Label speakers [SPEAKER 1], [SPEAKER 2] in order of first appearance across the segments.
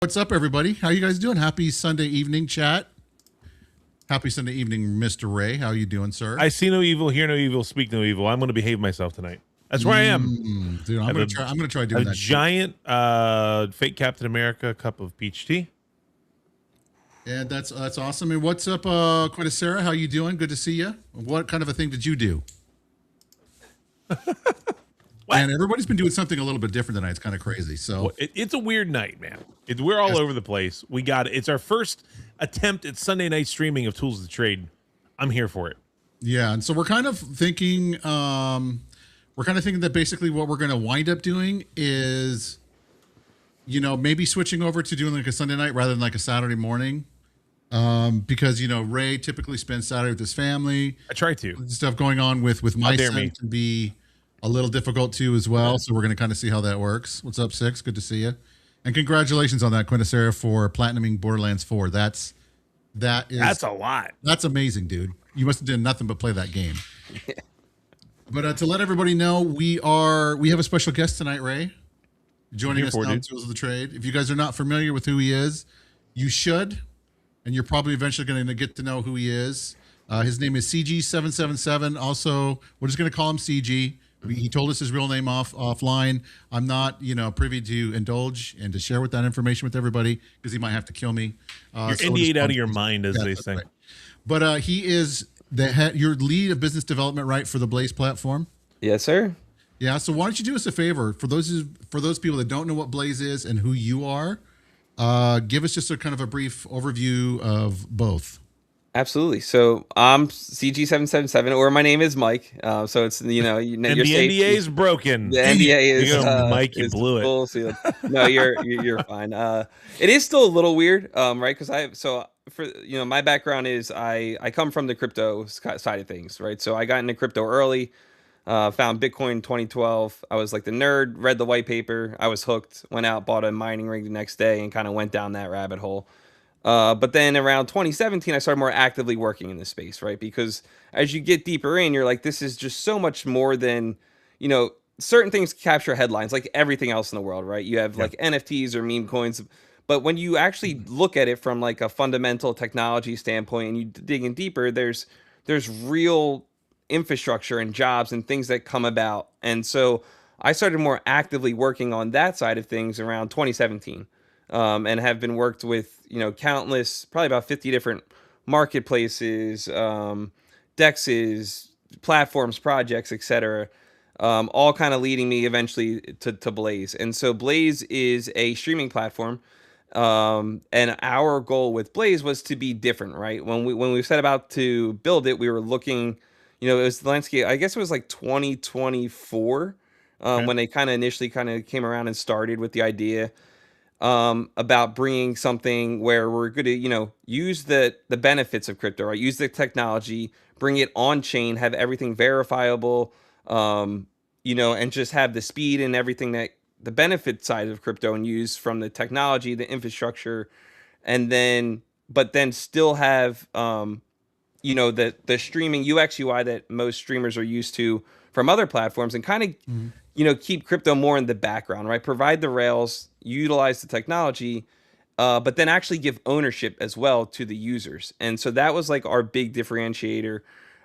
[SPEAKER 1] What's up, everybody? How you guys doing? Happy Sunday evening, chat. Happy Sunday evening, Mr. Ray. How you doing, sir?
[SPEAKER 2] I see no evil, hear no evil, speak no evil. I'm going to behave myself tonight. That's where I am.
[SPEAKER 1] Dude, I'm gonna try doing that.
[SPEAKER 2] A giant fake Captain America cup of peach tea.
[SPEAKER 1] And that's awesome. And what's up, Sarah? How you doing? Good to see you. What kind of a thing did you do? And everybody's been doing something a little bit different tonight. It's kind of crazy. So
[SPEAKER 2] it's a weird night, man. We're all over the place. We got it. It's our first attempt at Sunday night streaming of Tools of the Trade. I'm here for it.
[SPEAKER 1] Yeah, and so we're kind of thinking that basically what we're going to wind up doing is, maybe switching over to doing like a Sunday night rather than like a Saturday morning. Because Ray typically spends Saturday with his family.
[SPEAKER 2] I try to.
[SPEAKER 1] Stuff going on with my son can be a little difficult too as well. So we're going to kind of see how that works. What's up, Six? Good to see you. And congratulations on that, Quintessera, for platinuming Borderlands 4. That's
[SPEAKER 2] a lot.
[SPEAKER 1] That's amazing, dude. You must have done nothing but play that game. But to let everybody know, we have a special guest tonight, Ray, joining us on Tools of the Trade. If you guys are not familiar with who he is, you should, and you're probably eventually going to get to know who he is. His name is CG777. Also, we're just going to call him CG. He told us his real name offline. I'm not, privy to indulge and to share with that information with everybody because he might have to kill me.
[SPEAKER 2] You're NDA'd out of your mind, as they say.
[SPEAKER 1] Right. But he is your lead of business development, right, for the Blaze platform?
[SPEAKER 3] Yes, sir.
[SPEAKER 1] Yeah. So why don't you do us a favor for those people that don't know what Blaze is and who you are? Give us just a kind of a brief overview of both.
[SPEAKER 3] Absolutely. So I'm CG777, or my name is Mike. So it's
[SPEAKER 2] and the NDA is broken.
[SPEAKER 3] The NDA is
[SPEAKER 2] Mike. You blew it.
[SPEAKER 3] Sealed. No, you're fine. It is still a little weird, right? Because my background is I come from the crypto side of things, right? So I got into crypto early. Found Bitcoin in 2012. I was like the nerd, read the white paper. I was hooked. Went out, bought a mining rig the next day, and kind of went down that rabbit hole. But then around 2017, I started more actively working in this space, right? Because as you get deeper in, you're like, this is just so much more than, certain things capture headlines, like everything else in the world, right? You have like NFTs or meme coins. But when you actually look at it from like a fundamental technology standpoint and you dig in deeper, there's real infrastructure and jobs and things that come about. And so I started more actively working on that side of things around 2017. And have been worked with, countless, probably about 50 different marketplaces, dexes, platforms, projects, etc. All kind of leading me eventually to Blaze. And so Blaze is a streaming platform. And our goal with Blaze was to be different, right? When we set about to build it, we were looking, it was the landscape, I guess it was like 2024, when they initially came around and started with the idea. About bringing something where we're going to, use the benefits of crypto, right? Use the technology, bring it on chain, have everything verifiable, and just have the speed and everything that the benefit side of crypto and use from the technology, the infrastructure, but then still have, the streaming UX UI that most streamers are used to from other platforms and kind of, keep crypto more in the background, right? Provide the rails, utilize the technology, but then actually give ownership as well to the users. And so that was like our big differentiator,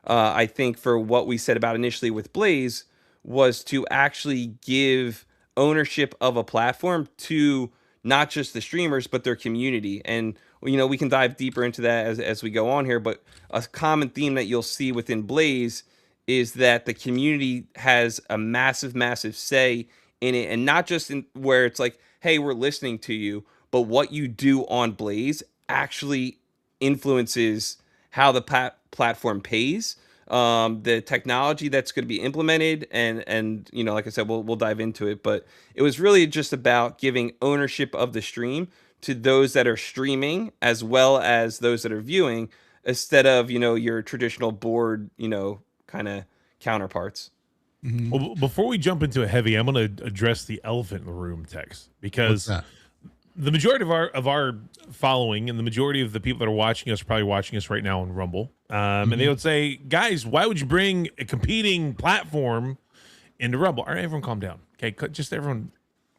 [SPEAKER 3] I think, for what we said about initially with Blaze, was to actually give ownership of a platform to not just the streamers, but their community. And, we can dive deeper into that as we go on here, but a common theme that you'll see within Blaze is that the community has a massive, massive say in it, and not just in where it's like, hey, we're listening to you, but what you do on Blaze actually influences how the platform pays, the technology that's going to be implemented, and like I said, we'll dive into it, but it was really just about giving ownership of the stream to those that are streaming as well as those that are viewing, instead of your traditional board kind of counterparts.
[SPEAKER 2] Mm-hmm. Well, before we jump into it heavy, I'm going to address the elephant in the room, Tex, because the majority of our following and the majority of the people that are watching us are probably watching us right now on Rumble, and they would say, guys, why would you bring a competing platform into Rumble? All right, everyone calm down. Okay, just everyone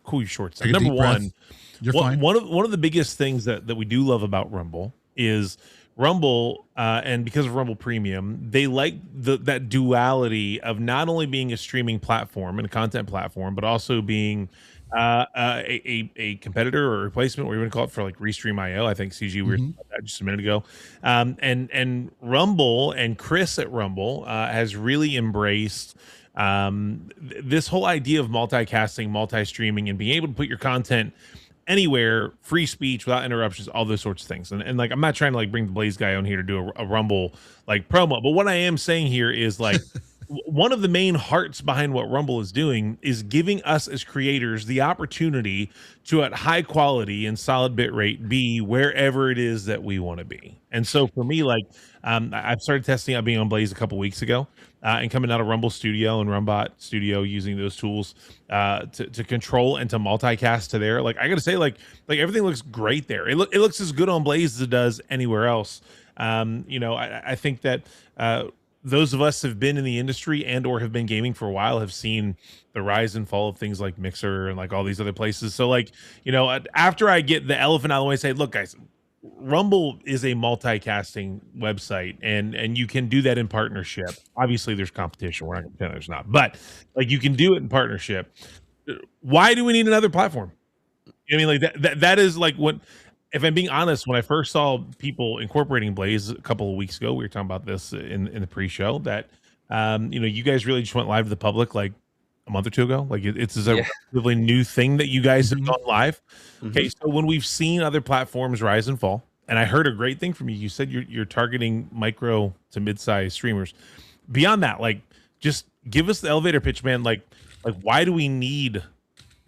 [SPEAKER 2] cool your shorts.
[SPEAKER 1] Take a
[SPEAKER 2] Number
[SPEAKER 1] deep breath.
[SPEAKER 2] one,
[SPEAKER 1] You're fine.
[SPEAKER 2] one of the biggest things that we do love about Rumble is Rumble, and because of Rumble Premium, they like that duality of not only being a streaming platform and a content platform, but also being a competitor or replacement, what you want to call it, for like Restream.io. I think CG we were talking about that just a minute ago. And Rumble and Chris at Rumble has really embraced this whole idea of multicasting, multi-streaming, and being able to put your content anywhere, free speech without interruptions, all those sorts of things. And like, I'm not trying to like bring the Blaze guy on here to do a Rumble like promo, but what I am saying here is like, one of the main hearts behind what Rumble is doing is giving us as creators the opportunity to, at high quality and solid bit rate, be wherever it is that we want to be. And so for me, like, I've started testing out being on Blaze a couple weeks ago, and coming out of Rumble Studio and Rumbot Studio, using those tools to control and to multicast to there. Like, I got to say, like everything looks great there. It looks as good on Blaze as it does anywhere else. I think that those of us have been in the industry and or have been gaming for a while have seen the rise and fall of things like Mixer and like all these other places. So like, after I get the elephant out of the way and say, look guys, Rumble is a multicasting website, and you can do that in partnership. Obviously there's competition. We're not going to pretend there's not, but like you can do it in partnership. Why do we need another platform? I mean, like that is like what, if I'm being honest, when I first saw people incorporating Blaze a couple of weeks ago, we were talking about this in the pre-show, that you guys really just went live to the public like a month or two ago. Like it's a relatively new thing that you guys have gone live. Okay, so when we've seen other platforms rise and fall, and I heard a great thing from you. You said you're targeting micro to mid-sized streamers. Beyond that, like, just give us the elevator pitch, man. Like why do we need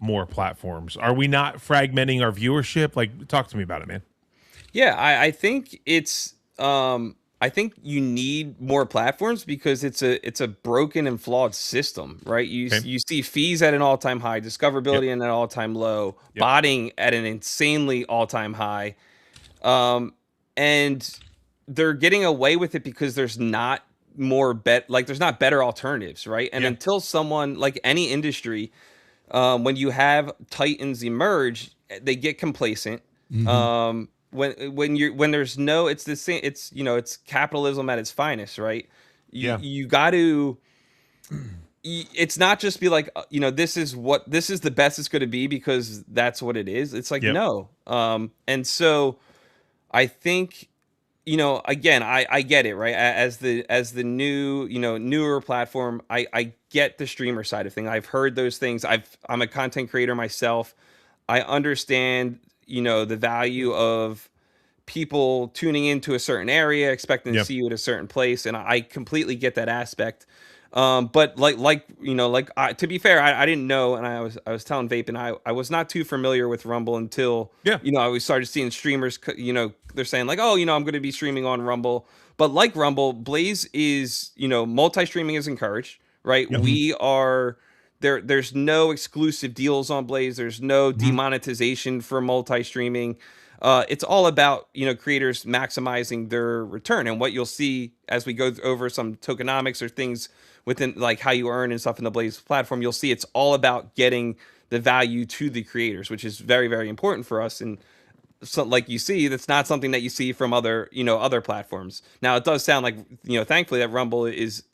[SPEAKER 2] more platforms? Are we not fragmenting our viewership? Like, talk to me about it, man.
[SPEAKER 3] Yeah, I think it's I think you need more platforms because it's a broken and flawed system, right? You see fees at an all-time high, discoverability at an all-time low, botting at an insanely all-time high. And they're getting away with it because there's not there's not better alternatives, right? And until someone, like any industry, when you have titans emerge, they get complacent. When there's no, it's the same, it's capitalism at its finest, right? You got to, it's not just be like, this is the best it's going to be because that's what it is. It's like, no. And so I think, again, I get it, right? As the new, newer platform, I get the streamer side of things. I've heard those things. I'm a content creator myself. I understand, the value of people tuning into a certain area, expecting to see you at a certain place. And I completely get that aspect. But to be fair, I didn't know. And I was telling Vape, and I was not too familiar with Rumble until, I started seeing streamers, they're saying like, oh, I'm going to be streaming on Rumble. But like Rumble, Blaze is, multi-streaming is encouraged, right? We are there's no exclusive deals on Blaze. There's no demonetization for multi-streaming. It's all about, creators maximizing their return. And what you'll see as we go over some tokenomics or things within like how you earn and stuff in the Blaze platform, you'll see it's all about getting the value to the creators, which is very, very important for us. And so, like you see, that's not something that you see from other platforms. Now, it does sound like, thankfully that Rumble is,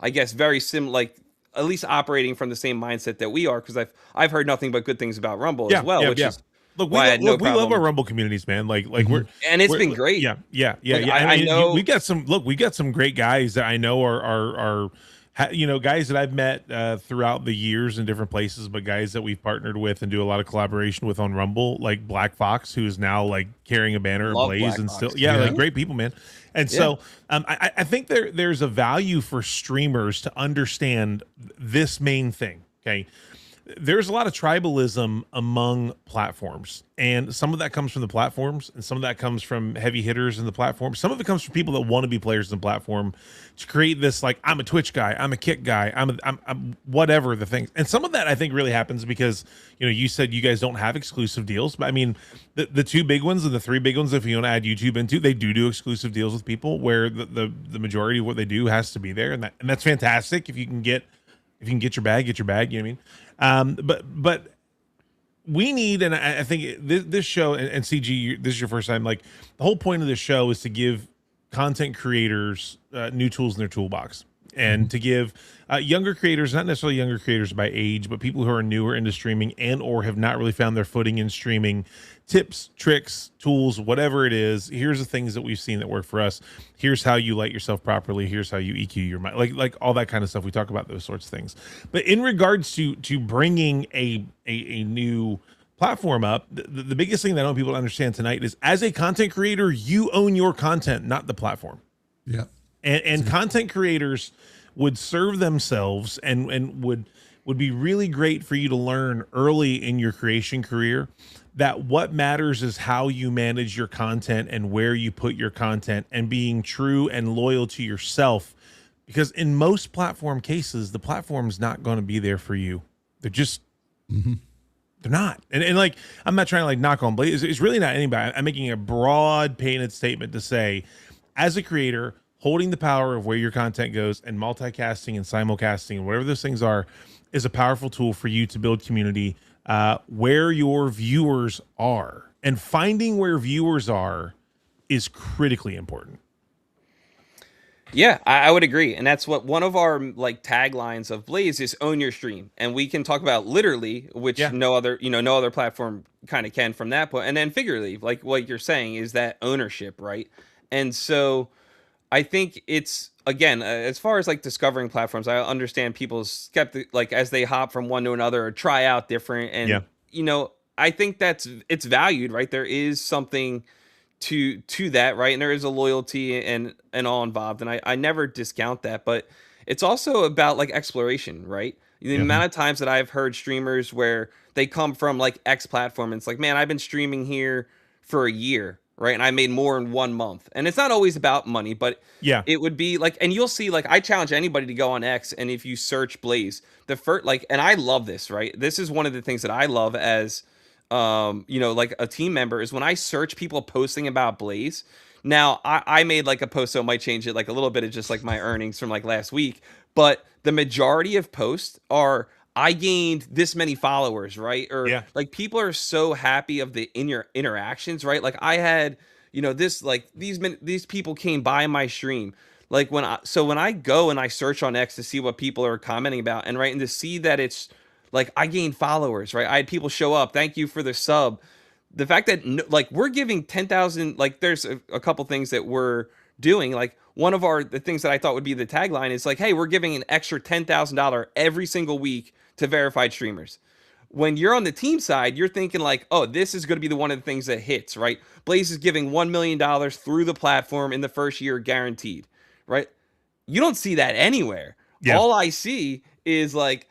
[SPEAKER 3] I guess very like at least operating from the same mindset that we are, because I've heard nothing but good things about Rumble as well, which is
[SPEAKER 2] look, we love our Rumble communities, man. Like
[SPEAKER 3] it's been great.
[SPEAKER 2] Yeah.
[SPEAKER 3] Like,
[SPEAKER 2] I
[SPEAKER 3] know
[SPEAKER 2] we got some great guys that I know are guys that I've met throughout the years in different places, but guys that we've partnered with and do a lot of collaboration with on Rumble, like Black Fox, who is now like carrying a banner of Blaze and still, like great people, man. And so I think there's a value for streamers to understand this main thing. Okay. There's a lot of tribalism among platforms, and some of that comes from the platforms, and some of that comes from heavy hitters in the platform. Some of it comes from people that want to be players in the platform to create this, like, I'm a Twitch guy, I'm a Kick guy, I'm whatever the thing. And some of that I think really happens because, you said you guys don't have exclusive deals, but I mean, the two big ones and the three big ones, if you want to add YouTube into, they do exclusive deals with people where the majority of what they do has to be there, and that's fantastic. If you can get your bag, get your bag. You know what I mean? But we need, and I think this show, and CG, this is your first time. Like, the whole point of this show is to give content creators new tools in their toolbox, and to give younger creators, not necessarily younger creators by age, but people who are newer into streaming and or have not really found their footing in streaming, tips, tricks, tools, whatever it is. Here's the things that we've seen that work for us. Here's how you light yourself properly. Here's how you EQ your mic, like all that kind of stuff. We talk about those sorts of things. But in regards to bringing a new platform up, the biggest thing that I want people to understand tonight is, as a content creator, you own your content, not the platform.
[SPEAKER 1] Yeah.
[SPEAKER 2] And content creators would serve themselves and would be really great for you to learn early in your creation career that what matters is how you manage your content and where you put your content, and being true and loyal to yourself. Because in most platform cases, the platform's not going to be there for you. They're just, they're not. And like, I'm not trying to like knock on Blaze. It's really not anybody. I'm making a broad painted statement to say, as a creator, holding the power of where your content goes and multicasting and simulcasting and whatever those things are is a powerful tool for you to build community where your viewers are. And finding where viewers are is critically important.
[SPEAKER 3] Yeah, I would agree. And that's what one of our like taglines of Blaze is: own your stream. And we can talk about literally, which no other platform kind of can from that point. And then figuratively, like what you're saying, is that ownership, right? And so I think it's, again, as far as like discovering platforms, I understand people's skeptic, like as they hop from one to another or try out different. And, I think it's valued, right? There is something to that, right? And there is a loyalty and all involved. And I never discount that, but it's also about like exploration, right? The amount of times that I've heard streamers where they come from like X platform and it's like, man, I've been streaming here for a year, right? And I made more in 1 month. And it's not always about money, but it would be like, and you'll see, like, I challenge anybody to go on X, and if you search Blaze, the first, like, and I love this, right? This is one of the things that I love as, like a team member, is when I search people posting about Blaze. Now, I made like a post, so it might change it like a little bit of just like my earnings from like last week, but the majority of posts are, I gained this many followers, right? Or like people are so happy of the interactions, right? Like I had, this, like these people came by my stream. Like when I go and I search on X to see what people are commenting about, and right, and to see that it's like I gained followers, right? I had people show up, thank you for the sub. The fact that like we're giving 10,000, like there's a couple things that we're doing. Like one of the things that I thought would be the tagline is like, hey, we're giving an extra $10,000 every single week to verified streamers. When you're on the team side, you're thinking like, oh, this is going to be one of the things that hits, right? Blaze is giving $1 million through the platform in the first year, guaranteed, right? You don't see that anywhere. All I see is like,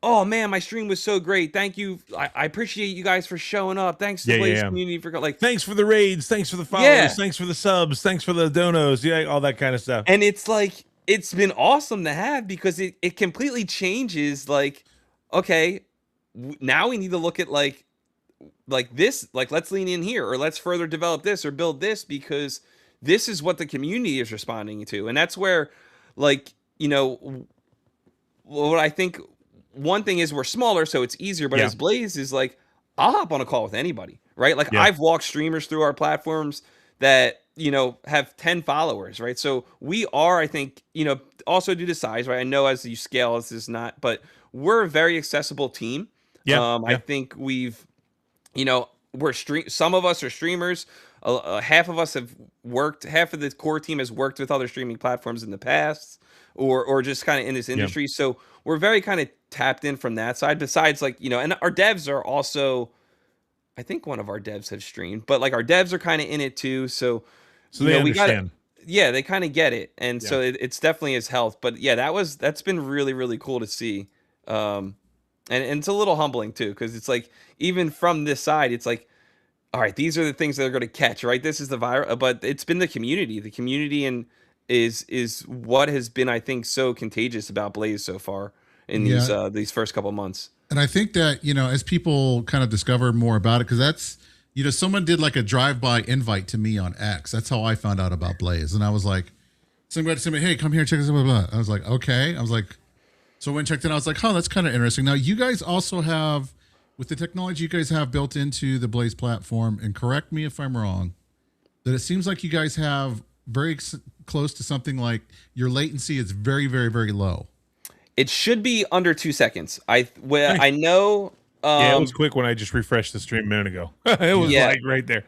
[SPEAKER 3] oh man, my stream was so great. Thank you. I appreciate you guys for showing up. Thanks to the Blaze community for like,
[SPEAKER 2] thanks for the raids, thanks for the followers, thanks for the subs, thanks for the donos, all that kind of stuff.
[SPEAKER 3] And it's like, it's been awesome to have, because it completely changes like, okay, now we need to look at like this, like let's lean in here, or let's further develop this or build this, because this is what the community is responding to. And that's where, like, what I think, one thing is we're smaller, so it's easier, but as Blaze is like, I'll hop on a call with anybody, right? Like I've walked streamers through our platforms that, have 10 followers, right? So we are, I think, also due to size, right? I know as you scale, this is not, but we're a very accessible team. I think we've, some of us are streamers. Half of us have worked, half of the core team has worked with other streaming platforms in the past, or just kind of in this industry. So we're very kind of tapped in from that side. Besides, like, and our devs are also, I think one of our devs have streamed, but like our devs are kind of in it too. So
[SPEAKER 2] they understand.
[SPEAKER 3] They kind of get it. And so it's definitely his health. But yeah, that's been really, really cool to see. And it's a little humbling too, because it's like, even from this side, it's like, all right, these are the things that are going to catch, right? This is the viral, but it's been the community and is what has been, I think, so contagious about Blaze so far in these first couple months.
[SPEAKER 1] And I think that, as people kind of discover more about it, because that's, someone did like a drive-by invite to me on X. That's how I found out about Blaze. And I was like, somebody said, hey, come here, check this out, blah, blah. I was like, okay. I was like, so when I checked it out, I was like, oh, that's kind of interesting. Now, you guys also have with the technology you guys have built into the Blaze platform, and correct me if I'm wrong, that it seems like you guys have very close to something like your latency is very, very, very low.
[SPEAKER 3] It should be under 2 seconds. I know.
[SPEAKER 2] Yeah, it was quick when I just refreshed the stream a minute ago. It was like right there.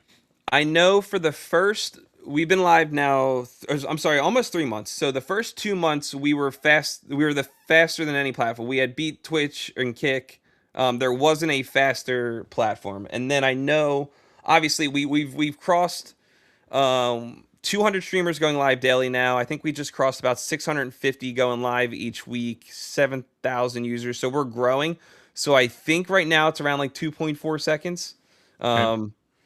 [SPEAKER 3] I know for the first, we've been live now. I'm sorry, almost 3 months. So the first 2 months we were fast. We were the faster than any platform. We had beat Twitch and Kick. There wasn't a faster platform. And then I know, obviously, we've crossed 200 streamers going live daily now. I think we just crossed about 650 going live each week, 7,000 users. So we're growing. So I think right now it's around like 2.4 seconds.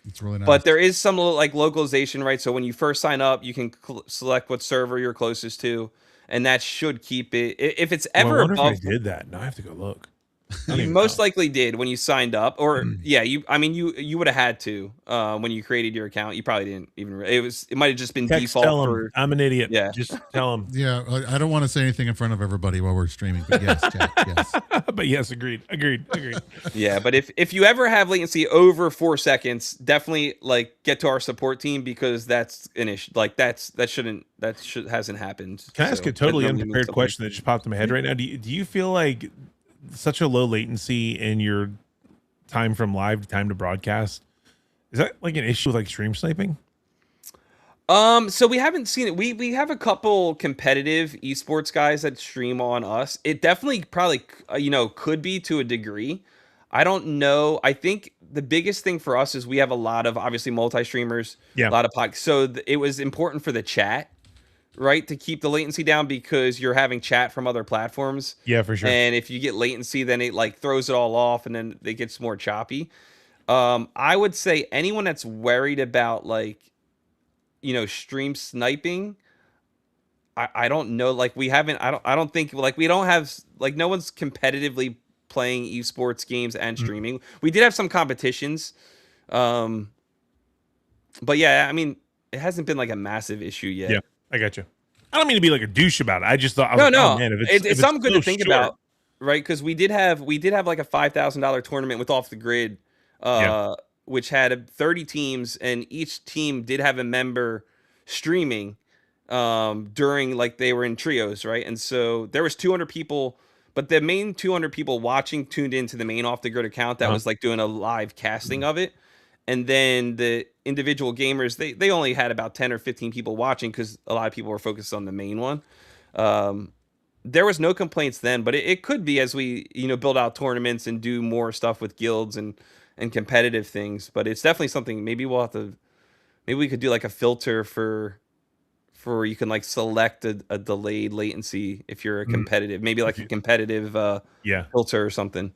[SPEAKER 1] It's really nice.
[SPEAKER 3] But there is some like localization, right? So when you first sign up, you can select what server you're closest to, and that should keep it. If it's ever
[SPEAKER 2] I wonder
[SPEAKER 3] above,
[SPEAKER 2] if I did that. Now I have to go look.
[SPEAKER 3] You most likely did when you signed up, or you would have had to when you created your account. You probably didn't even. It might have just been default.
[SPEAKER 2] Tell him I'm an idiot.
[SPEAKER 3] Yeah,
[SPEAKER 2] just tell him.
[SPEAKER 1] Yeah, I don't want to say anything in front of everybody while we're streaming, but yes, Jack, yes.
[SPEAKER 2] But yes, agreed.
[SPEAKER 3] Yeah, but if you ever have latency over 4 seconds, definitely like get to our support team, because that's an issue. Like that hasn't happened.
[SPEAKER 2] Can I ask a totally unprepared question that just popped in my head right now? Do you feel like such a low latency in your time from live to time to broadcast, is that like an issue with like stream sniping?
[SPEAKER 3] So we haven't seen it. We have a couple competitive esports guys that stream on us. It definitely probably could be to a degree. I don't know. I think the biggest thing for us is we have a lot of obviously multi-streamers, a lot of podcasts. So it was important for the chat, right, to keep the latency down, because you're having chat from other platforms.
[SPEAKER 2] Yeah, for sure.
[SPEAKER 3] And if you get latency, then it like throws it all off, and then it gets more choppy. I would say anyone that's worried about like, stream sniping, I don't know. Like we haven't. I don't think like we don't have like no one's competitively playing esports games and streaming. We did have some competitions, but yeah, I mean, it hasn't been like a massive issue yet.
[SPEAKER 2] Yeah. I got you. I don't mean to be like a douche about it. I just thought,
[SPEAKER 3] no.
[SPEAKER 2] Oh, man,
[SPEAKER 3] it's something good to think about, right? Because we did have like a $5,000 tournament with Off the Grid, which had 30 teams, and each team did have a member streaming during, like, they were in trios, right? And so there was 200 people, but the main 200 people watching tuned into the main Off the Grid account that was like doing a live casting of it. And then the individual gamers, they only had about 10 or 15 people watching, because a lot of people were focused on the main one. There was no complaints then, but it could be as we build out tournaments and do more stuff with guilds and competitive things. But it's definitely something. Maybe we could do like a filter for you can like select a delayed latency if you're a competitive, maybe like a competitive filter or something.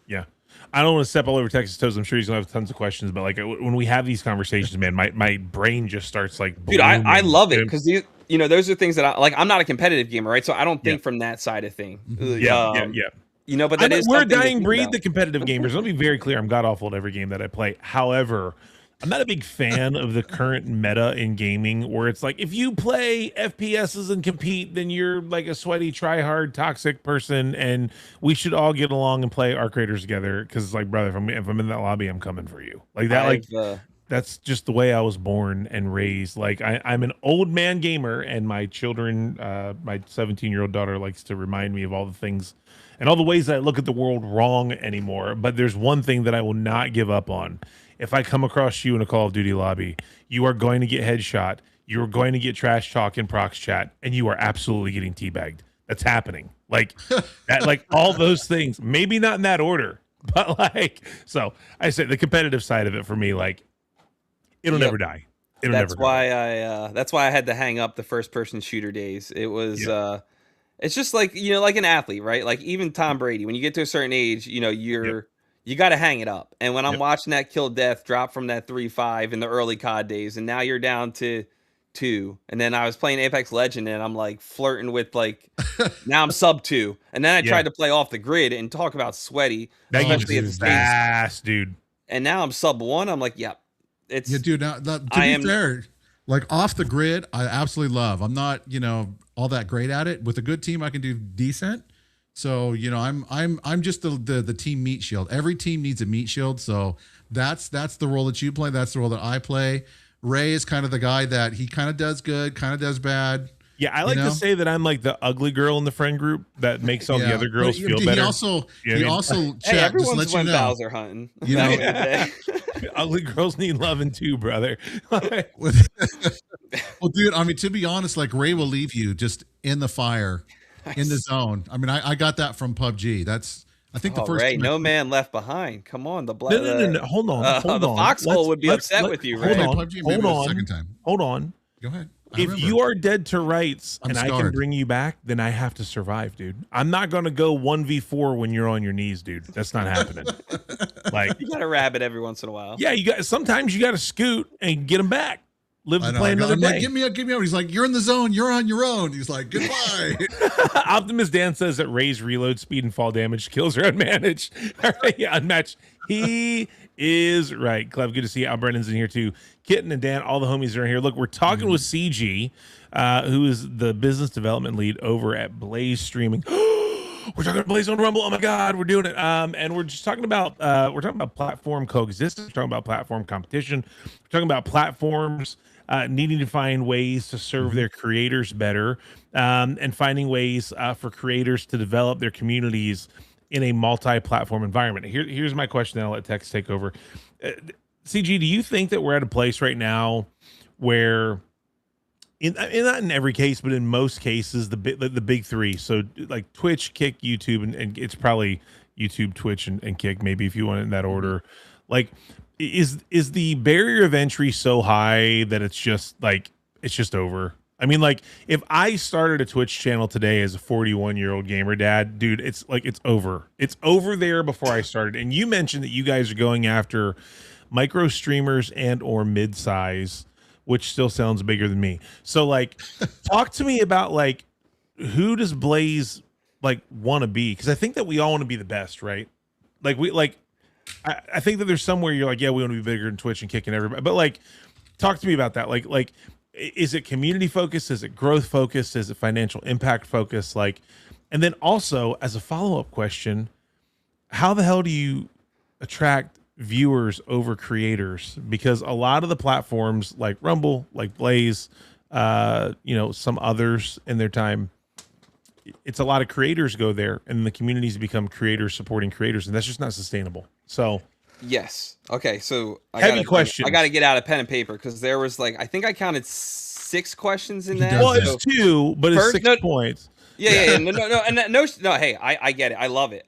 [SPEAKER 2] Yeah. I don't want to step all over Texas toes. I'm sure he's gonna have tons of questions, but like when we have these conversations, man, my brain just starts like.
[SPEAKER 3] Dude, I love it, because those are things that I like. I'm not a competitive gamer, right? So I don't think from that side of thing.
[SPEAKER 2] Yeah.
[SPEAKER 3] But that is
[SPEAKER 2] we're a dying breed, the competitive gamers. Let me be very clear. I'm god awful at every game that I play. However, I'm not a big fan of the current meta in gaming, where it's like, if you play FPSs and compete, then you're like a sweaty, try-hard, toxic person, and we should all get along and play Arc Raiders together. Because, like, brother, if I'm in that lobby, I'm coming for you. Like that. That's just the way I was born and raised. Like I'm an old man gamer, and my children, my 17-year-old daughter likes to remind me of all the things and all the ways that I look at the world wrong anymore. But there's one thing that I will not give up on. If I come across you in a Call of Duty lobby, you are going to get headshot. You're going to get trash talk in prox chat, and you are absolutely getting teabagged. That's happening. Like that, like all those things, maybe not in that order, but like, so I say the competitive side of it for me, like it'll never die.
[SPEAKER 3] That's why I had to hang up the first person shooter days. It was, it's just like, like an athlete, right? Like even Tom Brady, when you get to a certain age, you got to hang it up. And when I'm watching that kill death drop from that 3-5 in the early COD days, and now you're down to 2, and then I was playing Apex Legend, and I'm like flirting with like, now I'm sub 2, and then I tried to play Off the Grid and talk about sweaty,
[SPEAKER 2] especially at the fast, dude.
[SPEAKER 3] And now I'm sub 1. I'm like, it's
[SPEAKER 1] dude. Now, to be fair, like Off the Grid, I absolutely love. I'm not all that great at it. With a good team, I can do decent. So, you know, I'm just the team meat shield. Every team needs a meat shield. So that's the role that you play. That's the role that I play. Ray is kind of the guy that he kind of does good, kind of does bad.
[SPEAKER 2] Yeah, I like to say that I'm like the ugly girl in the friend group that makes all the other girls feel better.
[SPEAKER 1] He also
[SPEAKER 3] hey, everyone's went Bowser hunting.
[SPEAKER 1] You know,
[SPEAKER 2] ugly girls need loving too, brother.
[SPEAKER 1] Well, dude, I mean, to be honest, like Ray will leave you just in the fire, in the zone. I mean, I got that from PUBG. That's I think the first.
[SPEAKER 3] Ray, no man left behind. Come on, the blood.
[SPEAKER 2] No. Hold on.
[SPEAKER 3] The foxhole would be upset with you, Ray.
[SPEAKER 2] Hold on.
[SPEAKER 1] Go ahead.
[SPEAKER 2] If you are dead to rights and I can bring you back, then I have to survive, dude. I'm not going to go 1v4 when you're on your knees, dude. That's not happening. Like
[SPEAKER 3] you got to rabbit every once in a while.
[SPEAKER 2] Yeah, sometimes you got to scoot and get them back. Live to play another day.
[SPEAKER 1] Like, give me up. He's like, you're in the zone. You're on your own. He's like, goodbye.
[SPEAKER 2] Optimus Dan says that Ray's reload speed and fall damage kills are unmanaged. All right, yeah, unmatched. He is right. Clev, good to see you. Al Brennan's in here too. Kitten and Dan, all the homies are in here. Look, we're talking with CG, who is the business development lead over at Blaze Streaming. We're talking about Blaze on Rumble. Oh my God, we're doing it. And we're just talking about platform coexistence. We're talking about platform competition. We're talking about platforms needing to find ways to serve their creators better, and finding ways for creators to develop their communities in a multi-platform environment. Here's my question, then I'll let Tex take over. CG, do you think that we're at a place right now where, not in every case, but in most cases, the big three, so like Twitch, Kick, YouTube, and it's probably YouTube, Twitch, and Kick, maybe if you want it in that order, like is the barrier of entry so high that it's just over? I mean, like, if I started a Twitch channel today as a 41-year-old gamer dad, dude, it's over. It's over there before I started. And you mentioned that you guys are going after micro streamers and or mid-size, which still sounds bigger than me. So, like, talk to me about, like, who does Blaze, like, want to be? Because I think that we all want to be the best, right? Like, I think that there's somewhere you're like, yeah, we want to be bigger than Twitch and kicking everybody. But, like, talk to me about that. Like, is it community focused? Is it growth focused? Is it financial impact focused? Like, and then also as a follow-up question, how the hell do you attract viewers over creators? Because a lot of the platforms like Rumble, like Blaze, some others in their time, it's a lot of creators go there and the communities become creators supporting creators, and that's just not sustainable. So
[SPEAKER 3] yes. Okay. So I got to get out a pen and paper because there was I think I counted 6 questions in that.
[SPEAKER 2] Well, it's 2, but it's 6 points.
[SPEAKER 3] Yeah. No. Hey, I get it. I love it.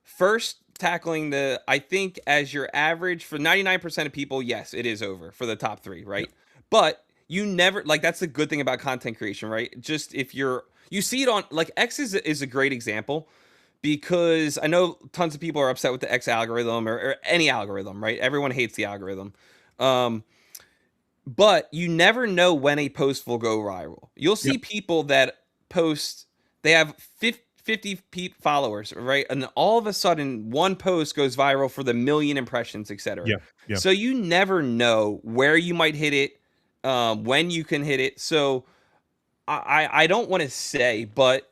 [SPEAKER 3] First, tackling I think as your average for 99% of people, yes, it is over for the top 3, right? Yeah. But you never that's the good thing about content creation, right? Just if you see it on X is a great example. Because I know tons of people are upset with the X algorithm or any algorithm, right? Everyone hates the algorithm. But you never know when a post will go viral. You'll see people that post, they have 50 followers, right? And all of a sudden, one post goes viral for the million impressions, etc. Yeah. So you never know where you might hit it, when you can hit it. So I don't want to say, but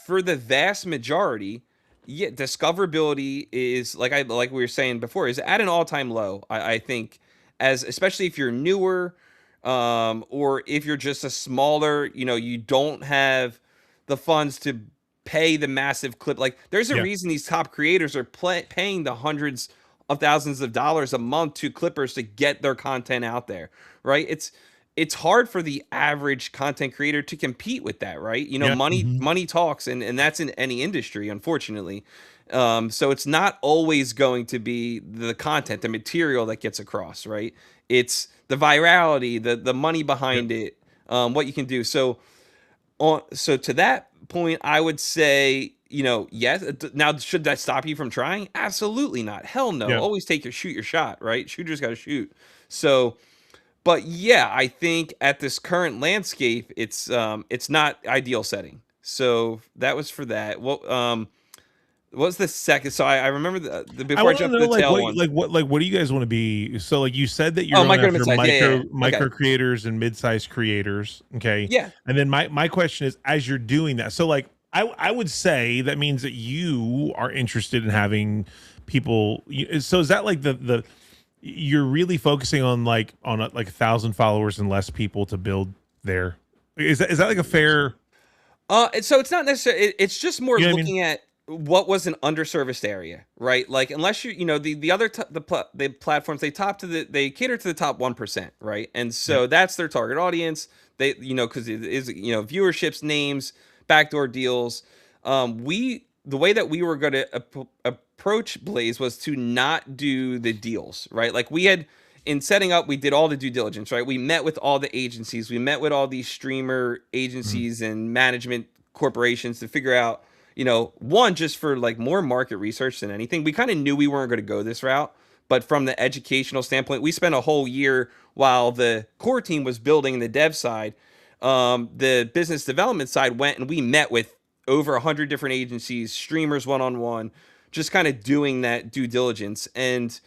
[SPEAKER 3] for the vast majority, discoverability is like we were saying before, is at an all-time low. I think, especially if you're newer, or if you're just a smaller, you don't have the funds to pay the massive clip. Like, there's a reason these top creators are paying the hundreds of thousands of dollars a month to clippers to get their content out there, right? It's hard for the average content creator to compete with that, right? Money talks, and that's in any industry, unfortunately. So it's not always going to be the content, the material that gets across, right? It's the virality, the money behind it, what you can do. So to that point, I would say, yes. Now, should that stop you from trying? Absolutely not. Hell no. Yeah. Always shoot your shot, right? Shooters got to shoot. So. But yeah, I think at this current landscape, it's not ideal setting. So that was for that. What was the second? So I remember the before I jumped to the tail one.
[SPEAKER 2] What do you guys want to be? So you said that you're micro creators and mid-sized creators. Okay.
[SPEAKER 3] Yeah.
[SPEAKER 2] And then my question is, as you're doing that, so I would say that means that you are interested in having people. So is that like the you're really focusing on like 1,000 followers and less people to build there? Is that like a fair?
[SPEAKER 3] So it's not necessarily. It's just more
[SPEAKER 2] You know
[SPEAKER 3] looking at what was an underserviced area, right? Like unless you know the other the platforms they they cater to the top 1%, right? And so that's their target audience. They because it is viewerships, names, backdoor deals. The way that we were going to approach Blaze was to not do the deals, right? Like we had in setting up, we did all the due diligence, right? We met with all the agencies, we met with all these streamer agencies and management corporations to figure out, one, just for like more market research than anything. We kind of knew we weren't going to go this route, but from the educational standpoint, we spent a whole year while the core team was building the dev side. The business development side went and we met with over 100 different agencies, streamers one-on-one, just kind of doing that due diligence. And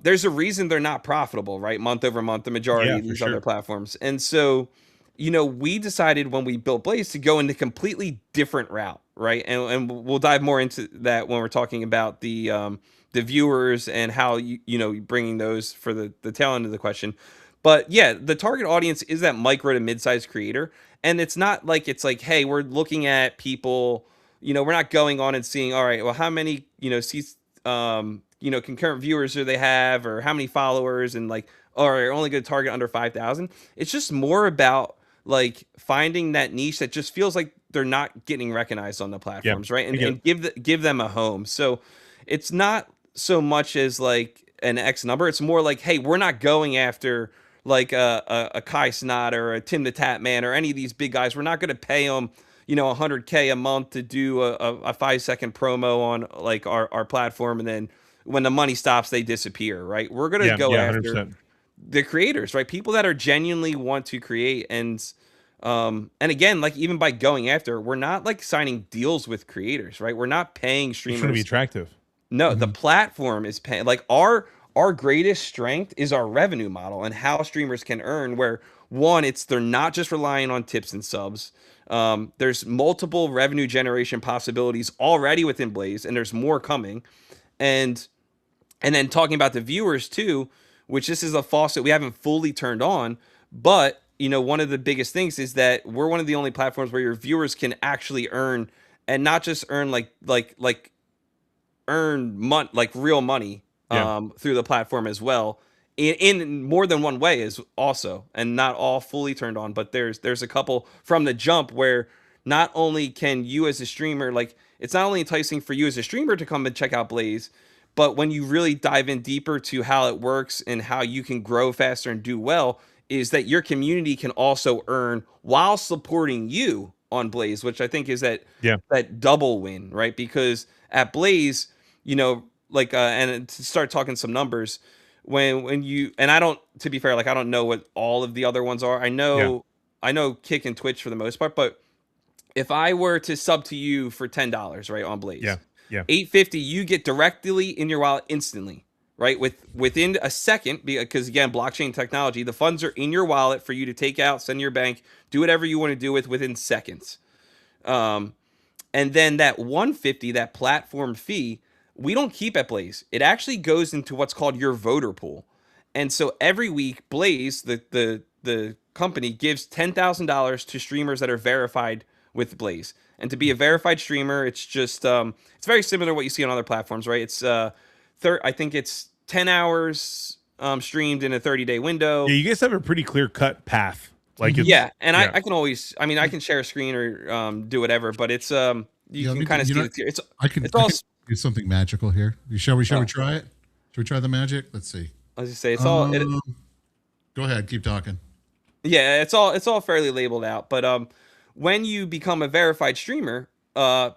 [SPEAKER 3] there's a reason they're not profitable, right? Month over month, the majority of these other platforms. And so, we decided when we built Blaze to go in a completely different route, right? And we'll dive more into that when we're talking about the viewers and how bringing those for the tail end of the question. But yeah, the target audience is that micro to mid-sized creator. And it's not like hey, we're looking at people, we're not going on and seeing, all right, well, how many, seats, concurrent viewers do they have, or how many followers, and like, or only going to target under 5,000. It's just more about like finding that niche that just feels like they're not getting recognized on the platforms, right? And give them a home. So it's not so much as like an X number. It's more like, hey, we're not going after like a Kai Snot or a Tim the Tap Man or any of these big guys. We're not going to pay them, $100K a month to do a 5-second promo on like our platform, and then when the money stops, they disappear, right? We're going to go after 100%. The creators, right? People that are genuinely want to create. And again, like even by going after, we're not like signing deals with creators, right? We're not paying streamers.
[SPEAKER 2] It's going to be attractive.
[SPEAKER 3] No, the platform is paying. Like our greatest strength is our revenue model and how streamers can earn, where one, they're not just relying on tips and subs. There's multiple revenue generation possibilities already within Blaze, and there's more coming. And then talking about the viewers too, which this is a faucet we haven't fully turned on, but one of the biggest things is that we're one of the only platforms where your viewers can actually earn, and not just earn earn like real money through the platform as well, in more than one way is also, and not all fully turned on, but there's a couple from the jump where not only can you as a streamer, like it's not only enticing for you as a streamer to come and check out Blaze, but when you really dive in deeper to how it works and how you can grow faster and do well, is that your community can also earn while supporting you on Blaze, which I think is that double win, right? Because at Blaze, and to start talking some numbers, when you, and I don't, to be fair, like I don't know what all of the other ones are. I know Kick and Twitch for the most part, but if I were to sub to you for $10, right, on Blaze, $8.50, you get directly in your wallet instantly, right? Within a second, because again, blockchain technology, the funds are in your wallet for you to take out, send to your bank, do whatever you want to do within seconds. And then that $1.50, that platform fee, we don't keep at Blaze. It actually goes into what's called your voter pool. And so every week, Blaze, the company, gives $10,000 to streamers that are verified with Blaze. And to be a verified streamer, it's just it's very similar to what you see on other platforms, right? It's I think it's 10 hours streamed in a 30-day window.
[SPEAKER 2] Yeah, you guys have a pretty clear-cut path.
[SPEAKER 3] Like I can always, I can share a screen or do whatever, but it's you can kind of see it.
[SPEAKER 1] I can do something magical here. Shall we try it? Should we try the magic? Let's see.
[SPEAKER 3] I was just say it's all.
[SPEAKER 1] Go ahead, keep talking.
[SPEAKER 3] Yeah, it's all fairly labeled out, but when you become a verified streamer,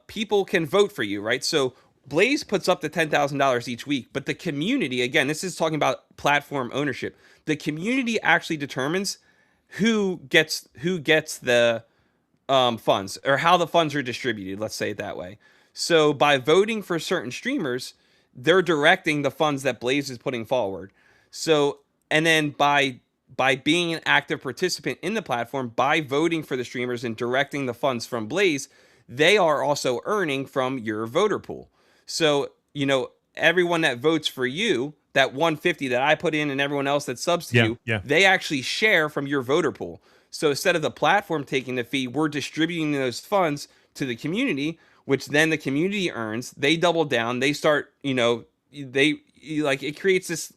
[SPEAKER 3] people can vote for you, right? So Blaze puts up the $10,000 each week, but the community, again, this is talking about platform ownership. The community actually determines who gets the funds, or how the funds are distributed. Let's say it that way. So by voting for certain streamers, they're directing the funds that Blaze is putting forward. So, and then by being an active participant in the platform, by voting for the streamers and directing the funds from Blaze, they are also earning from your voter pool. So, everyone that votes for you, that 150 that I put in and everyone else that subs to you, they actually share from your voter pool. So instead of the platform taking the fee, we're distributing those funds to the community, which then the community earns. They double down. They start, it creates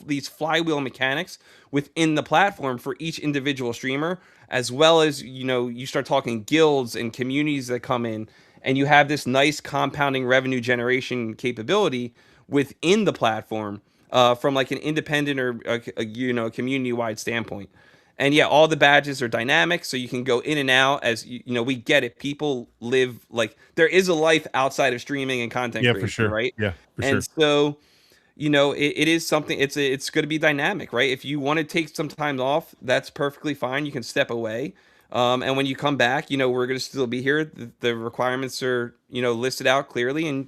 [SPEAKER 3] these flywheel mechanics within the platform for each individual streamer, as well as, you start talking guilds and communities that come in, and you have this nice compounding revenue generation capability within the platform from like an independent or a community-wide standpoint. And yeah, all the badges are dynamic, so you can go in and out as we get it. People live there is a life outside of streaming and content creation,
[SPEAKER 2] for sure.
[SPEAKER 3] right?
[SPEAKER 2] Yeah, for
[SPEAKER 3] and
[SPEAKER 2] sure.
[SPEAKER 3] So, it is something. It's going to be dynamic, right? If you want to take some time off, that's perfectly fine. You can step away, and when you come back, we're going to still be here. The requirements are listed out clearly, and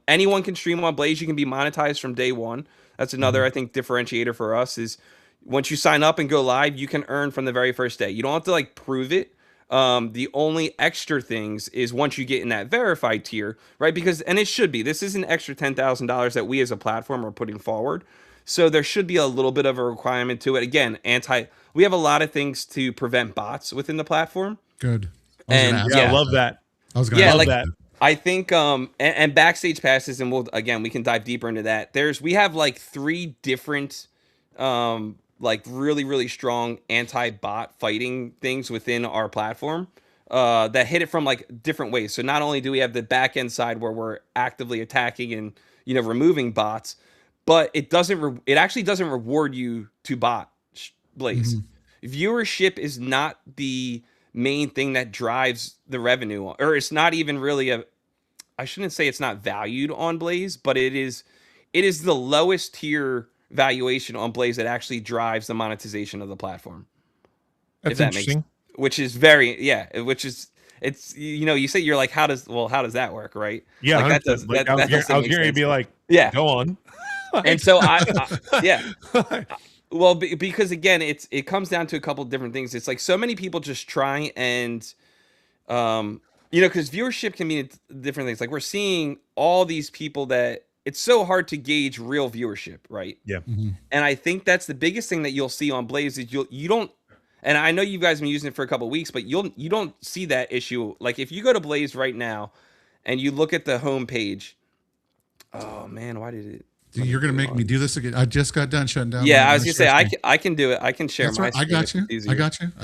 [SPEAKER 3] anyone can stream on Blaze. You can be monetized from day one. That's another I think differentiator for us is. Once you sign up and go live, you can earn from the very first day. You don't have to prove it. The only extra things is once you get in that verified tier, right? And it should be. This is an extra $10,000 that we as a platform are putting forward. So there should be a little bit of a requirement to it. Again, we have a lot of things to prevent bots within the platform.
[SPEAKER 1] Good.
[SPEAKER 2] I love that.
[SPEAKER 1] I was going to
[SPEAKER 2] love that.
[SPEAKER 3] I think and backstage passes, and we can dive deeper into that. We have 3 different really, really strong anti-bot fighting things within our platform that hit it from different ways. So not only do we have the back end side where we're actively attacking and removing bots, but it actually doesn't reward you to bot Blaze. Viewership is not the main thing that drives the revenue, or it's not even really I shouldn't say it's not valued on Blaze, but it is the lowest tier valuation on Blaze that actually drives the monetization of the platform.
[SPEAKER 2] That's interesting.
[SPEAKER 3] Which is it's you say you're like, how does that work, right?
[SPEAKER 2] Yeah,
[SPEAKER 3] that does.
[SPEAKER 2] I was going to be like, go on.
[SPEAKER 3] And so well, because again, it comes down to a couple of different things. It's so many people just try and because viewership can mean different things. We're seeing all these people that. It's so hard to gauge real viewership, right?
[SPEAKER 2] Yeah.
[SPEAKER 3] And I think that's the biggest thing that you'll see on Blaze is you don't, and I know you guys have been using it for a couple of weeks, but you don't see that issue. If you go to Blaze right now and you look at the homepage, oh man, why did it?
[SPEAKER 1] You're going to make me do this again. I just got done shutting down.
[SPEAKER 3] Yeah, I was going to say, I can do it. I can share my
[SPEAKER 1] screen. I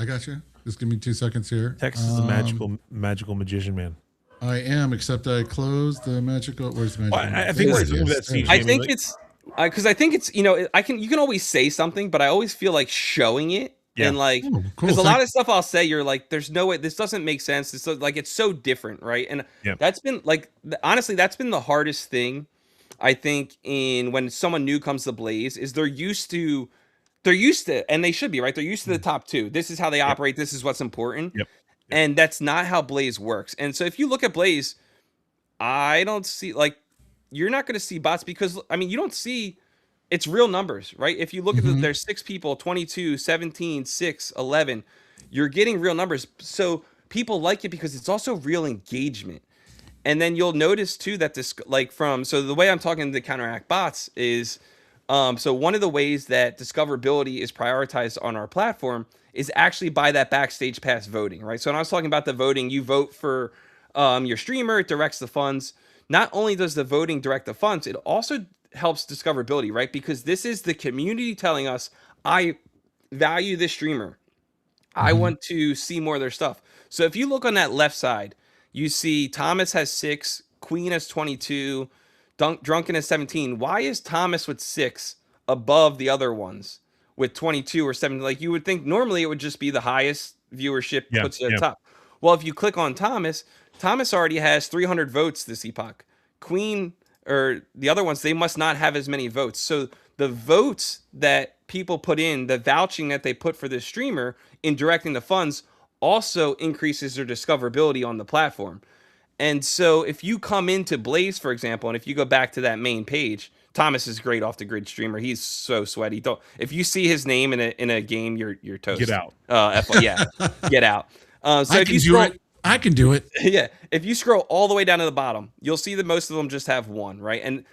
[SPEAKER 1] got you. Just give me 2 seconds here.
[SPEAKER 2] Tex is a magical magician, man.
[SPEAKER 1] I am, except I closed the magical. Where's the magical?
[SPEAKER 2] I think
[SPEAKER 3] it's because I think it's you can always say something, but I always feel like showing it and because a lot of stuff I'll say you're like, there's no way this doesn't make sense. It's it's so different, right? And that's been honestly that's been the hardest thing I think in when someone new comes to Blaze is they're used to and they should be right. They're used to the top 2. This is how they operate. This is what's important. And that's not how Blaze works. And so if you look at Blaze, I don't see you're not going to see bots because you don't see it's real numbers, right? If you look at there's 6 people, 22, 17, 6, 11, you're getting real numbers. So people like it because it's also real engagement. And then you'll notice too that this so the way I'm talking to counteract bots is so one of the ways that discoverability is prioritized on our platform is actually by that backstage pass voting, right? So when I was talking about the voting, you vote for your streamer, it directs the funds. Not only does the voting direct the funds, it also helps discoverability, right? Because this is the community telling us, I value this streamer. I want to see more of their stuff. So if you look on that left side, you see Thomas has 6, Queen has 22, Drunken has 17. Why is Thomas with 6 above the other ones with 22 or 17? You would think normally it would just be the highest viewership puts you at the top. Well, if you click on Thomas already has 300 votes this epoch. Queen or the other ones, they must not have as many votes. So the votes that people put in, the vouching that they put for this streamer in directing the funds also increases their discoverability on the platform. And so if you come into Blaze, for example, and if you go back to that main page, Thomas is great off the grid streamer. He's so sweaty. If you see his name in a game, you're toast.
[SPEAKER 2] Get out.
[SPEAKER 3] Get out. So if you scroll,
[SPEAKER 1] I can do it.
[SPEAKER 3] Yeah, if you scroll all the way down to the bottom, you'll see that most of them just have one, right? And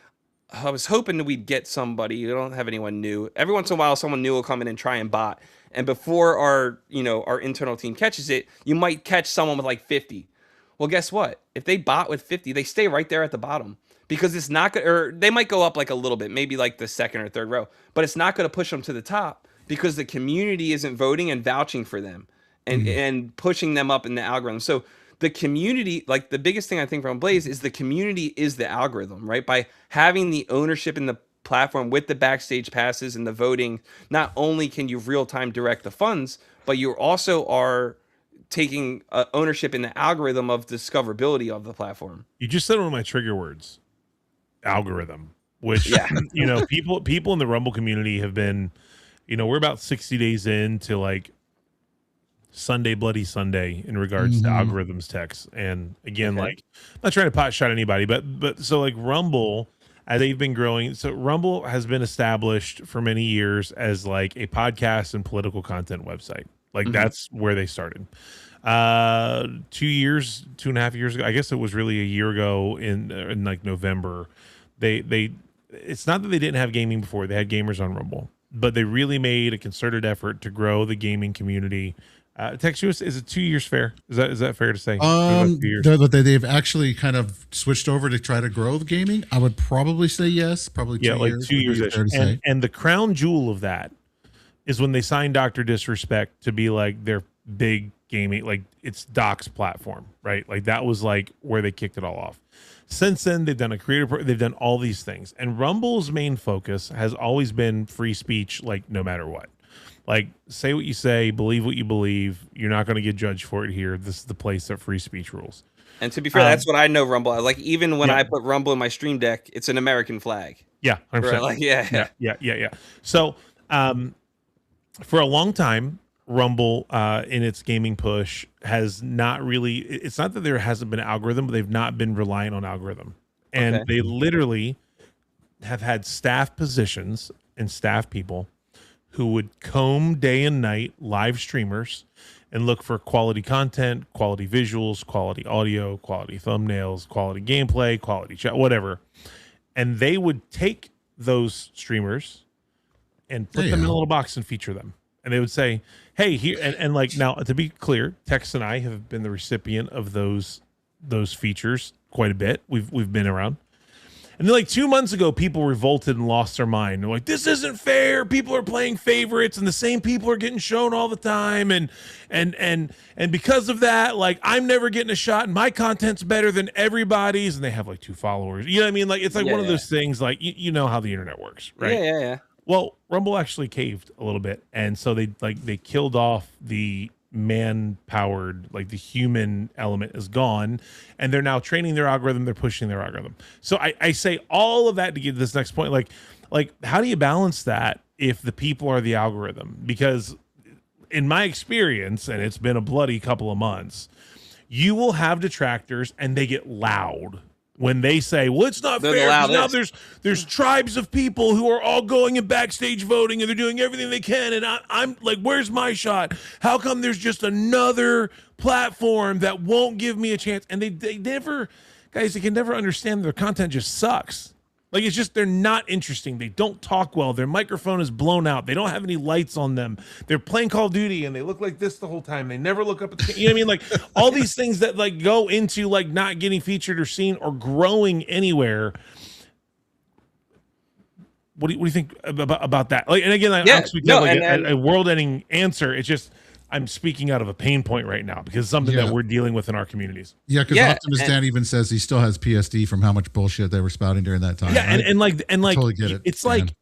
[SPEAKER 3] I was hoping that we'd get somebody. We don't have anyone new. Every once in a while, someone new will come in and try and bot. And before our internal team catches it, you might catch someone with like 50. Well, guess what? If they bot with 50, they stay right there at the bottom because it's not going, or they might go up like a little bit, maybe like the second or third row, but it's not going to push them to the top because the community isn't voting and vouching for them and pushing them up in the algorithm. So the community, like the biggest thing I think from Blaze is the community is the algorithm, right? By having the ownership in the platform with the backstage passes and the voting, not only can you real time direct the funds, but you also are taking ownership in the algorithm of discoverability of the platform.
[SPEAKER 2] You just said one of my trigger words, algorithm, which, you know, people in the Rumble community have been, you know, we're about 60 days into like Sunday Bloody Sunday in regards to algorithms techs. And again, like, I'm not trying to pot shot anybody, but so like Rumble, as they've been growing. So Rumble has been established for many years as like a podcast and political content website. Like that's where they started. 2.5 years ago, I guess it was really a year ago in like November. They it's not that they didn't have gaming before. They had gamers on Rumble, but they really made a concerted effort to grow the gaming community. Textuous, is it 2 years fair? Is that fair to say?
[SPEAKER 1] They've actually kind of switched over to try to grow the gaming. I would probably say yes. Probably 2 years.
[SPEAKER 2] 2 years. And the crown jewel of that is when they signed Dr. Disrespect to be like their big gaming, like it's Doc's platform, right? Like that was like where they kicked it all off. Since then, they've done they've done all these things. And Rumble's main focus has always been free speech, like no matter what. Like, say what you say, believe what you believe. You're not going to get judged for it here. This is the place that free speech rules.
[SPEAKER 3] And to be fair, that's what I know Rumble. Like, even when I put Rumble in my stream deck, it's an American flag.
[SPEAKER 2] Yeah, 100%.
[SPEAKER 3] Right? Like, yeah.
[SPEAKER 2] So, for a long time, Rumble in its gaming push has not really, it's not that there hasn't been an algorithm, but they've not been reliant on algorithm. And they literally have had staff positions and staff people who would comb day and night live streamers and look for quality content, quality visuals, quality audio, quality thumbnails, quality gameplay, quality chat, whatever. And they would take those streamers and put them in a little box and feature them. And they would say, hey, here, and like, now to be clear, Tex and I have been the recipient of those features quite a bit. We've been around. And then like 2 months ago, people revolted and lost their mind. They're like, this isn't fair. People are playing favorites and the same people are getting shown all the time. And because of that, like I'm never getting a shot and my content's better than everybody's. And they have like 2 followers. You know what I mean? Like, it's like one of those things, like, you know how the internet works, right?
[SPEAKER 3] Yeah.
[SPEAKER 2] Well, Rumble actually caved a little bit. And so they killed off the man-powered, like the human element is gone, and they're now training their algorithm, they're pushing their algorithm. So I say all of that to get to this next point, like how do you balance that if the people are the algorithm? Because in my experience, and it's been a bloody couple of months, you will have detractors and they get loud when they say, well, it's not fair. Now there's tribes of people who are all going and backstage voting and they're doing everything they can. And I'm like, where's my shot? How come there's just another platform that won't give me a chance? And they never, guys, they can never understand their content just sucks. Like, it's just, they're not interesting. They don't talk well. Their microphone is blown out. They don't have any lights on them. They're playing Call of Duty and they look like this the whole time. They never look up at the, you know what I mean? Like all these things that like go into like not getting featured or seen or growing anywhere. What do you think about that? Like, and again, I'm speaking a world-ending answer. It's just, I'm speaking out of a pain point right now because it's something that we're dealing with in our communities.
[SPEAKER 1] Yeah, because Optimus Dan even sass he still has PSD from how much bullshit they were spouting during that time.
[SPEAKER 2] Yeah,
[SPEAKER 1] right?
[SPEAKER 2] and like
[SPEAKER 1] totally get it.
[SPEAKER 2] It's man. Like,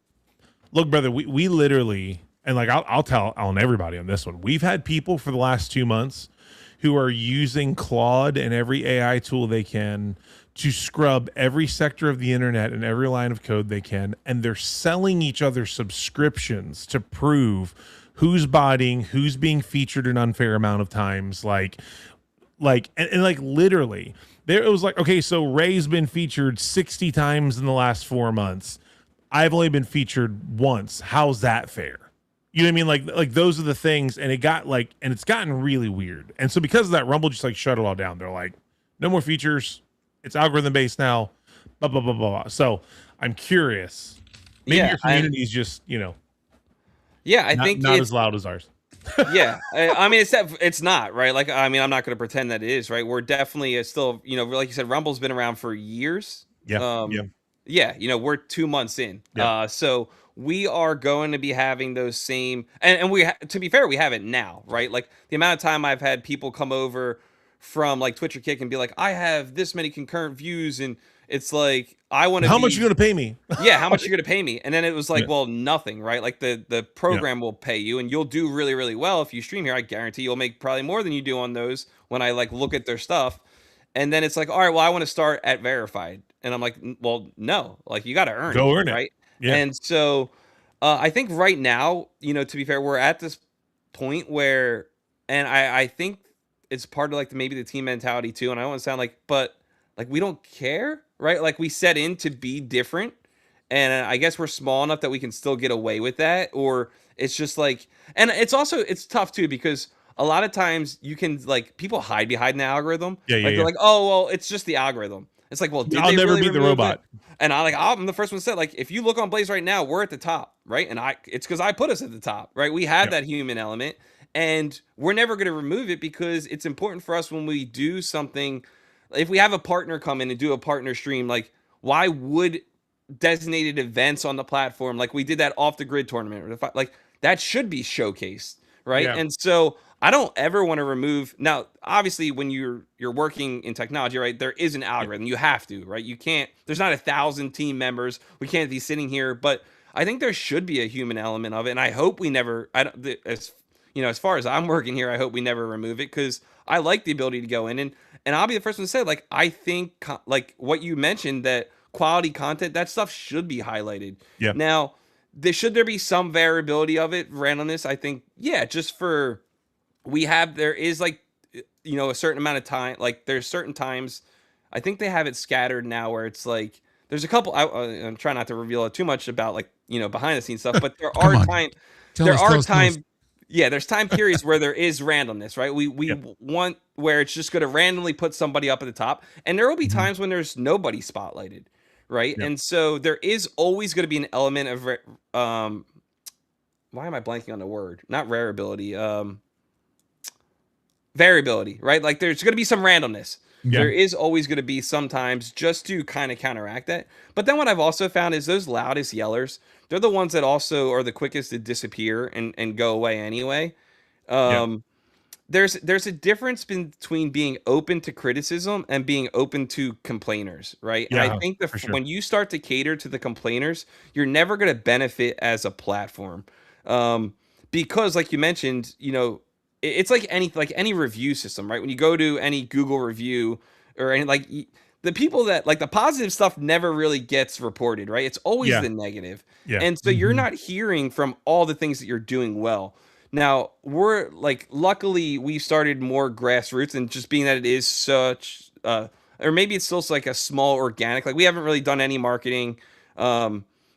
[SPEAKER 2] look, brother, we literally, and like I'll tell on everybody on this one. We've had people for the last 2 months who are using Claude and every AI tool they can to scrub every sector of the internet and every line of code they can, and they're selling each other subscriptions to prove who's botting, who's being featured an unfair amount of times, like literally there, it was like, okay, so Ray's been featured 60 times in the last 4 months. I've only been featured once. How's that fair? You know what I mean? Like those are the things, and it's gotten really weird. And so because of that, Rumble just like shut it all down. They're like, no more features. It's algorithm based now. Blah blah blah blah. So I'm curious. Maybe your community is just
[SPEAKER 3] I think
[SPEAKER 2] not as loud as ours.
[SPEAKER 3] Yeah, I mean it's not right. Like I mean, I'm not going to pretend that it is right. We're definitely still like you said, Rumble's been around for years. Yeah. We're 2 months in.
[SPEAKER 2] Yeah.
[SPEAKER 3] So we are going to be having those same, and we to be fair, we have it now, right? Like the amount of time I've had people come over from like Twitch or Kick and be like, I have this many concurrent views, and it's like I want to.
[SPEAKER 2] How much are you going to pay me?
[SPEAKER 3] Yeah, how much are you going to pay me? And then it was like, well, nothing, right? Like the program will pay you, and you'll do really really well if you stream here. I guarantee you'll make probably more than you do on those when I like look at their stuff. And then it's like, all right, well, I want to start at verified. And I'm like, well, no, like you got to earn it, right?
[SPEAKER 2] Yeah.
[SPEAKER 3] And so I think right now, to be fair, we're at this point where, and I think it's part of like maybe the team mentality too. And I don't want to sound like, but like we don't care, right? Like we set in to be different. And I guess we're small enough that we can still get away with that. Or it's just like, and it's tough too, because a lot of times you can like people hide behind the algorithm. They're like, oh, well, it's just the algorithm. It's like, well,
[SPEAKER 2] I'll never be the robot.
[SPEAKER 3] And I'm the first one to say, like, if you look on Blaze right now, we're at the top, right? And it's because I put us at the top, right? We have that human element, and we're never going to remove it because it's important for us when we do something. If we have a partner come in and do a partner stream, like, why would designated events on the platform, like we did that off the grid tournament, like that should be showcased, right? And so I don't ever want to remove. Now, obviously, when you're working in technology, right, there is an algorithm. You have to, right? You can't. There's not 1,000 team members. We can't be sitting here, but I think there should be a human element of it, and I hope we never. As far as I'm working here, I hope we never remove it because I like the ability to go in and I'll be the first one to say, like, I think like what you mentioned, that quality content, that stuff should be highlighted.
[SPEAKER 2] Yeah.
[SPEAKER 3] Now, should there be some variability of it, randomness? I think, just for. There is like, a certain amount of time, like there's certain times, I think they have it scattered now where it's like, there's a couple, I'm trying not to reveal too much about like, behind the scenes stuff, but there are there's time periods where there is randomness, right? We want where it's just going to randomly put somebody up at the top. And there will be times when there's nobody spotlighted, right? And so there is always going to be an element of, why am I blanking on the word? Not rarability, variability, right? Like there's going to be some randomness. There is always going to be sometimes just to kind of counteract that. But then what I've also found is those loudest yellers, they're the ones that also are the quickest to disappear and go away anyway. There's a difference between being open to criticism and being open to complainers, right? And I think when you start to cater to the complainers, you're never going to benefit as a platform. Because like you mentioned, it's like any review system, right? When you go to any Google review or any, like the people that like the positive stuff never really gets reported, right? It's always the negative. And so you're not hearing from all the things that you're doing well. Now we're like, luckily we started more grassroots, and just being that it is such, or maybe it's still like a small organic, like we haven't really done any marketing,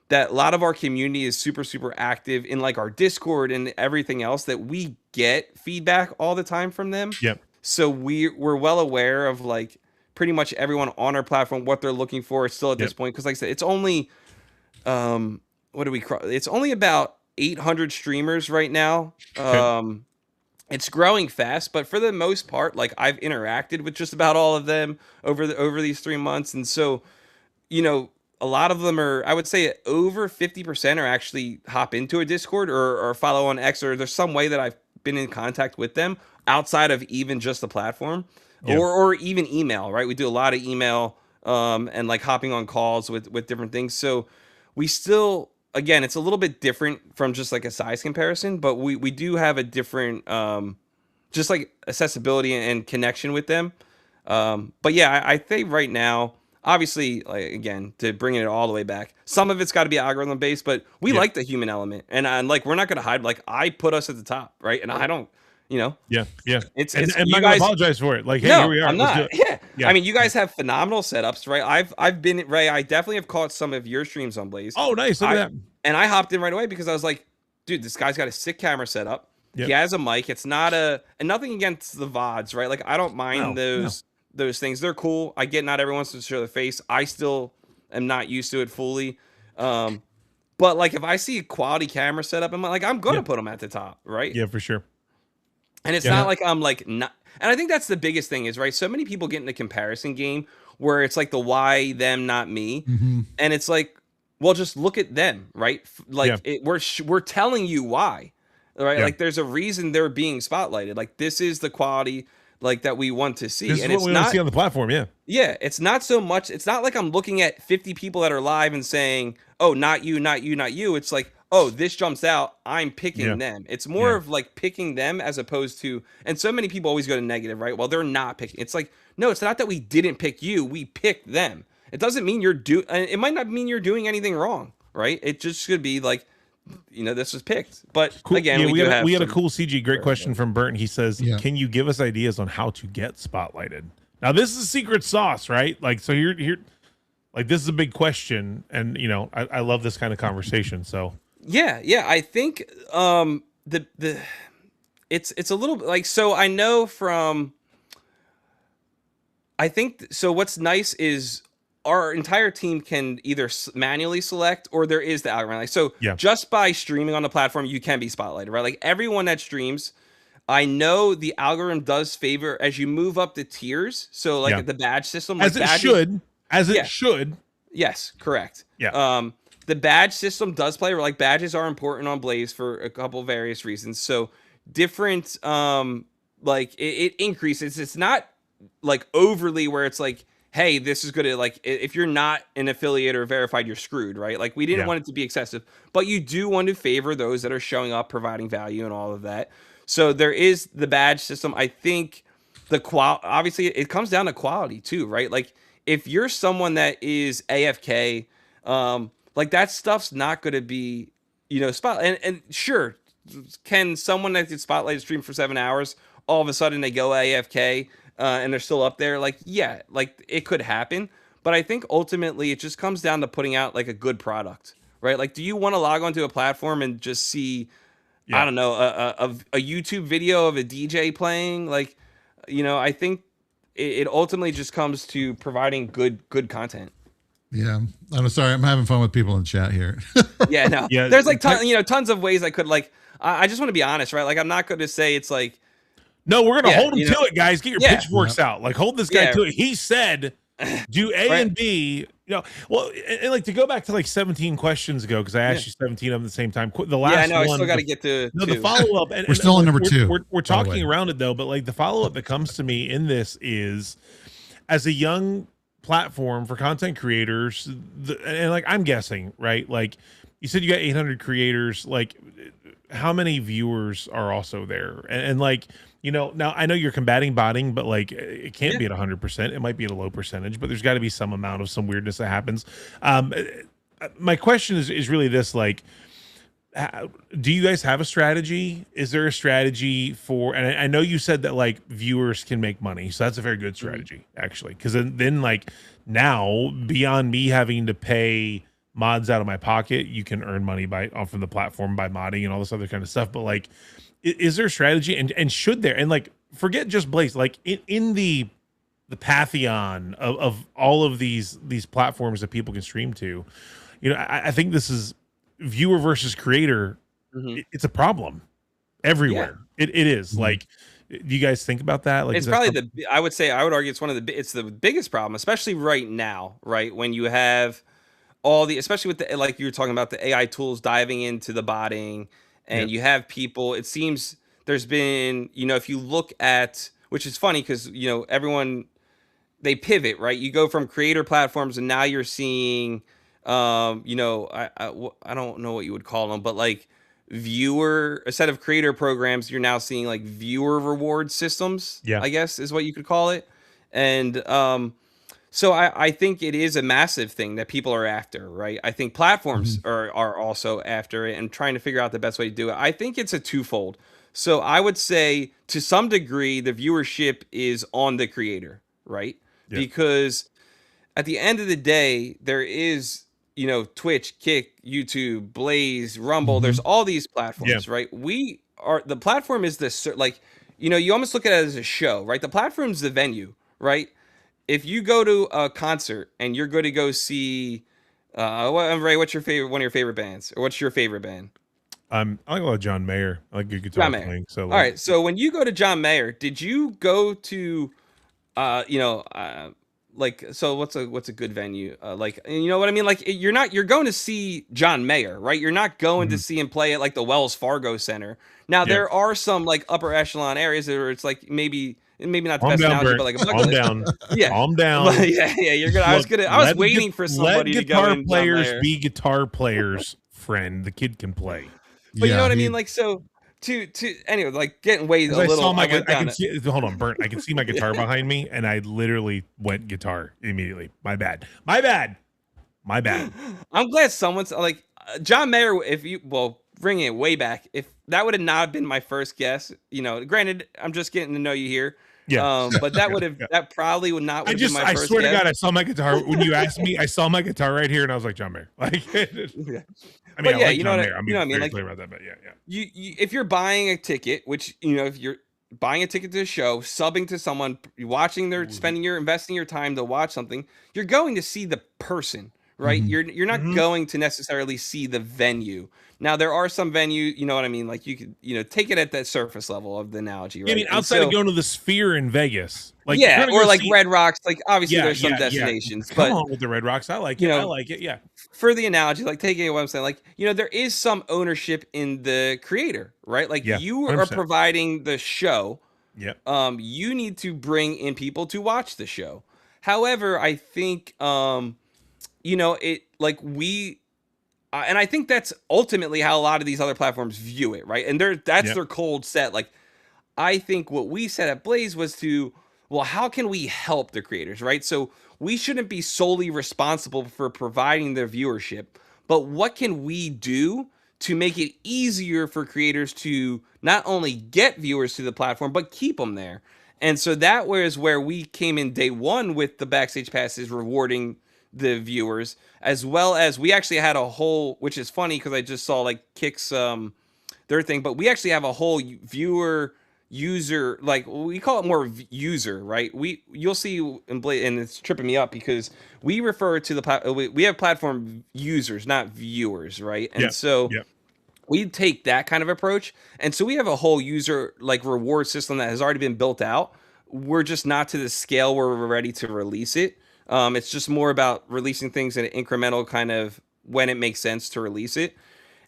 [SPEAKER 3] that a lot of our community is super, super active in like our Discord and everything else, that we get feedback all the time from them. So we're well aware of like pretty much everyone on our platform, what they're looking for still at this point. Cause like I said, it's only, it's only about 800 streamers right now. It's growing fast, but for the most part, like I've interacted with just about all of them over these 3 months. And so, a lot of them are, I would say over 50% are actually hop into a Discord or follow on X, or there's some way that I've been in contact with them outside of even just the platform or even email, right? We do a lot of email and like hopping on calls with different things. So we still, again, it's a little bit different from just like a size comparison, but we do have a different, just like accessibility and connection with them. But yeah, I think right now, obviously, like, again, to bringing it all the way back, some of it's got to be algorithm based, but we like the human element, and like we're not going to hide. Like I put us at the top, right? And I don't, It's
[SPEAKER 2] and I'm not going to apologize for it. Like, hey, here we are.
[SPEAKER 3] I'm not. I mean, you guys have phenomenal setups, right? I've been, Ray. I definitely have caught some of your streams on Blaze.
[SPEAKER 2] Oh, nice. Look at that.
[SPEAKER 3] And I hopped in right away because I was like, dude, this guy's got a sick camera setup.
[SPEAKER 2] Yep.
[SPEAKER 3] He has a mic. It's not and nothing against the VODs, right? Like, I don't mind those things. They're cool. I get not everyone wants to show their face. I still am not used to it fully. But like, if I see a quality camera setup, I'm gonna put them at the top, right?
[SPEAKER 2] Yeah, for sure.
[SPEAKER 3] And it's not like I'm like not. And I think that's the biggest thing is, right, so many people get in the comparison game where it's like the why them, not me, and it's like, well, just look at them, right? Like we're telling you why, right? Like there's a reason they're being spotlighted. Like, this is the quality like that we want to see.
[SPEAKER 2] This
[SPEAKER 3] and
[SPEAKER 2] is what we want to see on the platform.
[SPEAKER 3] Yeah, it's not so much. It's not like I'm looking at 50 people that are live and saying, oh, not you, not you, not you. It's like, oh, this jumps out, I'm picking them. It's more of like picking them as opposed to, and so many people always go to negative, right? Well, they're not picking. It's like, no, it's not that we didn't pick you, we picked them. It doesn't mean it might not mean you're doing anything wrong, right? It just should be like, this was picked. But
[SPEAKER 2] cool.
[SPEAKER 3] Again,
[SPEAKER 2] we had a cool CG. Great question from Burton. He says, can you give us ideas on how to get spotlighted? Now, this is secret sauce, right? Like, so here, like, this is a big question, and I love this kind of conversation. So
[SPEAKER 3] yeah, I think it's a little like, so I know from, I think so. What's nice is our entire team can either manually select, or there is the algorithm. Like, so just by streaming on the platform, you can be spotlighted, right? Like, everyone that streams, I know the algorithm does favor as you move up the tiers. So like the badge system, like
[SPEAKER 2] as it should.
[SPEAKER 3] Yes, correct.
[SPEAKER 2] Yeah.
[SPEAKER 3] The badge system does play, like, badges are important on Blaze for a couple various reasons. So different, like it increases. It's not like overly where it's like, hey, this is gonna, like, if you're not an affiliate or verified, you're screwed, right? Like, we didn't want it to be excessive, but you do want to favor those that are showing up, providing value, and all of that. So there is the badge system. I think obviously it comes down to quality too, right? Like, if you're someone that is AFK, like, that stuff's not going to be, spot. And sure, can someone that gets spotlighted stream for 7 hours, all of a sudden they go AFK and they're still up there? Like, yeah, like, it could happen. But I think ultimately it just comes down to putting out like a good product, right? Like, do you want to log onto a platform and just see, I don't know, a YouTube video of a DJ playing? Like, I think it ultimately just comes to providing good content.
[SPEAKER 1] Yeah, I'm sorry. I'm having fun with people in the chat here.
[SPEAKER 3] There's like tons of ways I could, like, I just want to be honest, right? Like, I'm not going to say it's like,
[SPEAKER 2] no, we're going to hold him to it, guys. Get your pitchforks out. Like, hold this guy to it. He said, do A and B. Well, and like, to go back to like 17 questions ago, because I asked you 17 of them at the same time. The last
[SPEAKER 3] I know. I still got to get to
[SPEAKER 2] the follow up.
[SPEAKER 1] We're still on number 2.
[SPEAKER 2] We're talking around it though, but like, the follow up that comes to me in this is, as a young platform for content creators, and like, I'm guessing, right? Like, you said you got 800 creators. Like, how many viewers are also there? And like, now I know you're combating botting, but like, it can't be at 100%. It might be at a low percentage, but there's got to be some amount of some weirdness that happens. My question is really this: like, do you guys have a strategy? Is there a strategy for? And I know you said that like viewers can make money, so that's a very good strategy actually. Because then like, now, beyond me having to pay mods out of my pocket, you can earn money from the platform by modding and all this other kind of stuff. But like, is there a strategy, and should there? And like, forget just Blaze, like in the pantheon of all of these platforms that people can stream to, I think this is viewer versus creator. It's a problem everywhere. It is. Like, do you guys think about that? Like,
[SPEAKER 3] it's probably I would argue it's the biggest problem, especially right now, right? When you have especially with like you were talking about, the AI tools diving into the botting, and you have people, it seems there's been, if you look at, which is funny because, everyone, they pivot, right? You go from creator platforms, and now you're seeing, I don't know what you would call them, but like instead of creator programs, you're now seeing like viewer reward systems, I guess is what you could call it. And, so I think it is a massive thing that people are after, right? I think platforms are also after it and trying to figure out the best way to do it. I think it's a twofold. So I would say, to some degree, the viewership is on the creator, right? Because at the end of the day, there is, Twitch, Kick, YouTube, Blaze, Rumble. There's all these platforms, right? The platform is this, like, you almost look at it as a show, right? The platform's the venue, right? If you go to a concert and you're going to go see, Ray, what's your favorite, one of your favorite bands, or what's your favorite band?
[SPEAKER 2] I like a lot of John Mayer. I like good guitar playing. So
[SPEAKER 3] all right. So when you go to John Mayer, did you go to, so what's a good venue? Like, you know what I mean? Like, you're going to see John Mayer, right? You're not going to see him play at like the Wells Fargo Center. Now there are some like upper echelon areas where it's like maybe not the best analogy, but like
[SPEAKER 2] calm down.
[SPEAKER 3] Yeah,
[SPEAKER 2] calm down.
[SPEAKER 3] But yeah. You're gonna. I was waiting for somebody to go.
[SPEAKER 2] Let guitar players be guitar players, friend. The kid can play.
[SPEAKER 3] But you know what I mean? Like, so to anyway, like getting way a little.
[SPEAKER 2] Hold on, Burnt. I can see my guitar behind me, and I literally went guitar immediately. My bad.
[SPEAKER 3] I'm glad someone's like John Mayer. Bringing it way back, if that would have not been my first guess, granted, I'm just getting to know you here.
[SPEAKER 2] Yeah.
[SPEAKER 3] But that would have that probably would not.
[SPEAKER 2] I swear to God, I saw my guitar when you asked me. I saw my guitar right here, and I was like, John Mayer. Like, I mean, I like John Mayer. I'm being very clear about that, but yeah.
[SPEAKER 3] You if you're buying a ticket, which if you're buying a ticket to a show, subbing to someone, watching investing your time to watch something, you're going to see the person, right? You're not going to necessarily see the venue. Now there are some venues, you know what I mean? Like you could, take it at that surface level of the analogy, right?
[SPEAKER 2] I mean, outside of going to the Sphere in Vegas, like
[SPEAKER 3] or like Red Rocks, like obviously there's some destinations, but
[SPEAKER 2] come on with the Red Rocks, I like it. I like it, yeah.
[SPEAKER 3] For the analogy, like taking what I'm saying, like there is some ownership in the creator, right? Like you are 100%. Providing the show.
[SPEAKER 2] Yeah.
[SPEAKER 3] You need to bring in people to watch the show. However, I think, it like we. And I think that's ultimately how a lot of these other platforms view it, right? And that's their cold set. Like, I think what we said at Blaze was how can we help the creators, right? So we shouldn't be solely responsible for providing their viewership, but what can we do to make it easier for creators to not only get viewers to the platform, but keep them there? And so that was where we came in day one with the backstage passes rewarding the viewers, as well as we actually had a whole, which is funny because I just saw like Kick's their thing, but we actually have a whole viewer user, like we call it more user, right? You'll see in Blade, and it's tripping me up because we refer to we have platform users, not viewers, right? And we take that kind of approach, and so we have a whole user like reward system that has already been built out. We're just not to the scale where we're ready to release it. It's just more about releasing things in an incremental kind of when it makes sense to release it.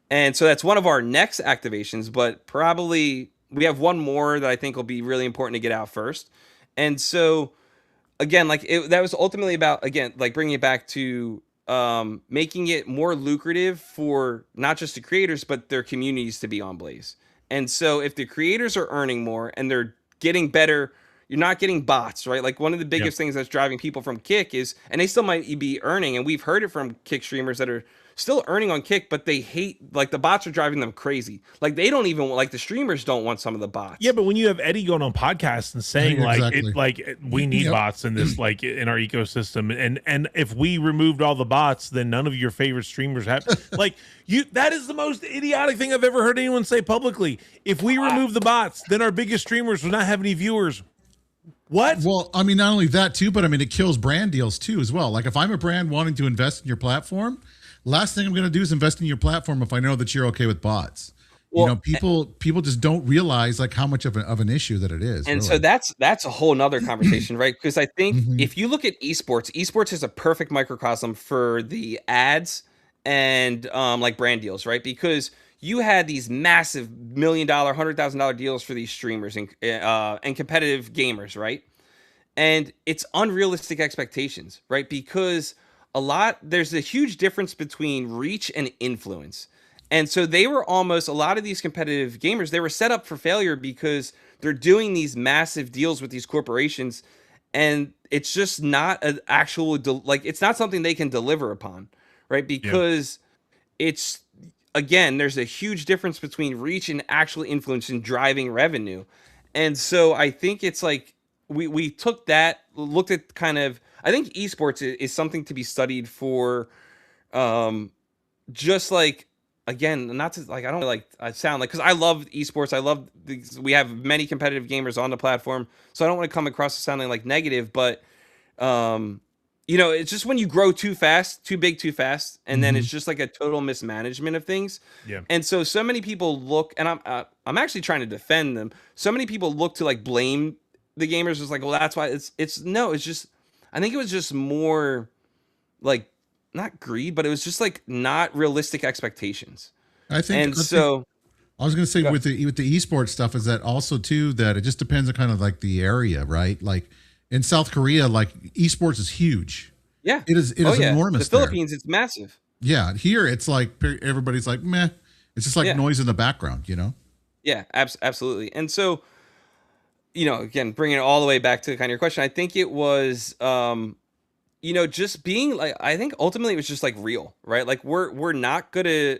[SPEAKER 3] And so that's one of our next activations, but probably we have one more that I think will be really important to get out first. And so again, like that was ultimately about, again, like bringing it back to making it more lucrative for not just the creators, but their communities to be on Blaze. And so if the creators are earning more and they're getting better, you're not getting bots, right? Like one of the biggest things that's driving people from Kick is, and they still might be earning, and we've heard it from Kick streamers that are still earning on Kick, but they hate, like the bots are driving them crazy. Like they don't even, like the streamers don't want some of the bots.
[SPEAKER 2] Yeah, but when you have Eddie going on podcasts and saying we need bots in this, like in our ecosystem, and if we removed all the bots, then none of your favorite streamers have, like that is the most idiotic thing I've ever heard anyone say publicly. If we remove the bots, then our biggest streamers will not have any viewers. What?
[SPEAKER 1] Well, I mean, not only that too, but I mean, it kills brand deals too as well. Like if I'm a brand wanting to invest in your platform, last thing I'm going to do is invest in your platform if I know that you're okay with bots. Well, people just don't realize like how much of an issue that it is.
[SPEAKER 3] And really. So that's a whole nother conversation, right? Because I think if you look at esports is a perfect microcosm for the ads and like brand deals, right? Because you had these massive $1 million, $100,000 deals for these streamers and competitive gamers, right? And it's unrealistic expectations, right? Because there's a huge difference between reach and influence. And so they were a lot of these competitive gamers, they were set up for failure because they're doing these massive deals with these corporations, and it's just not an actual, it's not something they can deliver upon, right? Because it's, again, there's a huge difference between reach and actual influence in driving revenue. And so I think it's like we took that, looked at kind of, I think esports is something to be studied for Um, just like, again, not to like, I don't like I sound like, because I love esports. I love we have many competitive gamers on the platform, so I don't want to come across as sounding like negative, but um, it's just when you grow too fast, too big, too fast, and then it's just like a total mismanagement of things.
[SPEAKER 2] Yeah.
[SPEAKER 3] And so many people look, and I'm actually trying to defend them. So many people look to like blame the gamers. It's like, well, that's why it's no, it's just, I think it was just more like, not greed, but it was just like not realistic expectations.
[SPEAKER 1] I think,
[SPEAKER 3] And so
[SPEAKER 1] I was going to say with the esports stuff is that also too, that it just depends on kind of like the area, right? Like in South Korea, like esports is huge.
[SPEAKER 3] yeah,
[SPEAKER 1] It is enormous.
[SPEAKER 3] The Philippines, it's massive.
[SPEAKER 1] Yeah, here it's like everybody's like meh. It's just like noise in the background,
[SPEAKER 3] Yeah, absolutely. And so, again, bringing it all the way back to kind of your question, I think it was just being like, I think ultimately it was just like real, right? Like we're not gonna,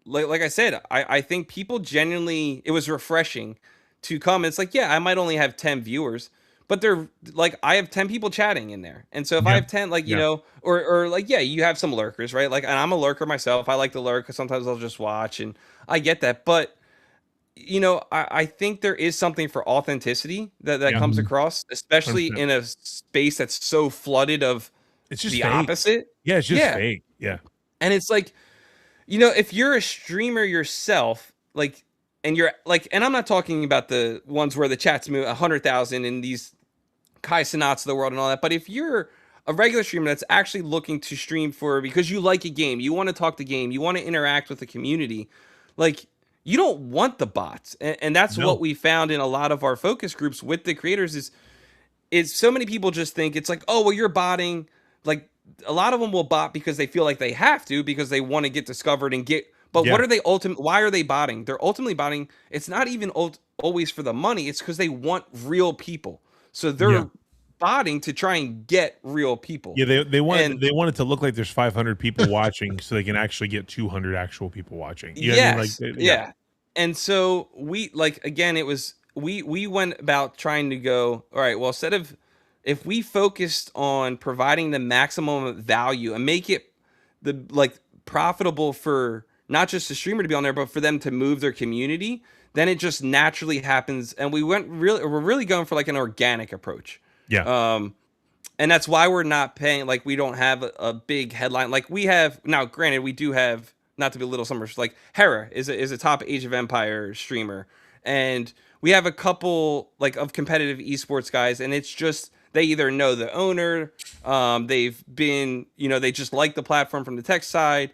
[SPEAKER 3] like I said, I think people genuinely, it was refreshing to come. It's like, yeah, I might only have 10 viewers, but they're like, I have 10 people chatting in there. And so if I have 10, like, or like, yeah, you have some lurkers, right? Like, and I'm a lurker myself. I like to lurk because sometimes I'll just watch, and I get that. But I think there is something for authenticity that comes across, especially
[SPEAKER 2] 100%.
[SPEAKER 3] in a space that's so flooded of
[SPEAKER 2] It's just
[SPEAKER 3] the
[SPEAKER 2] fake.
[SPEAKER 3] opposite.
[SPEAKER 2] Yeah, it's just fake. Yeah.
[SPEAKER 3] And it's like, if you're a streamer yourself, like, and you're like, and I'm not talking about the ones where the chats move 100,000 and these Kai Sanats of the world and all that, but if you're a regular streamer that's actually looking to stream because you like a game, you want to talk the game, you want to interact with the community, like, you don't want the bots. And that's what we found in a lot of our focus groups with the creators is so many people just think it's like, oh, well, you're botting. Like, a lot of them will bot because they feel like they have to, because they want to get discovered and get, but what are they why are they botting? They're ultimately botting. It's not even always for the money. It's because they want real people. So they're botting to try and get real people.
[SPEAKER 2] Yeah, they want it to look like there's 500 people watching so they can actually get 200 actual people watching. You know what I mean?
[SPEAKER 3] Yeah. And so we, like, again, it was, we went about trying to go, all right, well, if we focused on providing the maximum value and make it profitable for not just the streamer to be on there, but for them to move their community, then it just naturally happens. And we're really going for like an organic approach.
[SPEAKER 2] Yeah.
[SPEAKER 3] And that's why we're not paying, like, we don't have a big headline. Like we have now, granted, we do have, not to be little summers, like Hera is a top Age of Empire streamer. And we have a couple like of competitive esports guys, and it's just, they either know the owner, they've been, they just like the platform from the tech side.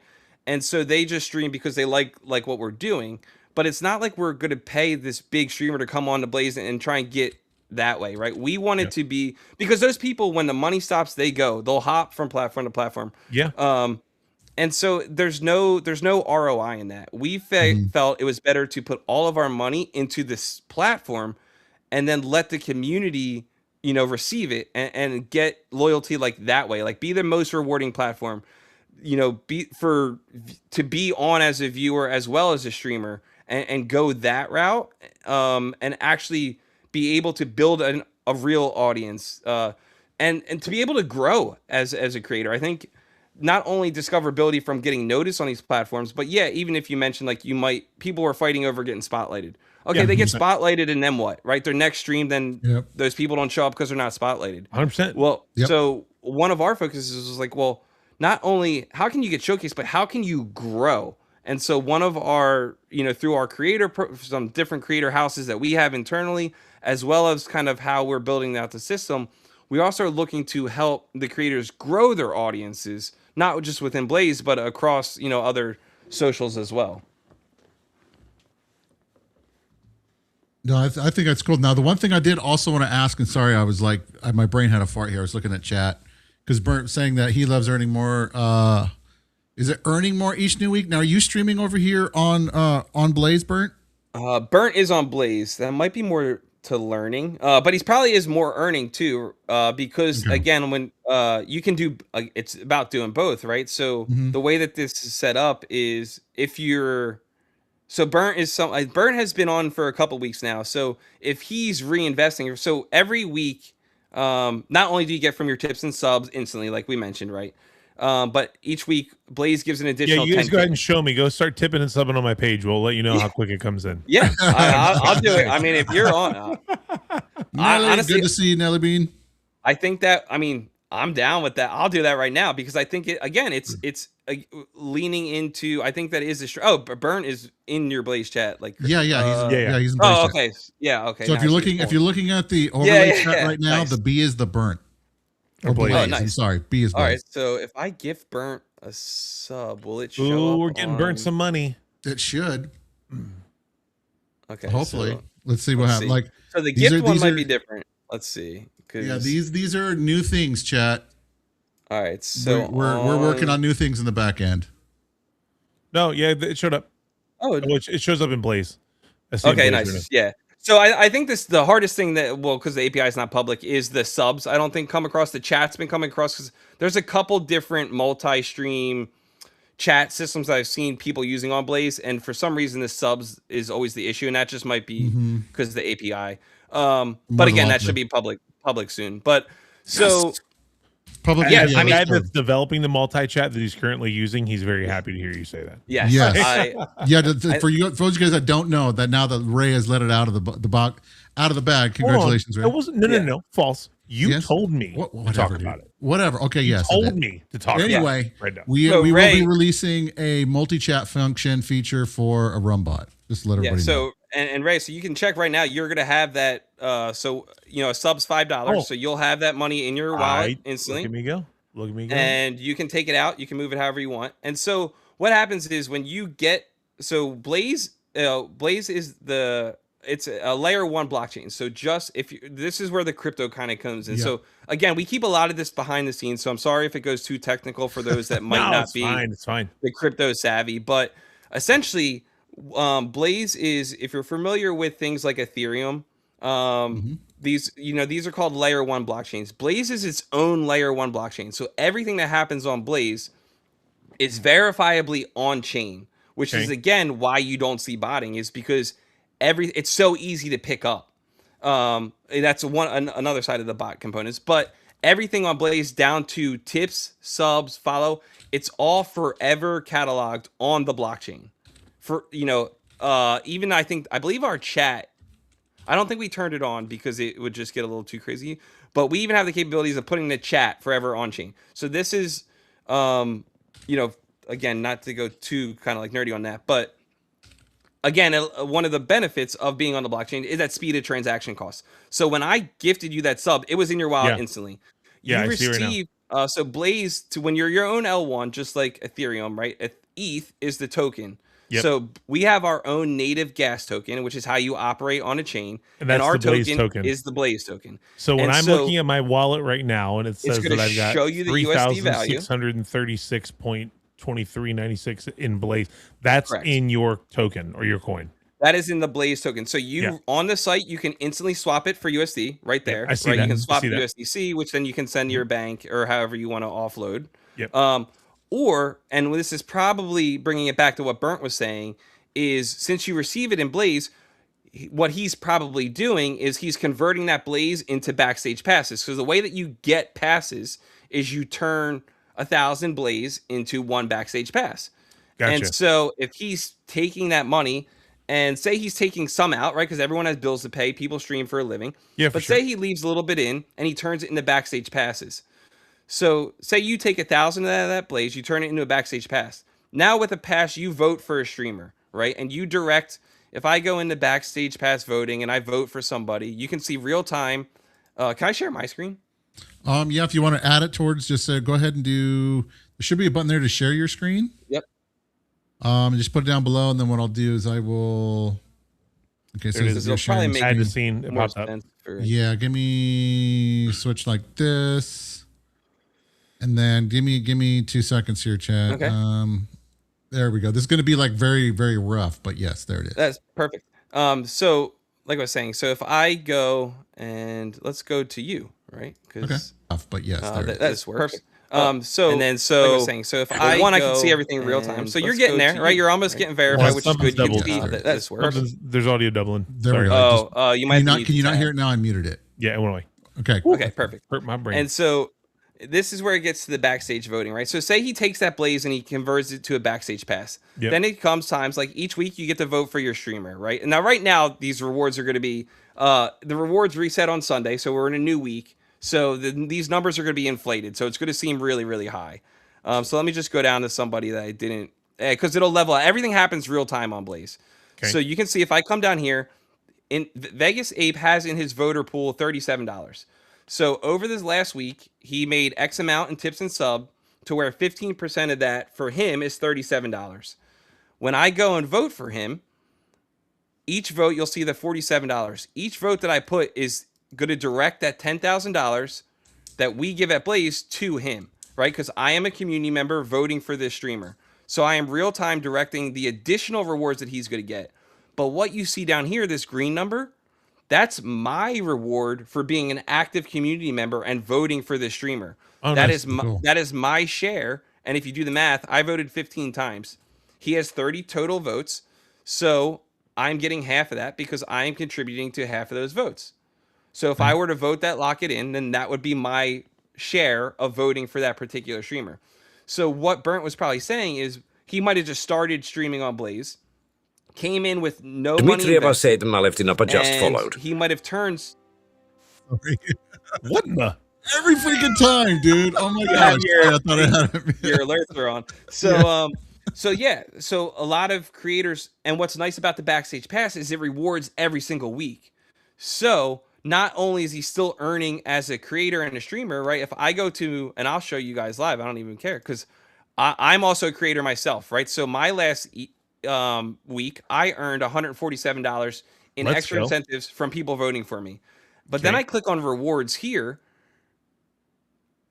[SPEAKER 3] And so they just stream because they like what we're doing. But it's not like we're going to pay this big streamer to come on to Blaze and try and get that way, right? We want it to be, because those people, when the money stops, they'll hop from platform to platform.
[SPEAKER 2] Yeah.
[SPEAKER 3] And so there's no ROI in that. We felt it was better to put all of our money into this platform and then let the community, receive it and get loyalty like that way. Like, be the most rewarding platform, to be on as a viewer as well as a streamer, and go that route, and actually be able to build a real audience, and to be able to grow as a creator. I think not only discoverability from getting noticed on these platforms, but even if you mentioned, like, people were fighting over getting spotlighted. Okay, they get spotlighted, and then what, right? Their next stream, then those people don't show up because they're not spotlighted.
[SPEAKER 2] 100%.
[SPEAKER 3] Well, so one of our focuses was like, well, not only how can you get showcased, but how can you grow? And so one of our, through our some different creator houses that we have internally, as well as kind of how we're building out the system, we also are looking to help the creators grow their audiences, not just within Blaze, but across, other socials as well.
[SPEAKER 1] No, I think that's cool. Now, the one thing I did also want to ask, and sorry, I was like, my brain had a fart here. I was looking at chat because Burnt saying that he loves earning more. Is it earning more each new week? Now, are you streaming over here on Blaze, Burnt?
[SPEAKER 3] Burnt is on Blaze. That might be more to learning, but he's probably is more earning too, because again, when you can do, it's about doing both, right? So the way that this is set up is Burnt has been on for a couple weeks now. So if he's reinvesting, so every week, not only do you get from your tips and subs instantly, like we mentioned, right? But each week, Blaze gives an additional.
[SPEAKER 2] Yeah, you guys
[SPEAKER 3] 10
[SPEAKER 2] go ahead and show me. Go start tipping and subbing on my page. We'll let you know how quick it comes in.
[SPEAKER 3] Yeah, I'll do it. I mean, if you're on,
[SPEAKER 1] Nelly,
[SPEAKER 3] honestly,
[SPEAKER 1] good to see you, Nelly Bean.
[SPEAKER 3] I think that, I mean, I'm down with that. I'll do that right now because I think it's leaning into. I think that is a Burn is in your Blaze chat, like
[SPEAKER 1] yeah, he's in Blaze chat.
[SPEAKER 3] okay, yeah, okay.
[SPEAKER 1] So if you're looking at the overlay chat right now,
[SPEAKER 3] nice.
[SPEAKER 1] the B is the Burnt. Or Blaze.
[SPEAKER 3] Oh, nice.
[SPEAKER 1] I'm sorry, B is Blaze.
[SPEAKER 3] All right, so if I gift Burnt a sub, will it show up?
[SPEAKER 2] We're getting Burnt some money.
[SPEAKER 1] It should.
[SPEAKER 3] Okay,
[SPEAKER 1] hopefully.
[SPEAKER 3] So,
[SPEAKER 1] let's see what happens. Like,
[SPEAKER 3] so the gift one might be different. Let's see.
[SPEAKER 1] Yeah, these are new things, chat.
[SPEAKER 3] All right, so
[SPEAKER 1] we're working on new things in the back end.
[SPEAKER 2] No, yeah, it showed up.
[SPEAKER 3] Oh,
[SPEAKER 2] it shows up in Blaze.
[SPEAKER 3] Okay, nice. Yeah. So I think the hardest thing because the API is not public, is the subs. I don't think come across. The chat's been coming across because there's a couple different multi-stream chat systems that I've seen people using on Blaze, and for some reason the subs is always the issue, and that just might be because of the API. But again, that should be public soon. But so
[SPEAKER 1] public,
[SPEAKER 2] yeah, the guy that's developing the multi-chat that he's currently using, he's very happy to hear you say that.
[SPEAKER 3] Yes.
[SPEAKER 1] For you guys that don't know, that now that Ray has let it out of the box, out of the bag, congratulations, Ray.
[SPEAKER 2] It wasn't, no, false. You told me to talk about it.
[SPEAKER 1] Whatever. Okay, yes.
[SPEAKER 2] You told me to talk about it.
[SPEAKER 1] Anyway,
[SPEAKER 2] right now.
[SPEAKER 1] we will be releasing a multi-chat function feature for a Rumbot. Just to let everybody know.
[SPEAKER 3] And Ray, so you can check right now. You're gonna have that. A sub's $5, so you'll have that money in your wallet instantly.
[SPEAKER 2] Look at me go.
[SPEAKER 3] And you can take it out. You can move it however you want. And so what happens is when you get Blaze is it's a layer 1 blockchain. So this is where the crypto kind of comes in. Yeah. So again, we keep a lot of this behind the scenes. So I'm sorry if it goes too technical for those that might not be
[SPEAKER 2] it's fine.
[SPEAKER 3] The crypto savvy, but essentially. Blaze is, if you're familiar with things like Ethereum, these are called layer 1 blockchains. Blaze is its own layer 1 blockchain. So everything that happens on Blaze is verifiably on chain, which is again why you don't see botting, is because it's so easy to pick up. That's another side of the bot components, but everything on Blaze down to tips, subs, follow, it's all forever cataloged on the blockchain. For even I believe our chat, I don't think we turned it on because it would just get a little too crazy, but we even have the capabilities of putting the chat forever on chain. So this is again, not to go too kind of like nerdy on that, but again, one of the benefits of being on the blockchain is that speed of transaction costs. So when I gifted you that sub, it was in your wallet instantly.
[SPEAKER 2] Yeah, I see right
[SPEAKER 3] now. So Blaze, when you're your own L1, just like Ethereum, right? ETH is the token. Yep. So we have our own native gas token, which is how you operate on a chain,
[SPEAKER 2] and our token
[SPEAKER 3] is the Blaze token.
[SPEAKER 2] So when I'm looking at my wallet right now, and it says that I've got 3,636.2396 in Blaze, that's correct. In your token or your coin.
[SPEAKER 3] That is in the Blaze token. So on the site, you can instantly swap it for USD right there.
[SPEAKER 2] I see
[SPEAKER 3] right?
[SPEAKER 2] that.
[SPEAKER 3] You can swap USDC, which then you can send to your bank or however you want to offload.
[SPEAKER 2] Yep.
[SPEAKER 3] And this is probably bringing it back to what Burnt was saying, is since you receive it in Blaze, what he's probably doing is he's converting that Blaze into backstage passes. So the way that you get passes is you turn 1,000 Blaze into 1 backstage pass.
[SPEAKER 2] Gotcha.
[SPEAKER 3] And so if he's taking that money and say he's taking some out, right? Because everyone has bills to pay. People stream for a living.
[SPEAKER 2] Yeah,
[SPEAKER 3] but say he leaves a little bit in and he turns it into backstage passes. So say you take 1,000 out of that Blaze, you turn it into a backstage pass. Now with a pass, you vote for a streamer, right? And you direct, if I go into backstage pass voting and I vote for somebody, you can see real time. Can I share my screen?
[SPEAKER 1] Yeah, if you want to add it towards, just go ahead and there should be a button there to share your screen.
[SPEAKER 3] Yep.
[SPEAKER 1] Just put it down below, and then what I'll do is I will. Okay, so
[SPEAKER 3] it'll probably make
[SPEAKER 2] add the scene.
[SPEAKER 3] more sense
[SPEAKER 1] yeah, give me switch like this. And then give me 2 seconds here, chat.
[SPEAKER 3] Okay.
[SPEAKER 1] There we go. This is going to be like very, very rough, but yes, there it is.
[SPEAKER 3] That's perfect. So like I was saying, so if I go and let's go to you, right?
[SPEAKER 1] Okay. But yes,
[SPEAKER 3] that's perfect. Like I was saying, so if I can see everything in real time. So you're getting there, right? You're almost getting verified, which is good. That's perfect.
[SPEAKER 2] There's audio doubling.
[SPEAKER 1] There we go.
[SPEAKER 3] You might
[SPEAKER 1] can you not hear it now? I muted it.
[SPEAKER 2] Yeah, it went away.
[SPEAKER 1] Okay.
[SPEAKER 3] Okay, perfect.
[SPEAKER 2] Hurt my brain.
[SPEAKER 3] And so this is where it gets to the backstage voting, right? So say he takes that Blaze and he converts it to a backstage pass.
[SPEAKER 2] Yep.
[SPEAKER 3] Then it comes times like each week you get to vote for your streamer, right? And now right now these rewards are going to be the rewards reset on Sunday, so we're in a new week. So these numbers are going to be inflated, so it's going to seem really, really high. So let me just go down to somebody that I didn't, because it'll level out. Everything happens real time on Blaze. Okay. So you can see if I come down here, in Vegas Ape has in his voter pool $37. So over this last week, he made X amount in tips and sub to where 15% of that for him is $37. When I go and vote for him, each vote, you'll see the $47. Each vote that I put is going to direct that $10,000 that we give at Blaze to him, right? Because I am a community member voting for this streamer. So I am real time directing the additional rewards that he's going to get. But what you see down here, this green number, that's my reward for being an active community member and voting for this streamer. Oh, that is cool. That is my share. And if you do the math, I voted 15 times. He has 30 total votes. So I'm getting half of that because I am contributing to half of those votes. So if I were to vote that, lock it in, then that would be my share of voting for that particular streamer. So what Burnt was probably saying is he might have just started streaming on Blaze, came in with no money invested,
[SPEAKER 4] just followed.
[SPEAKER 3] He might have turned.
[SPEAKER 2] What in the?
[SPEAKER 1] Every freaking time, dude. Oh my gosh. I thought I had it.
[SPEAKER 3] Your alerts are on. So, so a lot of creators, and what's nice about the Backstage Pass is it rewards every single week. So not only is he still earning as a creator and a streamer, right? If I go to, and I'll show you guys live, I don't even care because I'm also a creator myself, right? So my last week, I earned $147 in extra incentives from people voting for me. But then I click on rewards here,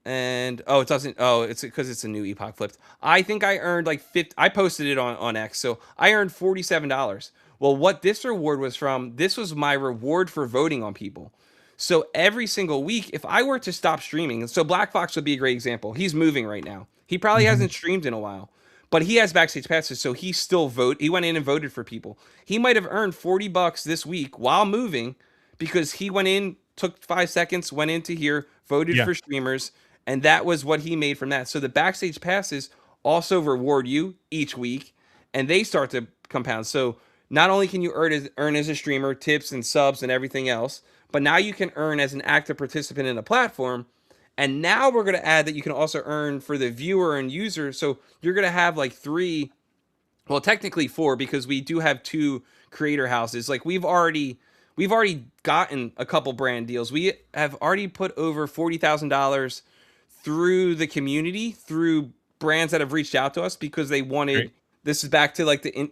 [SPEAKER 3] and it doesn't. Oh, it's because it's a new Epoch flipped. I think I earned like 50. I posted it on X, so I earned $47. Well, what this reward was from, this was my reward for voting on people. So every single week, if I were to stop streaming, so Black Fox would be a great example. He's moving right now. He probably hasn't streamed in a while, but he has backstage passes, so he still he went in and voted for people. He might have earned $40 this week while moving because he went in, took 5 seconds, went into here, voted for streamers, and that was what he made from that. So the backstage passes also reward you each week, and they start to compound. So not only can you earn as a streamer, tips and subs and everything else, but now you can earn as an active participant in the platform. And now we're going to add that you can also earn for the viewer and user. So you're going to have like 3, well, technically 4, because we do have 2 creator houses. Like we've already gotten a couple brand deals. We have already put over $40,000 through the community, through brands that have reached out to us because they wanted. Great. This is back to like the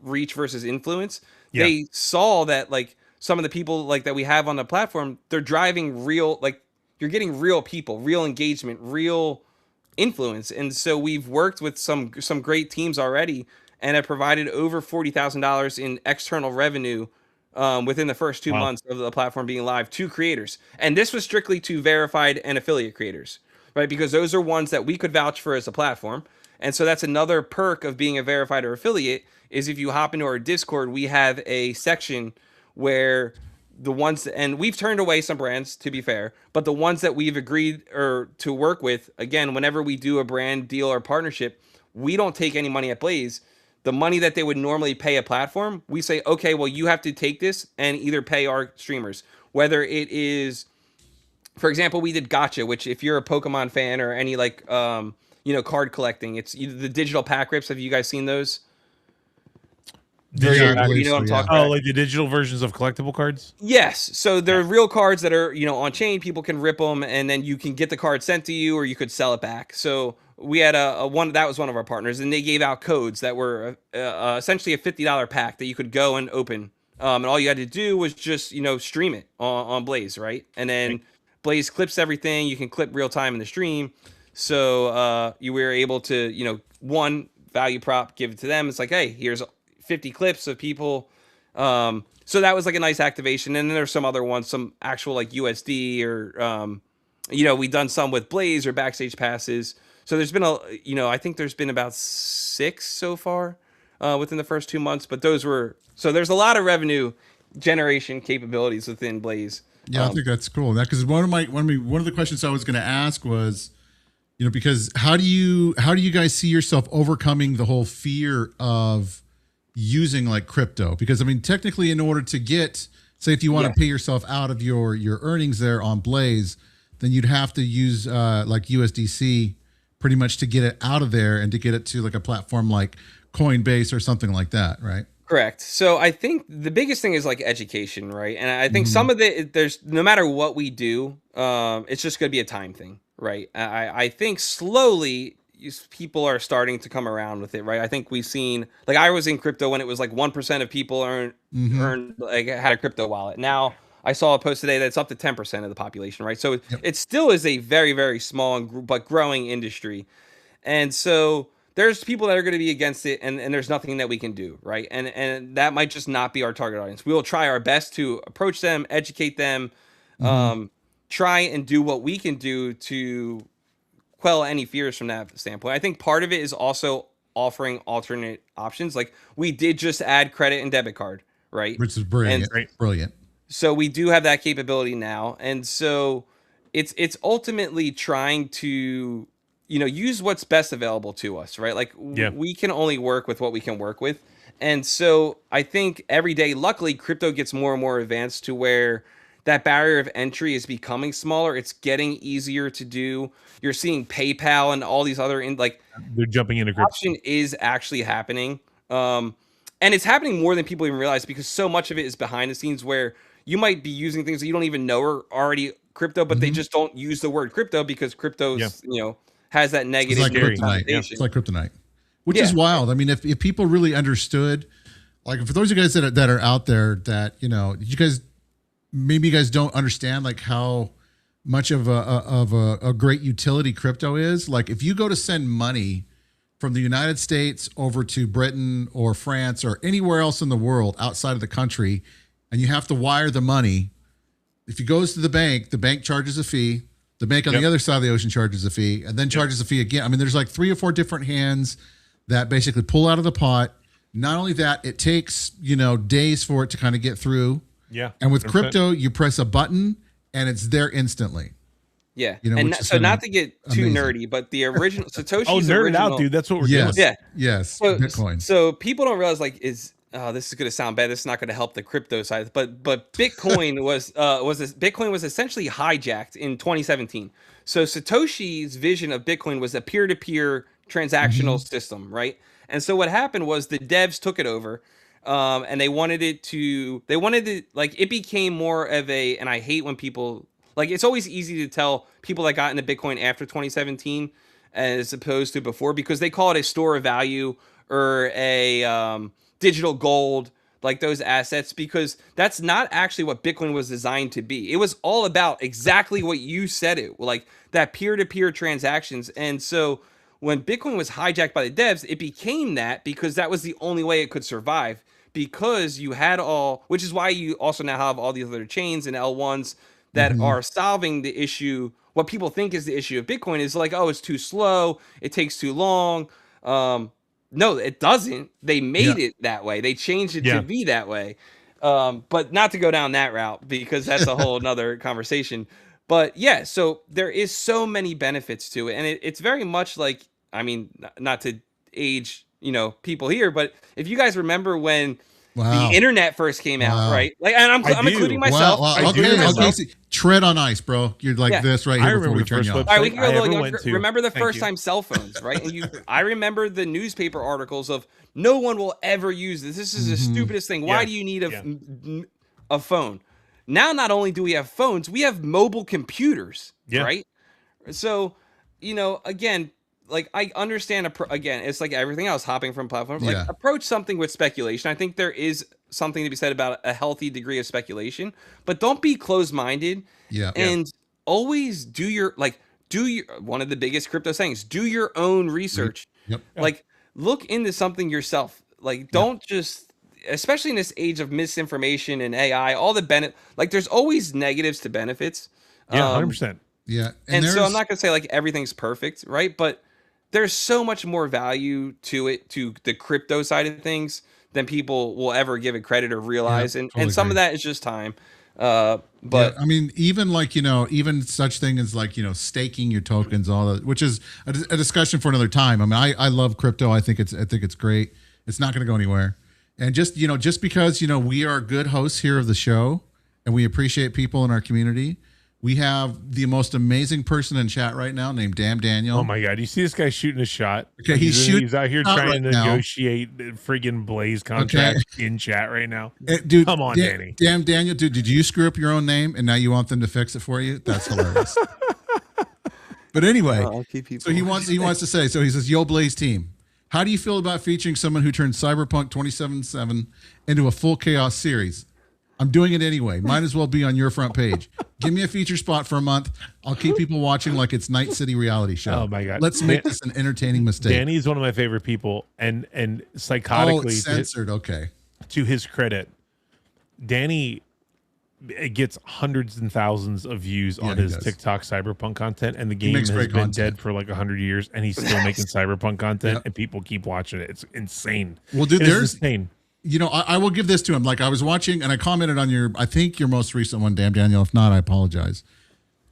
[SPEAKER 3] reach versus influence. Yeah. They saw that like some of the people like that we have on the platform, they're driving real, like you're getting real people, real engagement, real influence. And so we've worked with some great teams already and have provided over $40,000 in external revenue within the first 2 months of the platform being live to creators. And this was strictly to verified and affiliate creators, right? Because those are ones that we could vouch for as a platform. And so that's another perk of being a verified or affiliate is if you hop into our Discord, we have a section where the ones, and we've turned away some brands to be fair, but the ones that we've agreed or to work with, again, whenever we do a brand deal or partnership, we don't take any money at Blaze. The money that they would normally pay a platform, we say, okay, well, you have to take this and either pay our streamers, whether it is, for example, we did Gacha, which if you're a Pokemon fan or any like, card collecting, it's the digital pack rips. Have you guys seen those?
[SPEAKER 2] You know what I'm talking about? Oh, like the digital versions of collectible cards?
[SPEAKER 3] Yes. So they're real cards that are, on chain. People can rip them and then you can get the card sent to you or you could sell it back. So we had a one, that was one of our partners, and they gave out codes that were essentially a $50 pack that you could go and open. And all you had to do was just, stream it on Blaze, right? And then Blaze clips everything. You can clip real time in the stream. So you were able to, one value prop, give it to them. It's like, hey, here's 50 clips of people. So that was like a nice activation. And then there's some other ones, some actual like USD or, we've done some with Blaze or backstage passes. So there's been I think there's been about 6 so far within the first 2 months. But so there's a lot of revenue generation capabilities within Blaze.
[SPEAKER 1] Yeah, I think that's cool. That because one of the questions I was going to ask was, because how do you guys see yourself overcoming the whole fear of using like crypto? Because I mean, technically, in order to get, say, if you want to pay yourself out of your earnings there on Blaze, then you'd have to use like USDC pretty much to get it out of there and to get it to like a platform like Coinbase or something like that, right?
[SPEAKER 3] Correct. So I think the biggest thing is like education, right? And I think some of there's no matter what we do, it's just going to be a time thing, right? I think slowly people are starting to come around with it, right? I think we've seen, like, I was in crypto when it was like 1% of people earned like had a crypto wallet. Now I saw a post today that's up to 10% of the population, right? So it still is a very, very small but growing industry. And so there's people that are going to be against it, and there's nothing that we can do, right? And that might just not be our target audience. We will try our best to approach them, educate them, try and do what we can do to quell any fears from that standpoint. I think part of it is also offering alternate options. Like, we did just add credit and debit card, right?
[SPEAKER 1] Which is brilliant. Brilliant.
[SPEAKER 3] So we do have that capability now. And so it's ultimately trying to, use what's best available to us, right? Like, we can only work with what we can work with. And so I think every day, luckily, crypto gets more and more advanced to where that barrier of entry is becoming smaller. It's getting easier to do. You're seeing PayPal and all these other
[SPEAKER 2] they're jumping into crypto.
[SPEAKER 3] Option is actually happening. And it's happening more than people even realize, because so much of it is behind the scenes where you might be using things that you don't even know are already crypto, but they just don't use the word crypto because crypto's, has that negative.
[SPEAKER 1] It's like kryptonite. It's like kryptonite, which is wild. I mean, if people really understood, like, for those of you guys that are out there that, maybe you guys don't understand like how much of a great utility crypto is. Like, if you go to send money from the United States over to Britain or France or anywhere else in the world outside of the country, and you have to wire the money, if it goes to the bank charges a fee. The bank on the other side of the ocean charges a fee, and then charges a fee again. I mean, there's like 3 or 4 different hands that basically pull out of the pot. Not only that, it takes, days for it to kind of get through.
[SPEAKER 2] Yeah.
[SPEAKER 1] And with crypto, you press a button and it's there instantly.
[SPEAKER 3] Yeah. And so, not to get too nerdy, but the original Satoshi's
[SPEAKER 2] nerd out, dude. That's what we're doing.
[SPEAKER 3] Yeah.
[SPEAKER 1] Yes.
[SPEAKER 3] So,
[SPEAKER 1] Bitcoin.
[SPEAKER 3] So people don't realize, like, this is going to sound bad. This is not going to help the crypto side, but Bitcoin was essentially hijacked in 2017. So Satoshi's vision of Bitcoin was a peer-to-peer transactional system, right? And so what happened was the devs took it over, and they wanted it like, it became more of a, and I hate when people, like, it's always easy to tell people that got into Bitcoin after 2017 as opposed to before, because they call it a store of value or a digital gold, like those assets, because that's not actually what Bitcoin was designed to be. It was all about exactly what you said it, like that peer-to-peer transactions. And so when Bitcoin was hijacked by the devs, it became that because that was the only way it could survive, because you had which is why you also now have all these other chains and L1s that are solving the issue. What people think is the issue of Bitcoin is like, oh, it's too slow, it takes too long. No, it doesn't. They made it that way. They changed it to be that way. But not to go down that route, because that's a whole nother conversation. But yeah, so there is so many benefits to it. And it's very much like, I mean, not to age, people here, but if you guys remember when the internet first came out, right? Like, and I'm including myself.
[SPEAKER 1] Okay. Tread on ice, bro. You're like this right here before we turn you off.
[SPEAKER 3] All right, we can go a little younger. Remember the first time cell phones, right? And I remember the newspaper articles of, no one will ever use this. This is the stupidest thing. Why do you need a phone? Now, not only do we have phones, we have mobile computers, right? So, again, like, I understand, again, it's like everything else, hopping from platforms. Like, approach something with speculation. I think there is something to be said about a healthy degree of speculation, but don't be closed-minded. And always do your, one of the biggest crypto sayings, do your own research. Like, look into something yourself. Like, don't just, especially in this age of misinformation and AI, all the like, there's always negatives to benefits.
[SPEAKER 2] 100%.
[SPEAKER 1] Yeah.
[SPEAKER 3] And so I'm not going to say like everything's perfect, right? But there's so much more value to it, to the crypto side of things, than people will ever give it credit or realize. And some of that is just time. But
[SPEAKER 1] I mean, even like, even such thing as like, staking your tokens, all that, which is a discussion for another time. I mean, I love crypto. I think it's great. It's not going to go anywhere. And just because, we are good hosts here of the show and we appreciate people in our community. We have the most amazing person in chat right now named Damn Daniel.
[SPEAKER 2] Oh my God. You see this guy shooting a shot?
[SPEAKER 1] Okay.
[SPEAKER 2] He's out here trying to negotiate friggin' Blaze contracts in chat right now.
[SPEAKER 1] Dude,
[SPEAKER 2] come on, Danny.
[SPEAKER 1] Damn Daniel, dude, did you screw up your own name and now you want them to fix it for you? That's hilarious. But anyway, so he wants to say, so he says, yo, Blaze team, how do you feel about featuring someone who turned Cyberpunk 2077 into a full chaos series? I'm doing it anyway. Might as well be on your front page. Give me a feature spot for a month. I'll keep people watching like it's Night City reality show.
[SPEAKER 2] Oh my God.
[SPEAKER 1] Let's make this an entertaining mistake.
[SPEAKER 2] Danny's one of my favorite people, and psychotically
[SPEAKER 1] censored. Okay.
[SPEAKER 2] To his credit, Danny gets hundreds and thousands of views on his TikTok Cyberpunk content, and the game has been dead for like 100 years, and he's still making Cyberpunk content, and people keep watching it. It's insane.
[SPEAKER 1] Well, dude, there's
[SPEAKER 2] insane.
[SPEAKER 1] I will give this to him. Like I was watching and I commented on I think your most recent one, Damn Daniel. If not, I apologize.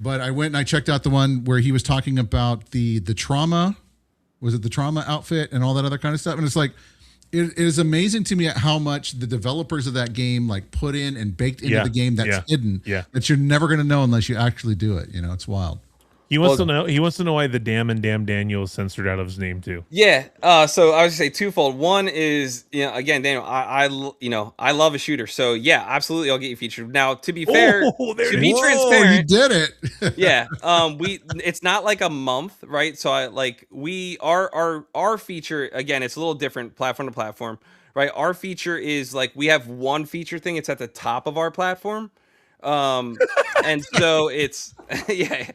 [SPEAKER 1] But I went and I checked out the one where he was talking about the trauma. Was it the trauma outfit and all that other kind of stuff? And it's like, it is amazing to me at how much the developers of that game like put in and baked into the game that's hidden. That you're never going to know unless you actually do it. It's wild.
[SPEAKER 2] He wants to know. He wants to know why the Damn and Damn Daniel is censored out of his name too.
[SPEAKER 3] Yeah. So I was gonna say twofold. One is, again, Daniel, I love a shooter. So yeah, absolutely, I'll get you featured. Now, to be fair, to be transparent,
[SPEAKER 1] you did it.
[SPEAKER 3] Yeah. It's not like a month, right? So our feature, again, it's a little different platform to platform, right? Our feature is like we have one feature thing. It's at the top of our platform. And so it's I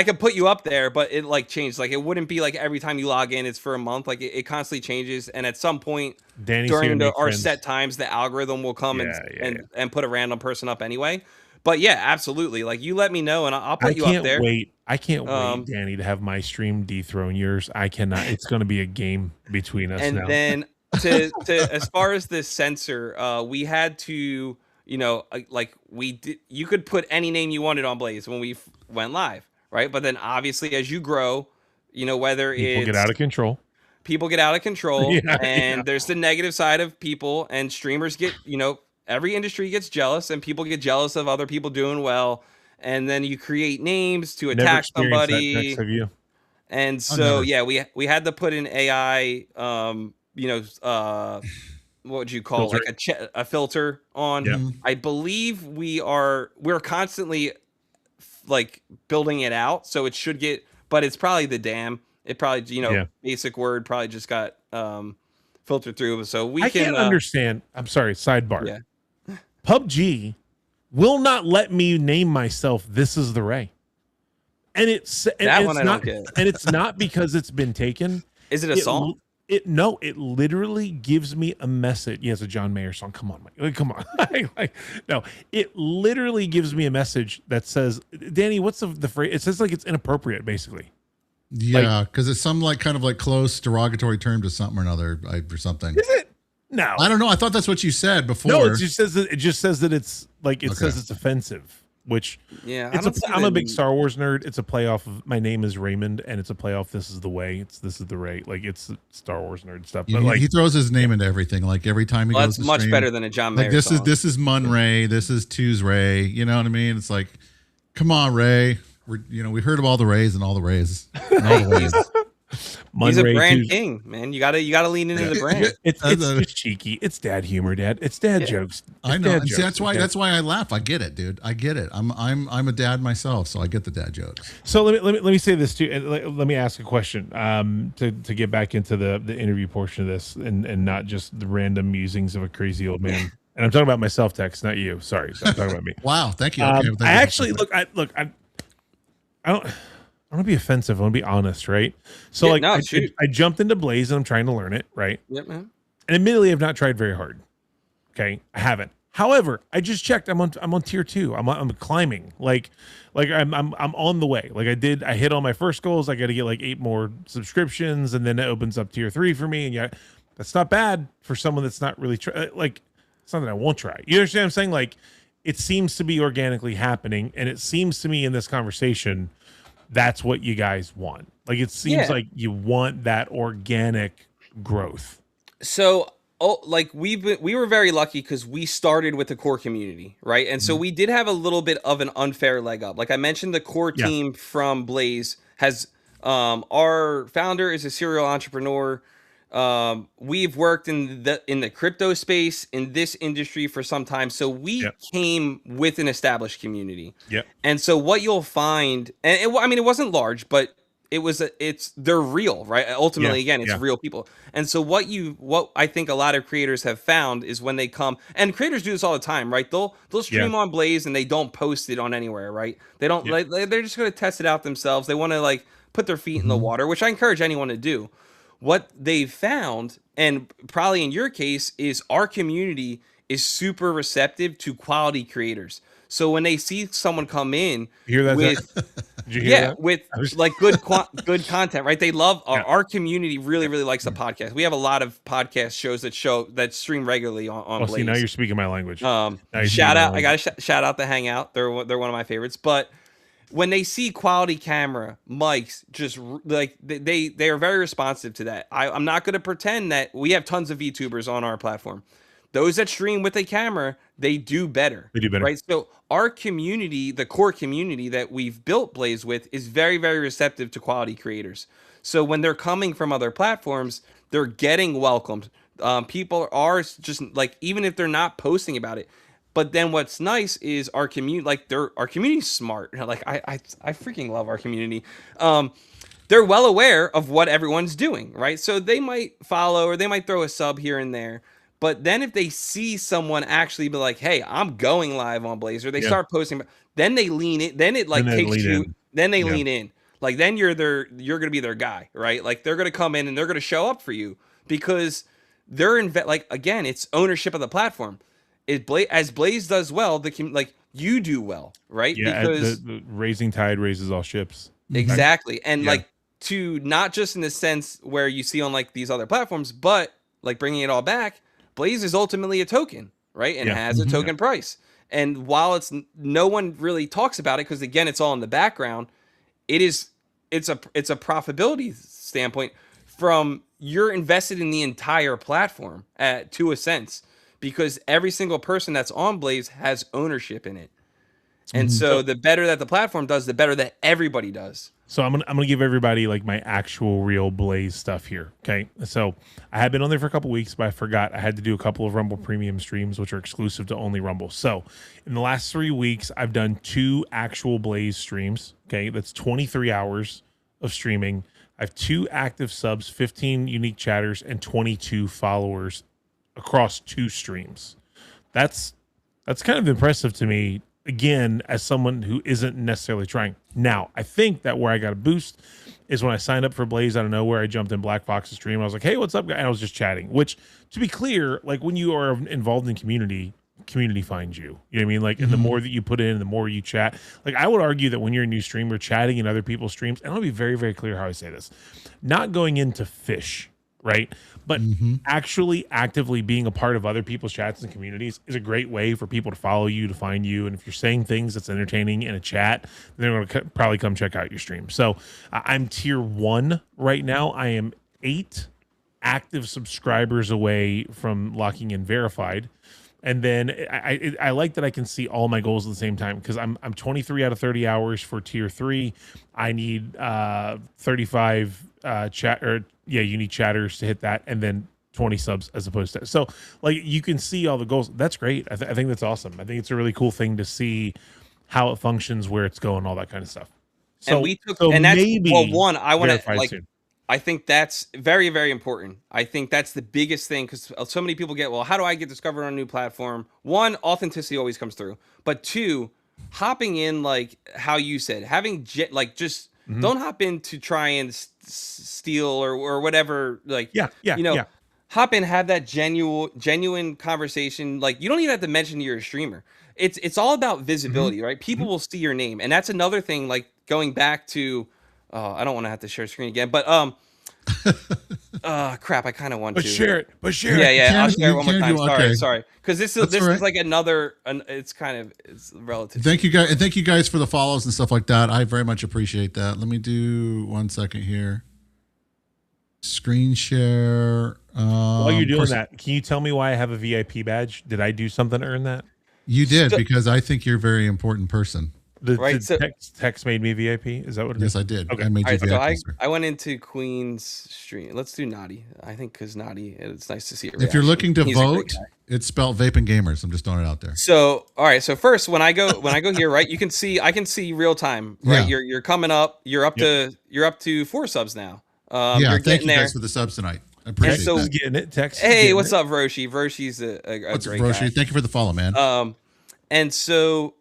[SPEAKER 3] could put you up there, but it like changed. Like it wouldn't be like every time you log in it's for a month. Like it constantly changes, and at some point during our set times the algorithm will come and put a random person up anyway. But yeah, absolutely, like you let me know and I'll put you up there.
[SPEAKER 2] I can't wait, Danny, to have my stream dethrone yours. I cannot. It's going to be a game between us
[SPEAKER 3] and
[SPEAKER 2] now.
[SPEAKER 3] Then to as far as the censor, we had to, you could put any name you wanted on Blaze when we went live, right? But then obviously as you grow, whether
[SPEAKER 2] people get out of control,
[SPEAKER 3] and there's the negative side of people, and streamers get, every industry gets jealous, and people get jealous of other people doing well, and then you create names to attack somebody. And so we had to put in AI, what would you call it? Like a filter on.
[SPEAKER 2] Yeah.
[SPEAKER 3] I believe we're constantly like building it out, so it should get, but it's probably the damn. It probably basic word probably just got filtered through. So I
[SPEAKER 2] can't understand. I'm sorry. Sidebar.
[SPEAKER 3] Yeah.
[SPEAKER 2] PUBG will not let me name myself This Is the Ray, and it's not because it's been taken.
[SPEAKER 3] Is it a song?
[SPEAKER 2] It literally gives me a message. Yeah, it's a John Mayer song. Come on, Mike. Come on. No, it literally gives me a message that says, Danny, what's the phrase? It says like it's inappropriate, basically.
[SPEAKER 1] Yeah, because it's some like kind of like close derogatory term to something or another or something.
[SPEAKER 2] Is it? No,
[SPEAKER 1] I don't know. I thought that's what you said before.
[SPEAKER 2] No, it just says that it's like says it's offensive. Which I'm a big Star Wars nerd. It's a playoff of my name is Raymond, and it's a playoff. This is the way. This is the Ray. Like it's Star Wars nerd stuff. But
[SPEAKER 1] he throws his name into everything. Like every time he goes,
[SPEAKER 3] that's much better than a John Mayer
[SPEAKER 1] song.
[SPEAKER 3] Song.
[SPEAKER 1] This is Mun Ray. This is Two's Ray. You know what I mean? It's like, come on, Ray. We heard of all the Rays and all the Rays. And all the Rays.
[SPEAKER 3] He's a brand king, man. You gotta lean into the brand.
[SPEAKER 2] It's just cheeky. It's dad humor, Dad. It's dad jokes.
[SPEAKER 1] I know. See, that's why I laugh. I get it, dude. I get it. I'm a dad myself, so I get the dad jokes.
[SPEAKER 2] So let me say this too. Let me ask a question. To get back into the interview portion of this and not just the random musings of a crazy old man. And I'm talking about myself, Tex, not you. Sorry, I'm talking about me.
[SPEAKER 1] Wow, thank you. Okay,
[SPEAKER 2] I actually I don't want to be offensive. I want to be honest, right? So I jumped into Blaze and I'm trying to learn it, right?
[SPEAKER 3] Yep, man.
[SPEAKER 2] And admittedly, I've not tried very hard. Okay, I haven't. However, I just checked. I'm on tier 2. I'm climbing. Like I'm on the way. Like I hit all my first goals. I got to get like 8 more subscriptions, and then it opens up tier 3 for me. And that's not bad for someone that's not really it's not that I won't try. You understand what I'm saying? Like it seems to be organically happening, and it seems to me in this conversation that's what you guys want. Like it seems like you want that organic growth.
[SPEAKER 3] So, like we were very lucky because we started with the core community, right? And so we did have a little bit of an unfair leg up. Like I mentioned, the core team from Blaze has our founder is a serial entrepreneur. We've worked in the crypto space in this industry for some time, so we came with an established community. And so what you'll find, and it wasn't large, but they're real, right? Ultimately, again, it's real people. And so what I think a lot of creators have found is when they come, and creators do this all the time, right? They'll stream on Blaze and they don't post it on anywhere, right? They don't they're just going to test it out themselves. They want to like put their feet in the water, which I encourage anyone to do. What they've found, and probably in your case, is our community is super receptive to quality creators. So when they see someone come in with like good content, right? They love our community. Really likes the podcast. We have a lot of podcast shows that stream regularly on Blaze.
[SPEAKER 2] See, now you're speaking my language.
[SPEAKER 3] Shout out! I got to shout out the Hangout. They're one of my favorites, but. When they see quality camera, mics, just like they are very responsive to that. I'm not going to pretend that we have tons of VTubers on our platform. Those that stream with a camera, they do better.
[SPEAKER 2] They do better.
[SPEAKER 3] Right? So our community, the core community that we've built Blaze with, is very, very receptive to quality creators. So when they're coming from other platforms, they're getting welcomed. People are just like, even if they're not posting about it. But then what's nice is our community, like our community's smart. Like I freaking love our community. They're well aware of what everyone's doing, right? So they might follow or they might throw a sub here and there. But then if they see someone actually be like, "Hey, I'm going live on Blaze," or they start posting, then they lean in. Then it like takes you. Then they lean in. Like then you're gonna be their guy, right? Like they're gonna come in and they're gonna show up for you because they're like again, it's ownership of the platform. As Blaze does well, you do well, right?
[SPEAKER 2] Yeah, because the raising tide raises all ships.
[SPEAKER 3] Exactly. And like to not just in the sense where you see on like these other platforms, but like bringing it all back, Blaze is ultimately a token, right? And has a token price. And while no one really talks about it because again, it's all in the background, it's a profitability standpoint from you're invested in the entire platform to a sense. Because every single person that's on Blaze has ownership in it. And so the better that the platform does, the better that everybody does.
[SPEAKER 2] So I'm gonna give everybody like my actual real Blaze stuff here. Okay. So I had been on there for a couple weeks, but I forgot I had to do a couple of Rumble Premium streams, which are exclusive to only Rumble. So in the last 3 weeks, I've done 2 actual Blaze streams. Okay. That's 23 hours of streaming. I have 2 active subs, 15 unique chatters, and 22 followers across 2 streams. That's kind of impressive to me, again, as someone who isn't necessarily trying. Now, I think that where I got a boost is when I signed up for Blaze out of nowhere. I jumped in Black Fox's stream. I was like, hey, what's up, guys? And I was just chatting, which, to be clear, like when you are involved in community finds you. You know what I mean? Like, and the more that you put in, the more you chat. Like, I would argue that when you're a new streamer, chatting in other people's streams, and I'll be very, very clear how I say this, not going into fish, right? But actually actively being a part of other people's chats and communities is a great way for people to follow you, to find you. And if you're saying things that's entertaining in a chat, they're going to probably come check out your stream. So I'm tier 1 right now. I am 8 active subscribers away from locking in verified. And then I like that I can see all my goals at the same time because I'm 23 out of 30 hours for tier 3. I need 35 unique chatters to hit that, and then 20 subs as opposed to. So like you can see all the goals. That's great. I think that's awesome. I think it's a really cool thing to see how it functions, where it's going, all that kind of stuff. So,
[SPEAKER 3] I think that's very, very important. I think that's the biggest thing because so many people get, well, how do I get discovered on a new platform? 1, authenticity always comes through. But 2, hopping in, like how you said, having don't hop in to try and steal or whatever. Like, hop in, have that genuine conversation. Like, you don't even have to mention you're a streamer. It's all about visibility, right? People will see your name. And that's another thing, like going back to, I don't want to have to share screen again, but Crap, I kind of want
[SPEAKER 2] But
[SPEAKER 3] to.
[SPEAKER 2] share it. But share
[SPEAKER 3] Yeah,
[SPEAKER 2] it.
[SPEAKER 3] yeah. I'll share it one more time.
[SPEAKER 1] Okay.
[SPEAKER 3] Sorry. Because this
[SPEAKER 1] That's
[SPEAKER 3] is like another. It's kind of it's relative.
[SPEAKER 1] Thank you guys, and thank you guys for the follows and stuff like that. I very much appreciate that. Let me do 1 second here. Screen share.
[SPEAKER 2] While you're doing that, can you tell me why I have a VIP badge? Did I do something to earn that?
[SPEAKER 1] You did, because I think you're a very important person.
[SPEAKER 2] The text made me VIP. Is that what it is?
[SPEAKER 1] Yes, I did.
[SPEAKER 2] Okay.
[SPEAKER 1] I made you VIP.
[SPEAKER 3] So I went into Queen's stream. Let's do Naughty. I think because Naughty, it's nice to see it.
[SPEAKER 1] If you're looking to vote, it's spelled Vaping Gamers. I'm just throwing it out there.
[SPEAKER 3] So, all right. So first, when I go here, right, I can see real time, right? Yeah. You're coming up. You're up to 4 subs now.
[SPEAKER 1] Yeah, thank you guys for the subs tonight. I appreciate that.
[SPEAKER 2] Getting it. Text.
[SPEAKER 3] Hey, what's up, Roshi? Roshi's a
[SPEAKER 1] what's
[SPEAKER 3] great
[SPEAKER 1] up, Roshi?
[SPEAKER 3] guy.
[SPEAKER 1] Thank you for the follow, man.
[SPEAKER 3] And so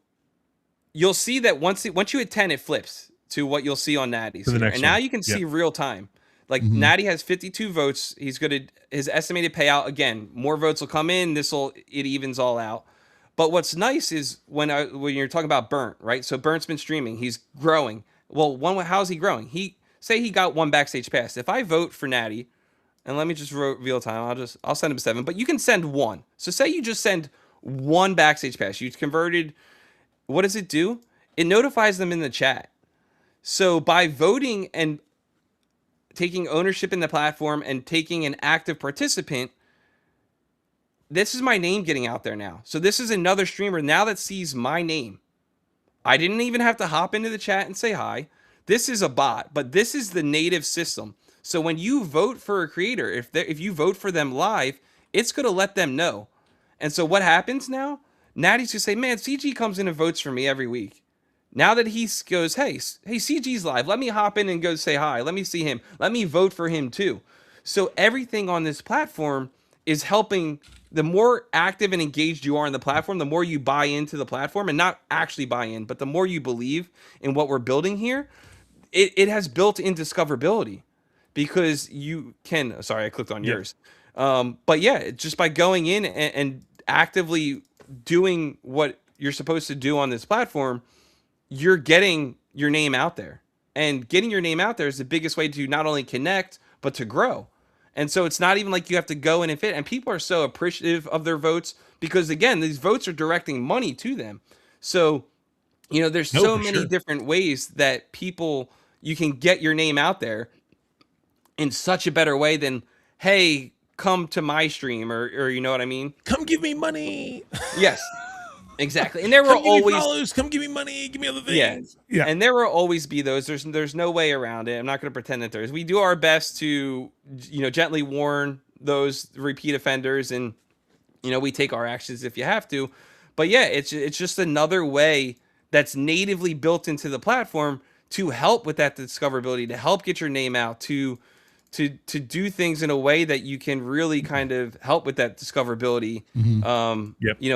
[SPEAKER 3] you'll see that once you hit 10, it flips to what you'll see on Natty's. And now you can see real time. Like Natty has 52 votes. His estimated payout, again, more votes will come in. It evens all out. But what's nice is when you're talking about Burnt, right? So Burnt's been streaming. He's growing. Well, how's he growing? Say he got 1 backstage pass. If I vote for Natty, and let me just real time, I'll send him 7, but you can send 1. So say you just send 1 backstage pass. You converted. What does it do? It notifies them in the chat. So by voting and taking ownership in the platform and taking an active participant, this is my name getting out there now. So this is another streamer now that sees my name. I didn't even have to hop into the chat and say hi. This is a bot, but this is the native system. So when you vote for a creator, if you vote for them live, it's going to let them know. And so what happens now? Natty's going to say, man, CG comes in and votes for me every week. Now that he goes, hey, CG's live. Let me hop in and go say hi. Let me see him. Let me vote for him too. So everything on this platform is helping. The more active and engaged you are in the platform, the more you buy into the platform, and not actually buy in, but the more you believe in what we're building here, it has built-in discoverability, because you can. Sorry, I clicked on yours. But yeah, just by going in and actively doing what you're supposed to do on this platform, you're getting your name out there. And getting your name out there is the biggest way to not only connect, but to grow. And so it's not even like you have to go in and fit. And people are so appreciative of their votes because, again, these votes are directing money to them. So, there's so many different ways that you can get your name out there in such a better way than, hey, come to my stream or you know what I mean?
[SPEAKER 2] Come give me money.
[SPEAKER 3] Yes. Exactly. And there will always
[SPEAKER 2] come give me money, give me other things.
[SPEAKER 3] Yeah. And there will always be those. There's no way around it. I'm not going to pretend that there is. We do our best to, gently warn those repeat offenders, and we take our actions if you have to. But yeah, it's just another way that's natively built into the platform to help with that discoverability, to help get your name out, to do things in a way that you can really kind of help with that discoverability,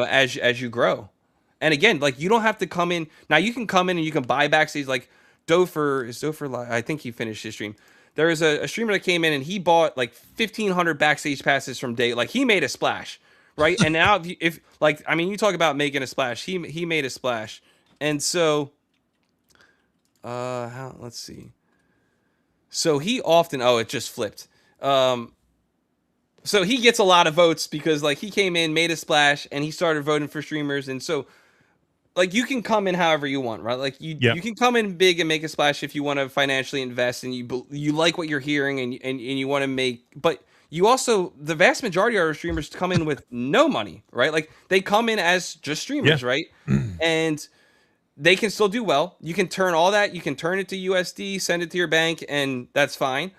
[SPEAKER 3] as you grow. And again, like, you don't have to come in. Now you can come in and you can buy backstage. Like Dofer, I think he finished his stream. There is a streamer that came in and he bought like 1,500 backstage passes from day. Like, he made a splash, right? And now you talk about making a splash. He made a splash. And so, let's see. So he often, it just flipped. So he gets a lot of votes because, like, he came in, made a splash, and he started voting for streamers. And so, like, you can come in however you want, right? Like, you can come in big and make a splash if you want to financially invest and you like what you're hearing and you want to make. But you also, the vast majority of our streamers come in with no money, right? Like, they come in as just streamers, right? And they can still do well. You can turn all that. You can turn it to USD, send it to your bank, and that's fine.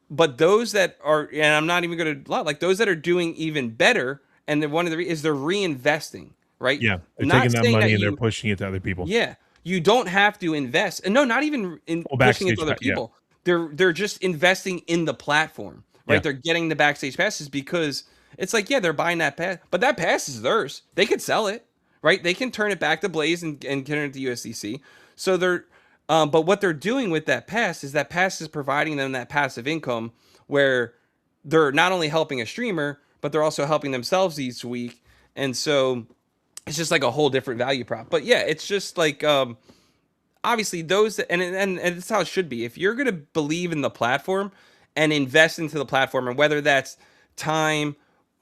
[SPEAKER 3] But those that are, and I'm not even going to lie, like, those that are doing even better, and one of the is they're reinvesting, right?
[SPEAKER 2] Yeah, they're taking that money and they're pushing it to other people.
[SPEAKER 3] Yeah, you don't have to invest, and no, not even in pushing it to other people. Yeah. They're just investing in the platform, right? Yeah. They're getting the backstage passes because it's like, they're buying that pass, but that pass is theirs. They could sell it. Right, they can turn it back to Blaze and turn it to USDC. So but what they're doing with that pass is providing them that passive income where they're not only helping a streamer, but they're also helping themselves each week. And so it's just like a whole different value prop. But yeah, it's just like obviously those and it's how it should be. If you're gonna believe in the platform and invest into the platform, and whether that's time,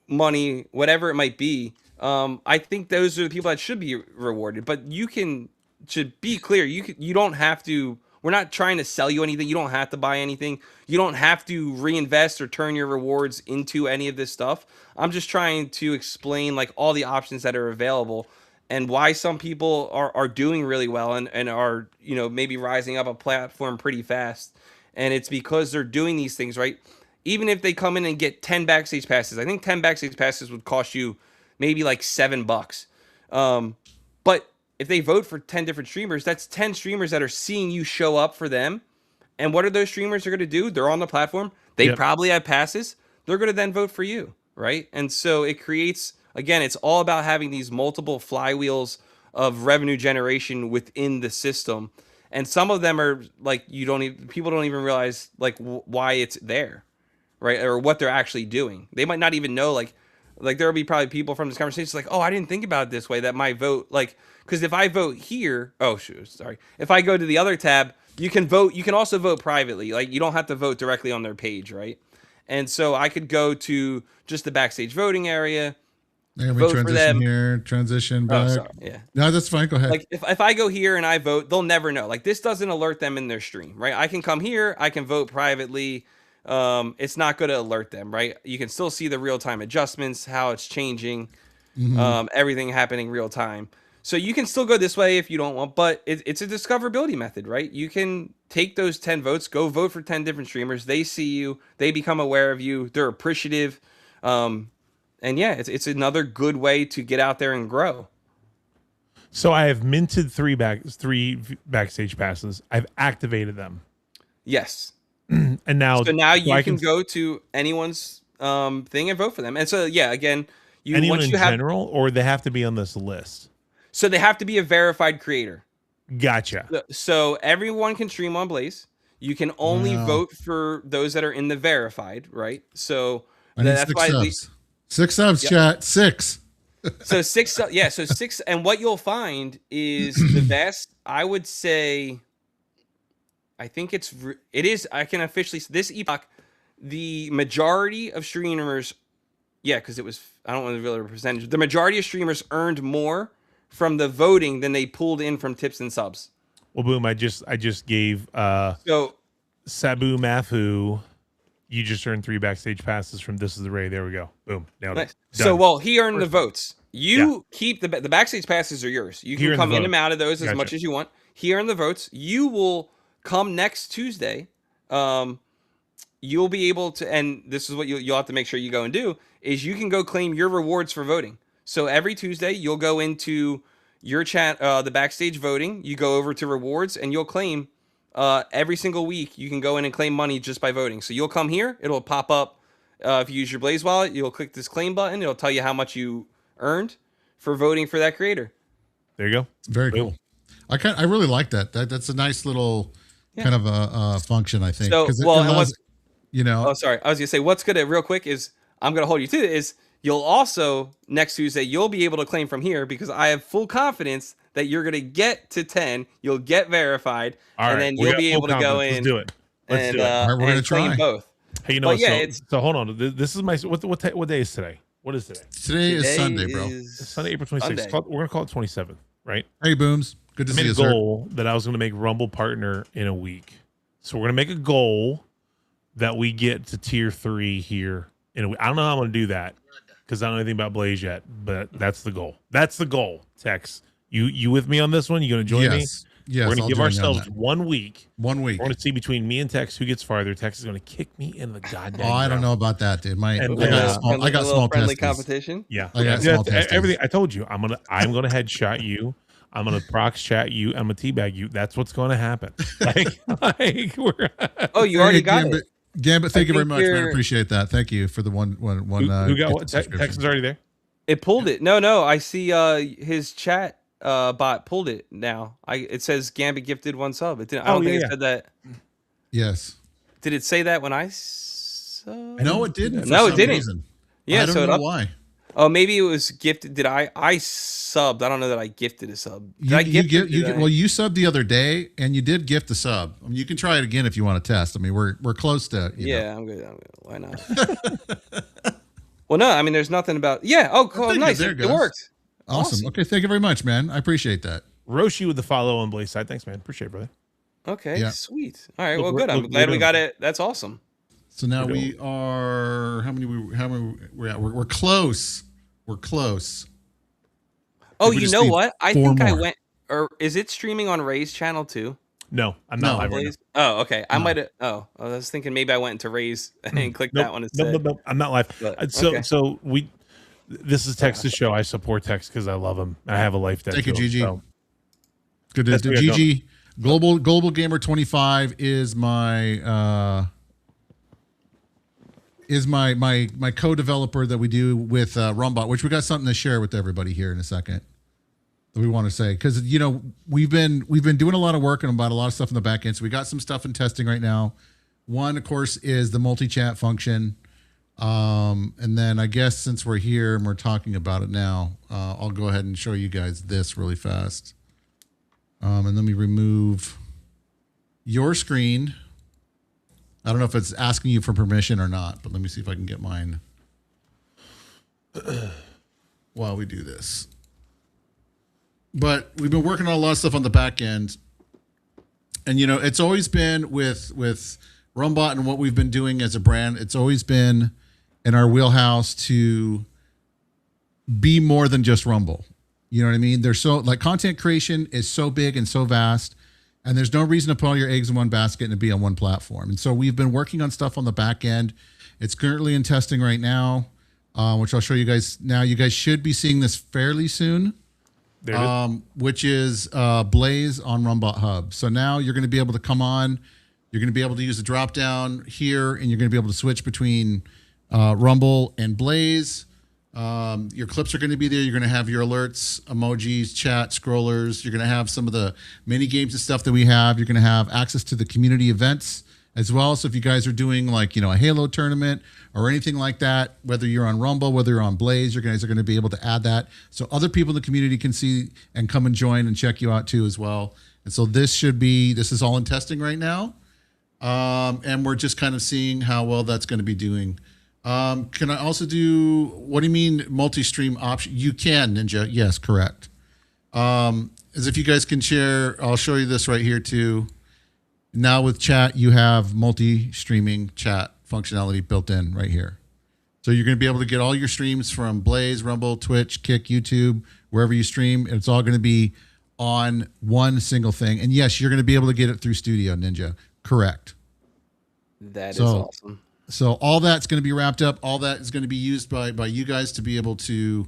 [SPEAKER 3] money, whatever it might be. I think those are the people that should be rewarded. But to be clear, you don't have to. We're not trying to sell you anything. You don't have to buy anything. You don't have to reinvest or turn your rewards into any of this stuff. I'm just trying to explain like all the options that are available and why some people are doing really well and are, maybe rising up a platform pretty fast. And it's because they're doing these things, right? Even if they come in and get 10 backstage passes, I think 10 backstage passes would cost you maybe like $7. But if they vote for 10 different streamers, that's 10 streamers that are seeing you show up for them. And what are those streamers are going to do? They're on the platform. They probably have passes. They're going to then vote for you, right? And so it creates, again, it's all about having these multiple flywheels of revenue generation within the system. And some of them are like, people don't even realize like why it's there, right? Or what they're actually doing. They might not even know, like there'll be probably people from this conversation like, oh, I didn't think about it this way, that my vote, like, because if I vote here, if I go to the other tab, you can vote. You can also vote privately. Like, you don't have to vote directly on their page, right? And so I could go to just the backstage voting area.
[SPEAKER 1] Vote for them. Here, transition back.
[SPEAKER 3] Oh, sorry. Yeah.
[SPEAKER 1] No, that's fine. Go ahead.
[SPEAKER 3] Like if I go here and I vote, they'll never know. Like, this doesn't alert them in their stream, right? I can come here. I can vote privately. It's not going to alert them, right? You can still see the real-time adjustments, how it's changing, everything happening real time. So you can still go this way if you don't want, but it's a discoverability method, right? You can take those 10 votes, go vote for 10 different streamers. They see you, they become aware of you, they're appreciative. And yeah, it's another good way to get out there and grow.
[SPEAKER 2] So I have minted three backstage passes. I've activated them.
[SPEAKER 3] Yes.
[SPEAKER 2] And now
[SPEAKER 3] you can go to anyone's thing and vote for them. And so yeah, again,
[SPEAKER 2] anyone in general, or they have to be on this list.
[SPEAKER 3] So they have to be a verified creator.
[SPEAKER 2] Gotcha.
[SPEAKER 3] So everyone can stream on Blaze. You can only vote for those that are in the verified, right? So that's why
[SPEAKER 1] six subs, chat. 6.
[SPEAKER 3] So 6, yeah. So 6, and what you'll find is the vast. I would say, I think it is. I can officially this epoch, the majority of streamers, because it was. I don't want to reveal the percentage. The majority of streamers earned more from the voting than they pulled in from tips and subs.
[SPEAKER 2] Well, boom! I just gave Sabu Mafu. You just earned 3 backstage passes from This Is the Ray. There we go. Boom. Nailed it.
[SPEAKER 3] So, he earned the votes. You keep the backstage passes are yours. You can come in and out of those as much as you want. He earned the votes. You will come next Tuesday. You'll be able to, and this is what you'll have to make sure you go and do, is you can go claim your rewards for voting. So every Tuesday, you'll go into your chat, the backstage voting. You go over to rewards, and you'll claim every single week. You can go in and claim money just by voting. So you'll come here. It'll pop up. If you use your Blaze wallet, you'll click this claim button. It'll tell you how much you earned for voting for that creator.
[SPEAKER 2] There you go.
[SPEAKER 1] Very cool. I really like that. That's a nice little kind of a function, I think.
[SPEAKER 3] So,
[SPEAKER 1] allows,
[SPEAKER 3] Oh, sorry. I was gonna say what's gonna real quick is I'm gonna hold you to it is. You'll also, next Tuesday, you'll be able to claim from here because I have full confidence that you're going to get to 10. You'll get verified, and then you'll be able to go in.
[SPEAKER 2] Let's do it. Let's do it.
[SPEAKER 1] All right, we're going to try
[SPEAKER 3] both.
[SPEAKER 2] Hey, you know, so hold on. This is my, what day is today? What is today?
[SPEAKER 1] Today is Sunday, bro.
[SPEAKER 2] It's Sunday, April 26th. We're going to call it 27th, right?
[SPEAKER 1] Hey, Booms. Good to see you,
[SPEAKER 2] sir. I made a goal that I was going to make Rumble partner in a week. So we're going to make a goal that we get to tier 3 here in a week. I don't know how I'm going to do that, because I don't know anything about Blaze yet, but that's the goal. That's the goal, Tex. You with me on this one? You going to join me?
[SPEAKER 1] Yes.
[SPEAKER 2] We're going to give ourselves 1 week.
[SPEAKER 1] 1 week.
[SPEAKER 2] We're going to see between me and Tex who gets farther. Tex is going to kick me in the goddamn
[SPEAKER 1] I don't know about that, dude. I got
[SPEAKER 3] small
[SPEAKER 1] friendly
[SPEAKER 3] competition.
[SPEAKER 2] Yeah. I got everything. I told you. I'm gonna headshot you. I'm gonna prox chat you. I'm gonna teabag you. That's what's going to happen.
[SPEAKER 3] You already got it.
[SPEAKER 1] Gambit, thank you very much, man. I appreciate that. Thank you for the one.
[SPEAKER 2] Who got what? Tex is already there.
[SPEAKER 3] It pulled it. No. I see his chat bot pulled it now. It says Gambit gifted 1 sub. It didn't. I don't think it said that.
[SPEAKER 1] Yes.
[SPEAKER 3] Did it say that when I saw?
[SPEAKER 1] No, it didn't.
[SPEAKER 3] No, it didn't.
[SPEAKER 1] Reason.
[SPEAKER 3] Yeah,
[SPEAKER 1] I don't know why.
[SPEAKER 3] Oh, maybe it was gifted. Did I subbed? I don't know that I gifted a sub. Did I gift it?
[SPEAKER 1] Well, you subbed the other day, and you did gift the sub. I mean, you can try it again if you want to test. I mean, we're close to.
[SPEAKER 3] Yeah, I'm good. Why not? Well, no, I mean, there's nothing about. Yeah. Oh, cool. Nice. It worked.
[SPEAKER 1] Awesome. Okay, thank you very much, man. I appreciate that.
[SPEAKER 2] Roshi with the follow on Blaze side. Thanks, man. Appreciate it, brother.
[SPEAKER 3] Okay, sweet. All right, well, good. I'm glad we got it. That's awesome.
[SPEAKER 1] So now we are. How many we're at? We're close. We're close.
[SPEAKER 3] Oh, you know what? I think I went. Or is it streaming on Ray's channel too?
[SPEAKER 2] No, I'm not live right now.
[SPEAKER 3] Oh, okay. I might have. Oh, I was thinking maybe I went into Ray's and clicked that one instead.
[SPEAKER 2] No, I'm not live. But, so we. This is Tex's show. I support Tex because I love him. I have a life that.
[SPEAKER 1] Thank you, Gigi. So. Good to Gigi. Global Gamer 25 is my co-developer that we do with Rumbot, which we got something to share with everybody here in a second that we want to say, because we've been doing a lot of work and about a lot of stuff in the back end. So we got some stuff in testing right now. One, of course, is the multi-chat function. And then I guess since we're here and we're talking about it now, I'll go ahead and show you guys this really fast. And let me remove your screen. I don't know if it's asking you for permission or not, but let me see if I can get mine while we do this. But we've been working on a lot of stuff on the back end. And, it's always been with Rumbot and what we've been doing as a brand, it's always been in our wheelhouse to be more than just Rumble. You know what I mean? There's content creation is so big and so vast, and there's no reason to put all your eggs in one basket and to be on one platform. And so we've been working on stuff on the back end. It's currently in testing right now, which I'll show you guys now. You guys should be seeing this fairly soon, which is Blaze on Rumbot Hub. So now you're going to be able to come on. You're going to be able to use the drop down here, and you're going to be able to switch between Rumble and Blaze. Your clips are going to be there. You're going to have your alerts, emojis, chat, scrollers. You're going to have some of the mini games and stuff that we have. You're going to have access to the community events as well. So if you guys are doing a Halo tournament or anything like that, whether you're on Rumble, whether you're on Blaze, you guys are going to be able to add that so other people in the community can see and come and join and check you out too as well. And so this is all in testing right now. And we're just kind of seeing how well that's going to be doing. Can I also do, what do you mean multi-stream option? You can, Ninja. Yes, correct. As if you guys can share, I'll show you this right here too. Now with chat, you have multi-streaming chat functionality built in right here. So you're going to be able to get all your streams from Blaze, Rumble, Twitch, Kick, YouTube, wherever you stream. It's all going to be on one single thing. And yes, you're going to be able to get it through Studio Ninja. Correct.
[SPEAKER 3] That is awesome.
[SPEAKER 1] So all that's going to be wrapped up. All that is going to be used by you guys to be able to,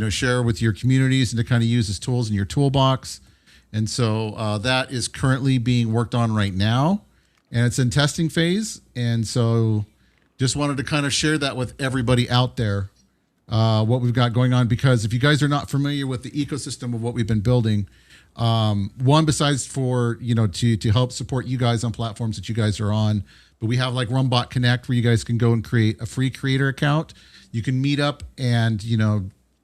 [SPEAKER 1] share with your communities and to kind of use as tools in your toolbox. And so that is currently being worked on right now, and it's in testing phase. And so just wanted to kind of share that with everybody out there, what we've got going on, because if you guys are not familiar with the ecosystem of what we've been building, one, besides for, to help support you guys on platforms that you guys are on, but we have like Rumbot Connect where you guys can go and create a free creator account. You can meet up and,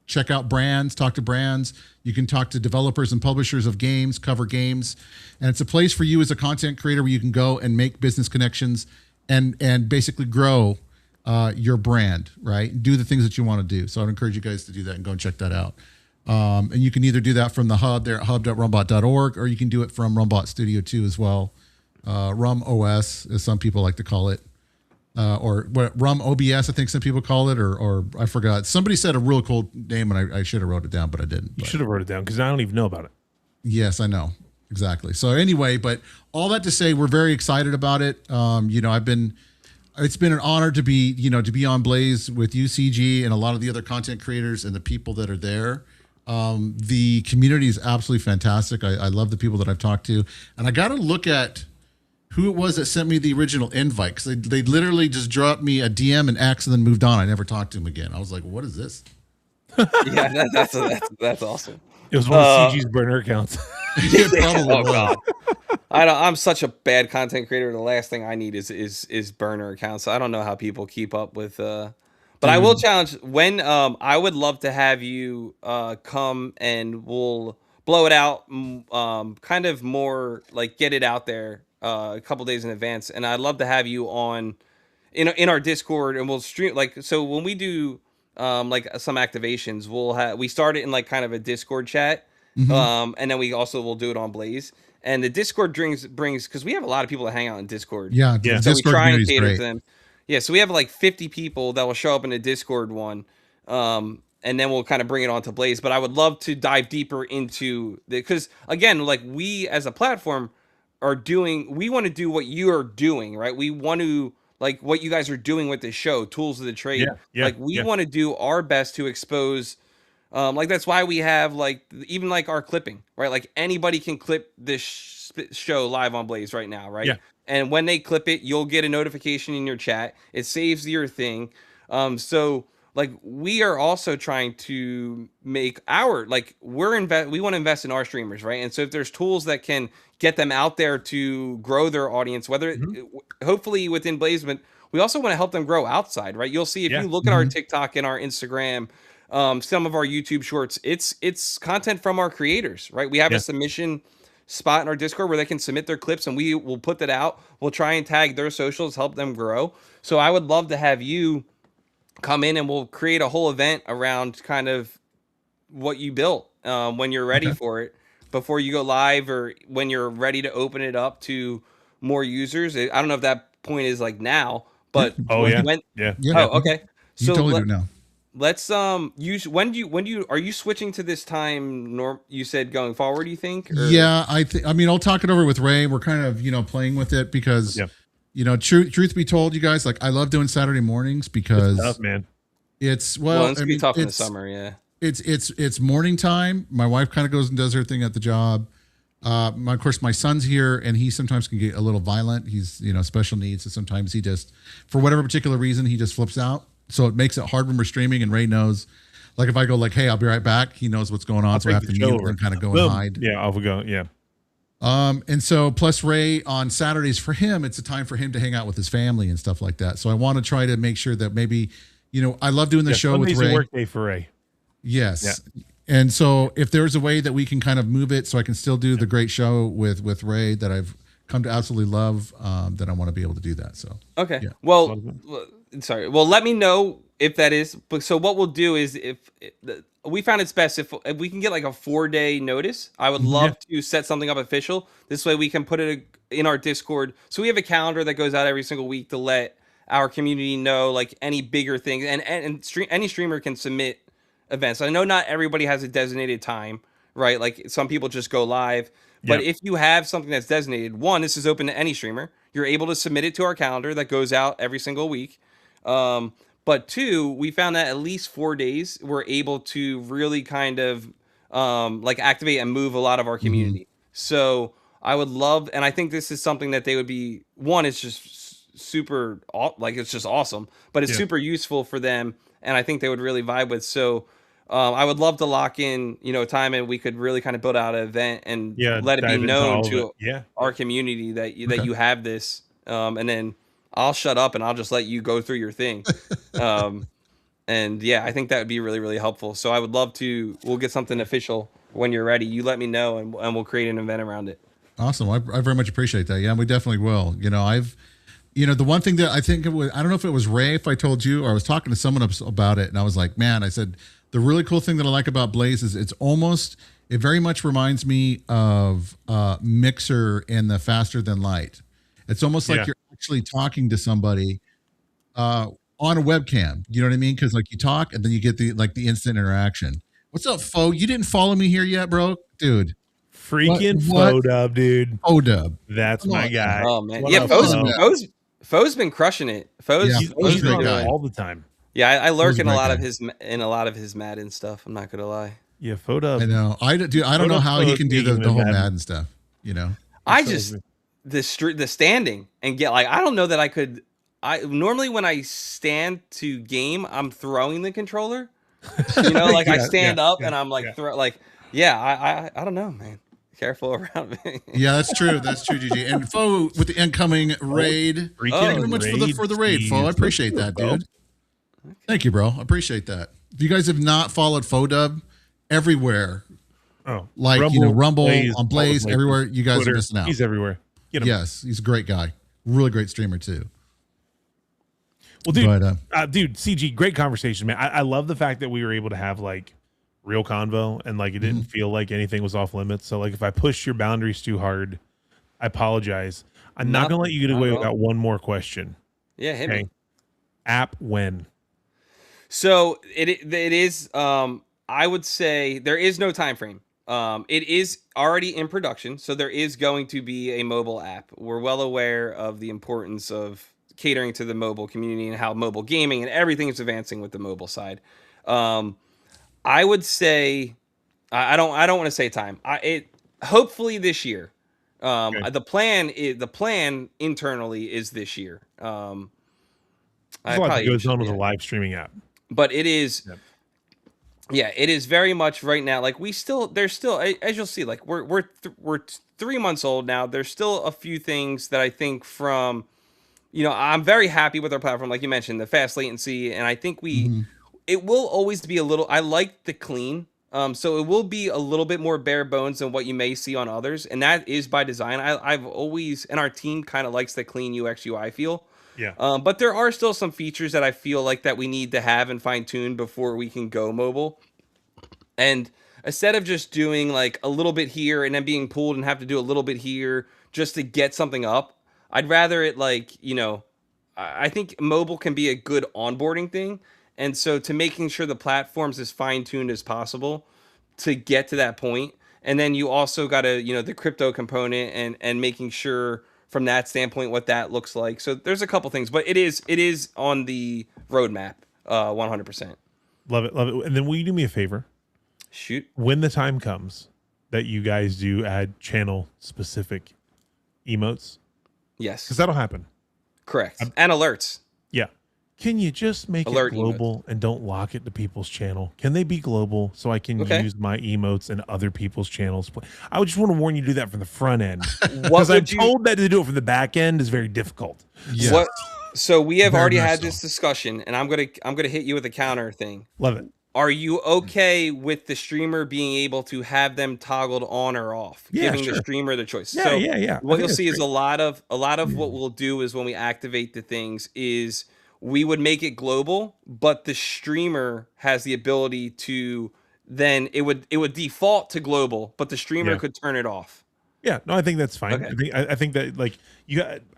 [SPEAKER 1] check out brands, talk to brands. You can talk to developers and publishers of games, cover games. And it's a place for you as a content creator where you can go and make business connections and basically grow your brand, right? Do the things that you want to do. So I'd encourage you guys to do that and go and check that out. And you can either do that from the hub there at hub.rumbot.org, or you can do it from Rumbot Studio 2 as well. Rum OS, as some people like to call it. Or what, Rum OBS, I think some people call it, or I forgot. Somebody said a real cool name, and I should have wrote it down, but I didn't.
[SPEAKER 2] You should have wrote it down because I don't even know about it.
[SPEAKER 1] Yes, I know. Exactly. So anyway, but all that to say, we're very excited about it. It's been an honor to be on Blaze with UCG and a lot of the other content creators and the people that are there. The community is absolutely fantastic. I love the people that I've talked to, and I got to look at who it was that sent me the original invite, because they literally just dropped me a DM and X and then moved on. I never talked to him again. I was like, what is this?
[SPEAKER 3] Yeah, that's awesome.
[SPEAKER 2] It was one of CG's burner accounts.
[SPEAKER 3] Oh God, I'm such a bad content creator. The last thing I need is burner accounts. I don't know how people keep up with. But But I will challenge when I would love to have you come and we'll blow it out, kind of more like get it out there a couple days in advance. And I'd love to have you on in our Discord, and we'll stream like so when we do like some activations, we start it in like kind of a Discord chat, and then we also will do it on Blaze. And the Discord brings because we have a lot of people that hang out in Discord.
[SPEAKER 1] Yeah,
[SPEAKER 3] So
[SPEAKER 1] Discord
[SPEAKER 3] we try and
[SPEAKER 1] is
[SPEAKER 3] cater
[SPEAKER 1] great.
[SPEAKER 3] to them. Yeah, so we have like 50 people that will show up in the Discord one, and then we'll kind of bring it onto Blaze. But I would love to dive deeper into because again, like we as a platform we want to do what you are doing, right? We want to like what you guys are doing with this show, Tools of the Trade. Like we want to do our best to expose. Like that's why we have like even like our clipping, right? Like anybody can clip this show live on Blaze right now, right?
[SPEAKER 2] Yeah.
[SPEAKER 3] And when they clip it, you'll get a notification in your chat. It saves your thing. So like we are also trying to make we want to invest in our streamers, right? And so if there's tools that can get them out there to grow their audience, whether hopefully within Blaze, but we also want to help them grow outside, right? You'll see if you look at our TikTok and our Instagram, some of our YouTube shorts, it's content from our creators, right? We have a submission spot in our Discord where they can submit their clips and we will put that out. We'll try and tag their socials, help them grow. So I would love to have you come in and we'll create a whole event around kind of what you built when you're ready for it, before you go live or when you're ready to open it up to more users. I don't know if that point is like now, but
[SPEAKER 2] Oh,
[SPEAKER 3] okay.
[SPEAKER 1] You
[SPEAKER 3] So
[SPEAKER 1] totally do now.
[SPEAKER 3] let's use when you are you switching to this time you said going forward, you think? Or?
[SPEAKER 1] Yeah, I mean I'll talk it over with Ray. We're kind of playing with it because truth be told, you guys, like I love doing Saturday mornings because
[SPEAKER 2] it's tough, man.
[SPEAKER 1] It's
[SPEAKER 3] it's gonna be tough in the summer.
[SPEAKER 1] It's morning time. My wife kind of goes and does her thing at the job. Of course my son's here and he sometimes can get a little violent. He's special needs, so sometimes he just, for whatever particular reason, he just flips out. So it makes it hard when we're streaming, and Ray knows, like if I go like, hey, I'll be right back, he knows what's going on. So I have to mute and kind of go and hide.
[SPEAKER 2] Yeah, I'll go. Yeah.
[SPEAKER 1] And so plus Ray on Saturdays for him, it's a time for him to hang out with his family and stuff like that. So I want to try to make sure that maybe, I love doing the show with Ray.
[SPEAKER 2] A work day for Ray.
[SPEAKER 1] Yes. Yeah. And so if there's a way that we can kind of move it so I can still do the great show with Ray that I've come to absolutely love, then I want to be able to do that. So,
[SPEAKER 3] okay. Yeah. Well, sorry. Well, let me know if that is. But so what we'll do is we found it's best if we can get like a 4-day notice. I would love to set something up official. This way we can put it in our Discord. So we have a calendar that goes out every single week to let our community know like any bigger things, and any streamer can submit events. I know not everybody has a designated time, right? Like some people just go live. But if you have something that's designated, one, this is open to any streamer. You're able to submit it to our calendar that goes out every single week. But two, we found that at least 4 days, we're able to really kind of like activate and move a lot of our community. So I would love, and I think this is something that they would be, one, it's just super, like it's just awesome, but it's super useful for them. And I think they would really vibe with. So I would love to lock in, time, and we could really kind of build out an event and let it be known to our community that you have this. And then I'll shut up and I'll just let you go through your thing. And I think that would be really, really helpful. So I would love we'll get something official when you're ready. You let me know and we'll create an event around it.
[SPEAKER 1] Awesome. I very much appreciate that. Yeah, we definitely will. The one thing that I think it was, I don't know if it was Ray, if I told you, or I was talking to someone about it, and I was like, man, I said, the really cool thing that I like about Blaze is it very much reminds me of Mixer and the Faster Than Light. It's almost like you're actually talking to somebody on a webcam. You know what I mean? Because like you talk and then you get the instant interaction. What's up, Fo? You didn't follow me here yet, bro? Dude.
[SPEAKER 2] Freaking Fo-Dub, dude.
[SPEAKER 1] Fo-Dub.
[SPEAKER 2] That's my guy.
[SPEAKER 3] Oh, man. Fo's been crushing it. Fo's
[SPEAKER 1] great guy
[SPEAKER 2] all the time.
[SPEAKER 3] Yeah, I lurk in a lot of his Madden stuff. I'm not gonna lie.
[SPEAKER 2] Yeah, Fo-Dub.
[SPEAKER 1] I know. I don't know how he can do the whole Madden stuff.
[SPEAKER 3] I just the standing and get like, I don't know that I could. Normally when I stand to game, I'm throwing the controller. Like I stand up and I'm like throw I don't know, man. Careful around me.
[SPEAKER 1] Yeah, that's true. That's true, GG. And Fo with the incoming raid. Thank you very much for the raid, Fo. I appreciate that, dude. Thank you, bro. I appreciate that. If you guys have not followed Fodub everywhere, like Rumble, Blaze, on Blaze, everywhere, you guys
[SPEAKER 2] Twitter,
[SPEAKER 1] are missing out.
[SPEAKER 2] He's everywhere. Get him.
[SPEAKER 1] Yes, he's a great guy. Really great streamer too.
[SPEAKER 2] Well, dude, CG, great conversation, man. I love the fact that we were able to have like real convo and like it didn't feel like anything was off limits. So like if I pushed your boundaries too hard, I apologize. I'm not gonna let you get away without one more question.
[SPEAKER 3] Yeah, hit me.
[SPEAKER 2] App when?
[SPEAKER 3] So it is. I would say there is no time frame. It is already in production, so there is going to be a mobile app. We're well aware of the importance of catering to the mobile community and how mobile gaming and everything is advancing with the mobile side. I would say I don't want to say time. Hopefully this year. Okay. The plan internally is this year.
[SPEAKER 2] There's a lot that goes on with a live streaming app,
[SPEAKER 3] but it is. Yep. Yeah, it is very much right now. Like there's still, as you'll see, like we're 3 months old now. There's still a few things that I think from, I'm very happy with our platform. Like you mentioned, the fast latency, and I think it will always be a little. I like the clean, so it will be a little bit more bare bones than what you may see on others, and that is by design. I've always, and our team kind of likes the clean UX UI feel.
[SPEAKER 2] Yeah.
[SPEAKER 3] But there are still some features that I feel like that we need to have and fine tune before we can go mobile. And instead of just doing like a little bit here and then being pulled and have to do a little bit here just to get something up, I'd rather it like, I think mobile can be a good onboarding thing. And so to making sure the platform's as fine tuned as possible to get to that point. And then you also got to, the crypto component and making sure from that standpoint what that looks like. So there's a couple things, but it is on the roadmap 100%.
[SPEAKER 2] Love it. And then will you do me a favor?
[SPEAKER 3] Shoot.
[SPEAKER 2] When the time comes that you guys do add channel specific emotes.
[SPEAKER 3] Yes.
[SPEAKER 2] Because that'll happen.
[SPEAKER 3] Correct. And alerts.
[SPEAKER 2] Yeah. Can you just make it global and don't lock it to people's channel? Can they be global so I can use my emotes in other people's channels? I would just want to warn you to do that from the front end. Because I'm told that to do it from the back end is very difficult.
[SPEAKER 3] Yes. So we have already had this discussion, and I'm gonna hit you with a counter thing.
[SPEAKER 2] Love it.
[SPEAKER 3] Are you okay with the streamer being able to have them toggled on or off, giving the streamer the choice?
[SPEAKER 2] Yeah.
[SPEAKER 3] What you'll see is a lot of what we'll do is when we activate the things is we would make it global, but the streamer has the ability to then it would default to global, but the streamer could turn it off.
[SPEAKER 2] Yeah, no, I think that's fine.
[SPEAKER 3] Okay.
[SPEAKER 2] I think that like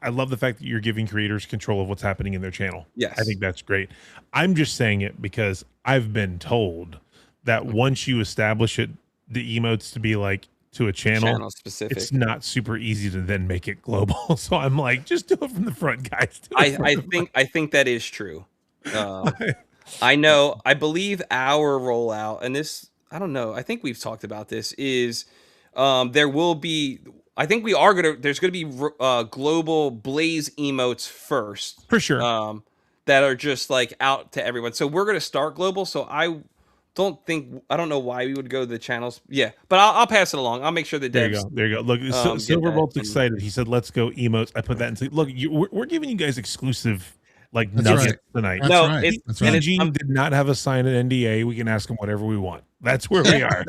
[SPEAKER 2] I love the fact that you're giving creators control of what's happening in their channel.
[SPEAKER 3] Yes.
[SPEAKER 2] I think that's great. I'm just saying it because I've been told that once you establish the emotes to be like to a channel
[SPEAKER 3] specific,
[SPEAKER 2] it's not super easy to then make it global. So I'm like, just do it from the front, guys.
[SPEAKER 3] I think that is true. I know. I believe our rollout, and this, I don't know. I think we've talked about this. Is there will be? I think we are gonna. There's gonna be global Blaze emotes first,
[SPEAKER 2] for sure.
[SPEAKER 3] That are just like out to everyone. So we're gonna start global. So I don't know why we would go to the channels. Yeah, but I'll pass it along. I'll make sure the devs.
[SPEAKER 2] There you go. Look, Silverbolt's excited. He said, "Let's go emotes." I put that in. Look, we're giving you guys exclusive nuggets tonight.
[SPEAKER 1] That's right.
[SPEAKER 2] Gene did not have a signed an NDA. We can ask him whatever we want. That's where we are.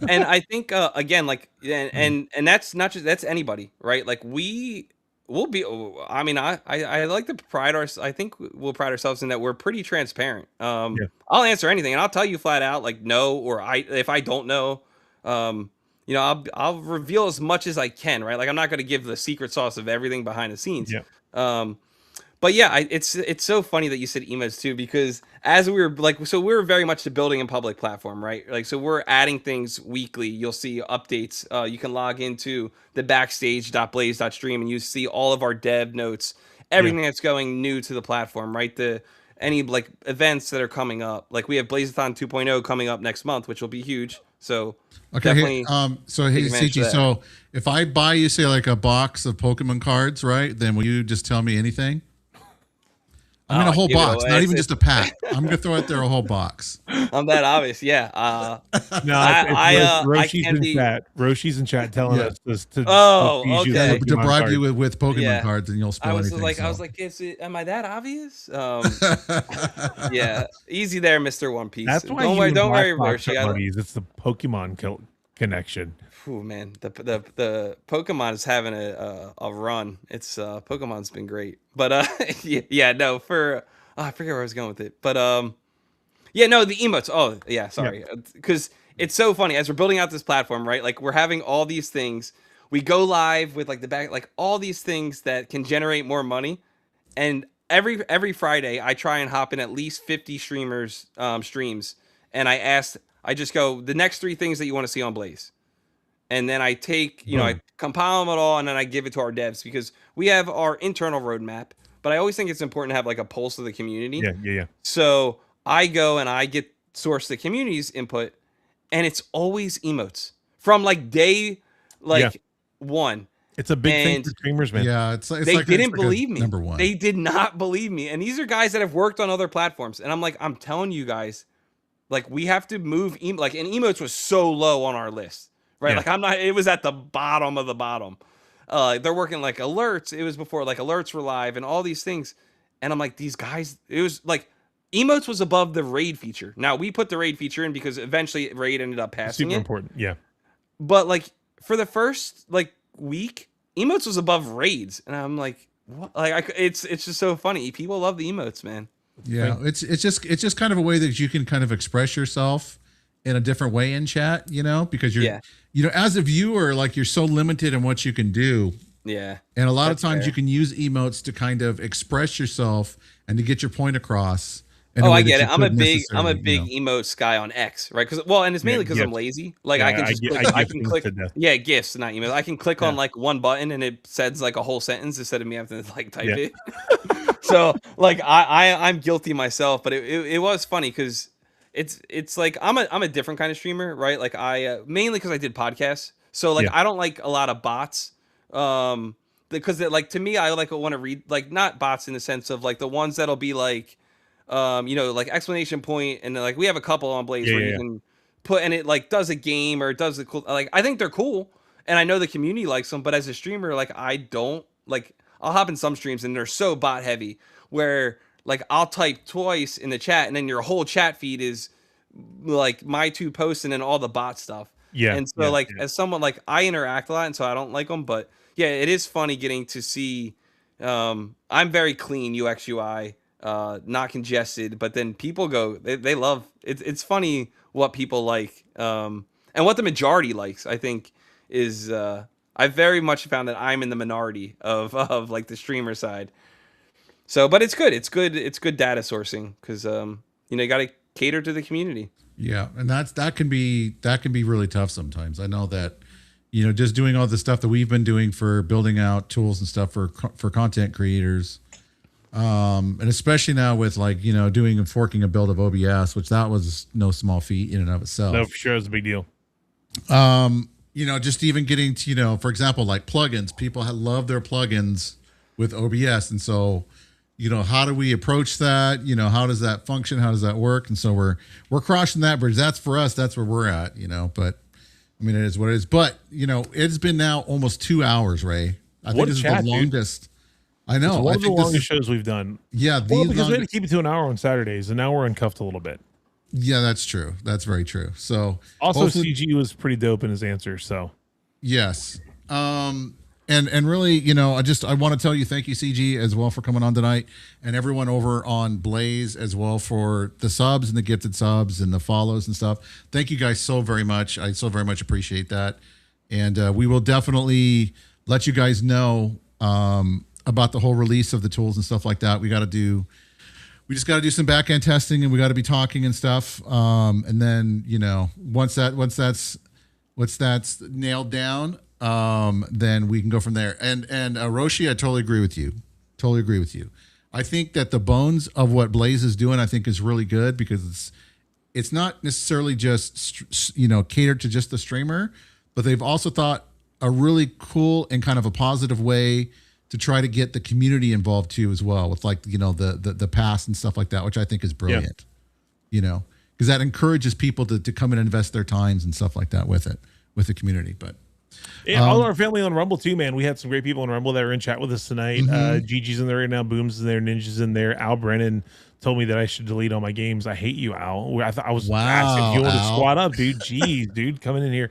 [SPEAKER 3] And I think again, like, and that's not just that's anybody, right? Like we'll be. I mean, I like to pride ourselves. I think we'll pride ourselves in that we're pretty transparent. I'll answer anything, and I'll tell you flat out, like no, or if I don't know, I'll reveal as much as I can, right? Like I'm not going to give the secret sauce of everything behind the scenes.
[SPEAKER 2] Yeah.
[SPEAKER 3] But yeah, it's so funny that you said emotes too, because as we were like, so we're very much the building and public platform, right? Like, so we're adding things weekly. You'll see updates. You can log into the backstage.blaze.stream and you see all of our dev notes, everything that's going new to the platform, right? Any like events that are coming up. Like we have Blazeathon 2.0 coming up next month, which will be huge. So definitely.
[SPEAKER 1] So hey, CG, so if I buy you, say like a box of Pokemon cards, right? Then will you just tell me anything? I mean, a whole box, not even just a pack. I'm gonna throw out there a whole box.
[SPEAKER 3] I'm that obvious, yeah.
[SPEAKER 2] No,
[SPEAKER 3] I can be.
[SPEAKER 2] Roshi's in chat telling us to
[SPEAKER 3] okay.
[SPEAKER 1] To bribe
[SPEAKER 2] cards.
[SPEAKER 1] you with Pokemon cards, and you'll spell anything.
[SPEAKER 3] I was like, am I that obvious? Yeah, easy there, Mr. One Piece.
[SPEAKER 2] That's why
[SPEAKER 3] don't worry, Roshi.
[SPEAKER 2] It's the Pokemon connection.
[SPEAKER 3] Oh man, the Pokemon is having a run. It's Pokemon's been great, but no, for I forget where I was going with it, but yeah, no, the emotes. Oh yeah, sorry, because it's so funny as we're building out this platform, right? Like we're having all these things. We go live with like the back, like all these things that can generate more money, and every Friday I try and hop in at least 50 streamers streams, and I just go the next 3 things that you want to see on Blaze. And then I take, I compile them all, and then I give it to our devs because we have our internal roadmap. But I always think it's important to have like a pulse of the community.
[SPEAKER 2] Yeah.
[SPEAKER 3] So I go and I source the community's input, and it's always emotes from like day one.
[SPEAKER 2] It's a big thing for streamers, man.
[SPEAKER 1] Yeah,
[SPEAKER 3] they didn't believe me.
[SPEAKER 1] Number one,
[SPEAKER 3] they did not believe me, and these are guys that have worked on other platforms, and I'm telling you guys, like we have to move and emotes was so low on our list. Right, like it was at the bottom of the bottom. They're working like alerts. It was before like alerts were live and all these things. And I'm like, these guys, it was like emotes was above the raid feature. Now we put the raid feature in because eventually raid ended up passing
[SPEAKER 2] Super important, yeah.
[SPEAKER 3] But like for the first like week, emotes was above raids. And I'm like, what? Like it's just so funny. People love the emotes, man.
[SPEAKER 1] Yeah, it's just kind of a way that you can kind of express yourself in a different way in chat, because you're, as a viewer, like you're so limited in what you can do.
[SPEAKER 3] Yeah.
[SPEAKER 1] And a lot of times you can use emotes to kind of express yourself and to get your point across.
[SPEAKER 3] I get it. I'm a big emotes guy on X, right? And it's mainly because I'm lazy. Like I can just click. Yeah, GIFs, not emails. I can click on like one button and it says like a whole sentence instead of me having to like type it. So like I'm guilty myself, but it was funny because it's like I'm a different kind of streamer, right? Like I mainly because I did podcasts, so like I don't like a lot of bots, because like to me I like want to read like not bots in the sense of like the ones that'll be like, like exclamation point, and like we have a couple on Blaze where you can put and it like does a game or it does the cool, like I think they're cool and I know the community likes them, but as a streamer like I don't like. I'll hop in some streams and they're so bot heavy where like I'll type twice in the chat and then your whole chat feed is like my 2 posts and then all the bot stuff. Yeah. And so as someone like I interact a lot and so I don't like them, but yeah, it is funny getting to see, I'm very clean UX UI, not congested, but then people go, they love it. It's funny what people like, and what the majority likes, I think is, I very much found that I'm in the minority of like the streamer side. So, but it's good. It's good data sourcing because you got to cater to the community.
[SPEAKER 1] Yeah, and that can be really tough sometimes. I know that just doing all the stuff that we've been doing for building out tools and stuff for content creators, and especially now with like doing and forking a build of OBS, which that was no small feat in and of itself.
[SPEAKER 2] No, for sure, it's a big deal.
[SPEAKER 1] Just even getting to for example, like plugins. People love their plugins with OBS, and so. How do we approach that? How does that function? How does that work? And so we're crossing that bridge. That's for us. That's where we're at, but I mean, it is what it is. But, it's been now almost 2 hours, Ray. I think this is the longest. I know.
[SPEAKER 2] It's one of the longest shows we've done.
[SPEAKER 1] Yeah.
[SPEAKER 2] Because we had to keep it to an hour on Saturdays, and now we're uncuffed a little bit.
[SPEAKER 1] Yeah, that's true. That's very true. So
[SPEAKER 2] also CG was pretty dope in his answer. So
[SPEAKER 1] yes. And really, I want to tell you, thank you, CG, as well for coming on tonight, and everyone over on Blaze as well for the subs and the gifted subs and the follows and stuff. Thank you guys so very much. I so very much appreciate that. And we will definitely let you guys know about the whole release of the tools and stuff like that. We just got to do some back end testing, and we got to be talking and stuff. And then, once that's nailed down, then we can go from there. And Roshi, I totally agree with you. I think that the bones of what Blaze is doing, I think is really good because it's not necessarily just, catered to just the streamer, but they've also thought a really cool and kind of a positive way to try to get the community involved too as well with like, the pass and stuff like that, which I think is brilliant, because that encourages people to come and invest their times and stuff like that with the community. But
[SPEAKER 2] all our family on Rumble too, man. We had some great people on Rumble that were in chat with us tonight. Gigi's in there right now. Boom's in there. Ninja's in there. Al Brennan told me that I should delete all my games. I hate you, Al. I thought I was asking if you want to squat up, dude. Jeez, dude, coming in here.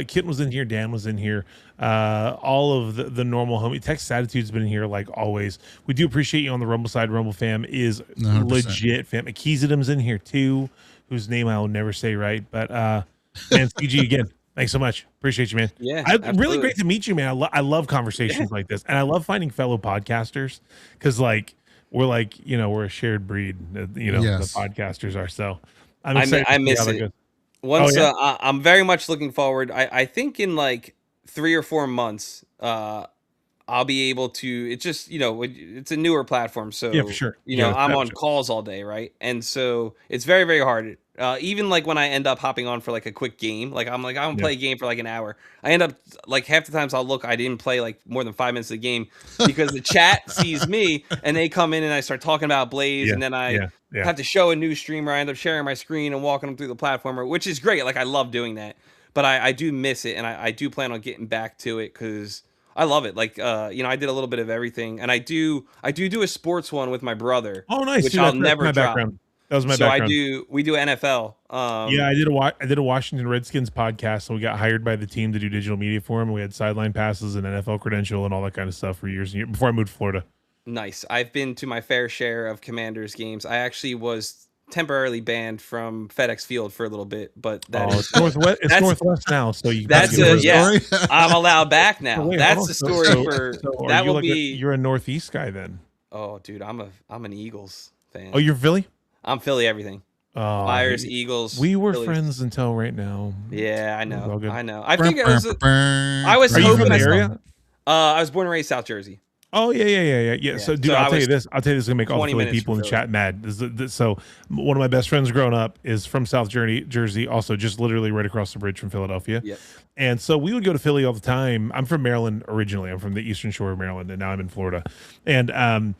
[SPEAKER 2] Kitten was in here. Dan was in here. All of the normal homie. Texas Attitude's been in here like always. We do appreciate you on the Rumble side. Rumble fam is 100%. Legit fam. Akizidum's in here too, whose name I will never say right. But man, CG again. Thanks so much. Appreciate you, man.
[SPEAKER 3] Yeah,
[SPEAKER 2] really great to meet you, man. I love conversations like this, and I love finding fellow podcasters because, like, we're like, we're a shared breed. The podcasters are. So I'm excited.
[SPEAKER 3] I miss it. I'm very much looking forward. I think in like 3 or 4 months, I'll be able to. It's just it's a newer platform, so
[SPEAKER 2] yeah, for sure.
[SPEAKER 3] I'm on calls all day, right? And so it's very, very hard. Even like when I end up hopping on for like a quick game, like I'm gonna play a game for like an hour. I end up like half the times I'll look, I didn't play like more than 5 minutes of the game because the chat sees me and they come in and I start talking about Blaze, and then I have to show a new streamer. I end up sharing my screen and walking them through the platformer, which is great. Like I love doing that, but I do miss it, and I do plan on getting back to it because I love it. Like I did a little bit of everything, and I do a sports one with my brother.
[SPEAKER 2] Oh, nice!
[SPEAKER 3] Which I'll never drop.
[SPEAKER 2] Background. That was my background.
[SPEAKER 3] We do NFL.
[SPEAKER 2] I did a Washington Redskins podcast, so we got hired by the team to do digital media for them. We had sideline passes and NFL credential and all that kind of stuff for years and years before I moved to Florida.
[SPEAKER 3] Nice. I've been to my fair share of Commanders games. I actually was temporarily banned from FedEx Field for a little bit, but
[SPEAKER 2] it's Northwest. It's Northwest now, so you.
[SPEAKER 3] That's I'm allowed back now. So wait, that's the story that will be.
[SPEAKER 2] You're a Northeast guy then.
[SPEAKER 3] Oh, dude, I'm an Eagles fan.
[SPEAKER 2] Oh, you're Philly.
[SPEAKER 3] I'm Philly everything. Flyers, Eagles.
[SPEAKER 2] We were friends until right now.
[SPEAKER 3] Yeah, I know. I think I was
[SPEAKER 2] Are you from the area?
[SPEAKER 3] I was born and raised South Jersey.
[SPEAKER 2] Oh yeah. So, dude, I'll tell you this is gonna make all the Philly people in the chat mad. So, one of my best friends growing up is from South Jersey, also just literally right across the bridge from Philadelphia.
[SPEAKER 3] Yep.
[SPEAKER 2] And so we would go to Philly all the time. I'm from Maryland originally. I'm from the Eastern Shore of Maryland, and now I'm in Florida. And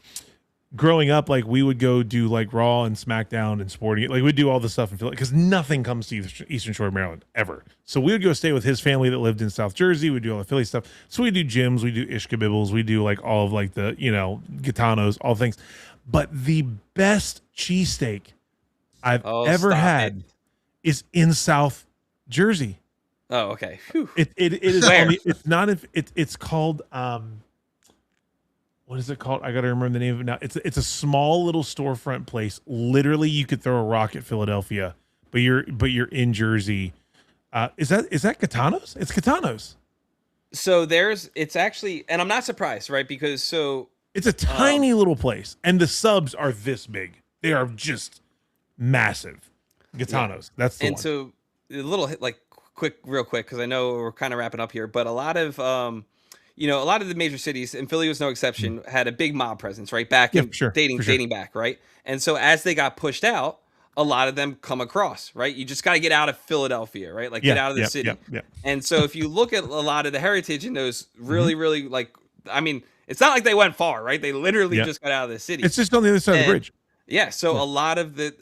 [SPEAKER 2] growing up, like we would go do like Raw and SmackDown and Sporting, like we'd do all this stuff in Philly because nothing comes to Eastern Shore of Maryland ever. So we would go stay with his family that lived in South Jersey. We'd do all the Philly stuff. So we do gyms, we do Ishkabibbles, we do like all of like the Gitanos, all things. But the best cheesesteak I've ever had is in South Jersey.
[SPEAKER 3] Oh, okay.
[SPEAKER 2] It is. It's not. It's called. What is it called? I got to remember the name of it now. It's a small little storefront place. Literally, you could throw a rock at Philadelphia, but you're in Jersey. Is that Gitanos? It's Gitanos.
[SPEAKER 3] So it's actually, and I'm not surprised, right? Because
[SPEAKER 2] it's a tiny little place, and the subs are this big. They are just massive. Gitanos. Yeah. That's the one. And
[SPEAKER 3] so a little like real quick, because I know we're kind of wrapping up here, but a lot of a lot of the major cities, and Philly was no exception, had a big mob presence, right? Back in dating back, right? And so as they got pushed out, a lot of them come across, right? You just got to get out of Philadelphia, right? Like get out of the city.
[SPEAKER 2] Yeah.
[SPEAKER 3] And so if you look at a lot of the heritage in those really, really like, I mean, it's not like they went far, right? They literally just got out of the city.
[SPEAKER 2] It's just on the other side of the bridge.
[SPEAKER 3] Yeah. So a lot of the,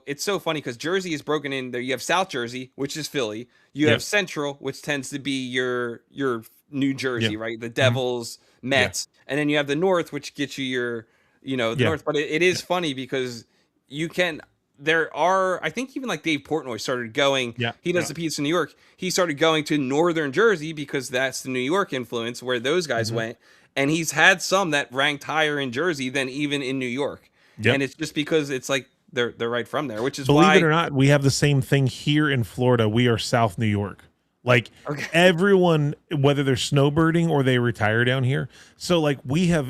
[SPEAKER 3] it's so funny because Jersey is broken in there. You have South Jersey, which is Philly. You have Central, which tends to be your New Jersey, right? The Devils, Mets, and then you have the North, which gets you your, the North. But it is funny because there are, I think even like Dave Portnoy started going. Yeah, he does the piece in New York. He started going to Northern Jersey because that's the New York influence where those guys went, and he's had some that ranked higher in Jersey than even in New York. And it's just because it's like they're right from there, which is
[SPEAKER 2] believe it or not, we have the same thing here in Florida. We are South New York. Like everyone, whether they're snowbirding or they retire down here. So like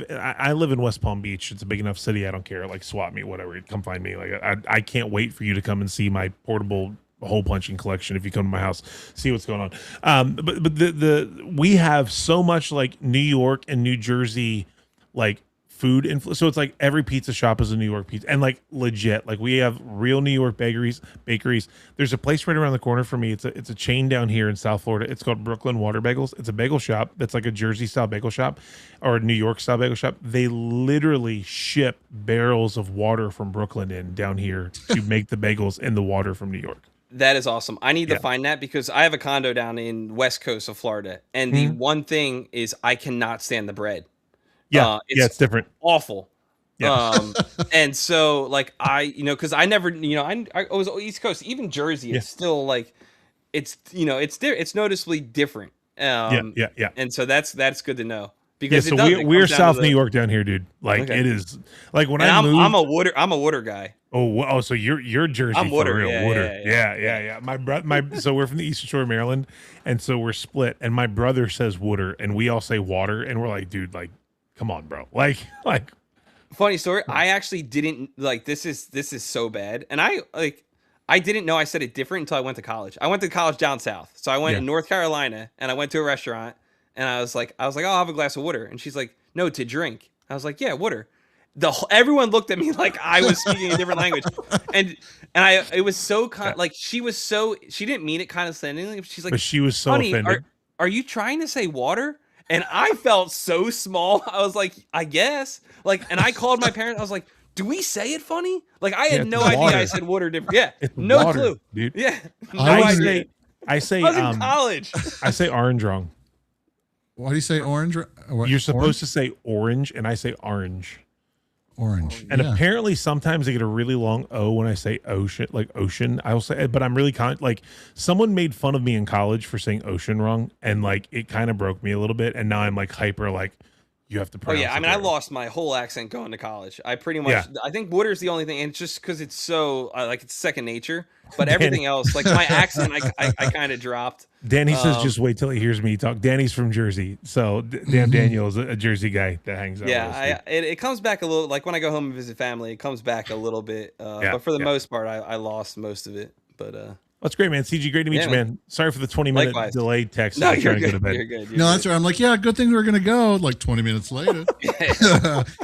[SPEAKER 2] I live in West Palm Beach. It's a big enough city. I don't care. Like swap me, whatever. Come find me. Like I can't wait for you to come and see my portable hole punching collection. If you come to my house, see what's going on. But we have so much like New York and New Jersey, like food influence. So it's like every pizza shop is a New York pizza, and like legit, like we have real New York bakeries. There's a place right around the corner for me. It's a chain down here in South Florida. It's called Brooklyn Water Bagels. It's a bagel shop that's like a Jersey style bagel shop or a New York style bagel shop. They literally ship barrels of water from Brooklyn in down here to make the bagels in the water from New York.
[SPEAKER 3] That is awesome. I need to find that because I have a condo down in West Coast of Florida, and the one thing is I cannot stand the bread.
[SPEAKER 2] Yeah, it's different.
[SPEAKER 3] Awful.
[SPEAKER 2] Yeah.
[SPEAKER 3] And so like because I never, I was East Coast, even Jersey. It's still like, it's noticeably different.
[SPEAKER 2] Yeah.
[SPEAKER 3] And so that's good to know because
[SPEAKER 2] so we're South New York down here, dude. Like it is like when I moved.
[SPEAKER 3] I'm a Wooder guy.
[SPEAKER 2] Oh, so you're Jersey.
[SPEAKER 3] I'm Wooder.
[SPEAKER 2] Wooder. Yeah. So we're from the Eastern Shore of Maryland, and so we're split. And my brother says Wooder, and we all say water, and we're like, dude, like, come on, bro. Like.
[SPEAKER 3] Funny story. I actually didn't like this is so bad, and I didn't know I said it different until I went to college. I went to college down south, so I went in North Carolina, and I went to a restaurant, and I was like, oh, I'll have a glass of water, and she's like, no, to drink. I was like, yeah, water. Everyone looked at me like I was speaking a different language, and it was so like she didn't mean it condescendingly. She's like,
[SPEAKER 2] but she was so offended.
[SPEAKER 3] Are you trying to say water? And I felt so small. I was like, I guess. Like, and I called my parents. I was like, do we say it funny? Like, I had no idea I said water different. Yeah, no
[SPEAKER 2] water,
[SPEAKER 3] clue,
[SPEAKER 2] dude.
[SPEAKER 3] Yeah,
[SPEAKER 2] I say
[SPEAKER 3] I was in college.
[SPEAKER 2] I say orange wrong.
[SPEAKER 1] Why do you say orange?
[SPEAKER 2] You're supposed to say orange, and I say orange.
[SPEAKER 1] Orange.
[SPEAKER 2] And apparently sometimes I get a really long O when I say ocean, like ocean. I will say, but I'm really like someone made fun of me in college for saying ocean wrong, and like it kind of broke me a little bit. And now I'm like hyper, like you have to pronounce.
[SPEAKER 3] Oh yeah, I mean, I lost my whole accent going to college. I pretty much, I think Wooder's the only thing, and it's just because it's so like it's second nature. But everything else, like my accent, I kind of dropped.
[SPEAKER 2] Danny says, just wait till he hears me talk. Danny's from Jersey, so Daniel is a Jersey guy that hangs out.
[SPEAKER 3] Yeah, it comes back a little. Like when I go home and visit family, it comes back a little bit. But for the most part, I lost most of it. But
[SPEAKER 2] that's great, man. CG, great to meet you, man. Sorry for the 20-minute delayed text.
[SPEAKER 3] No, you're good. You're good.
[SPEAKER 1] No, that's right. I'm like, yeah, good thing we're gonna go like 20 minutes later.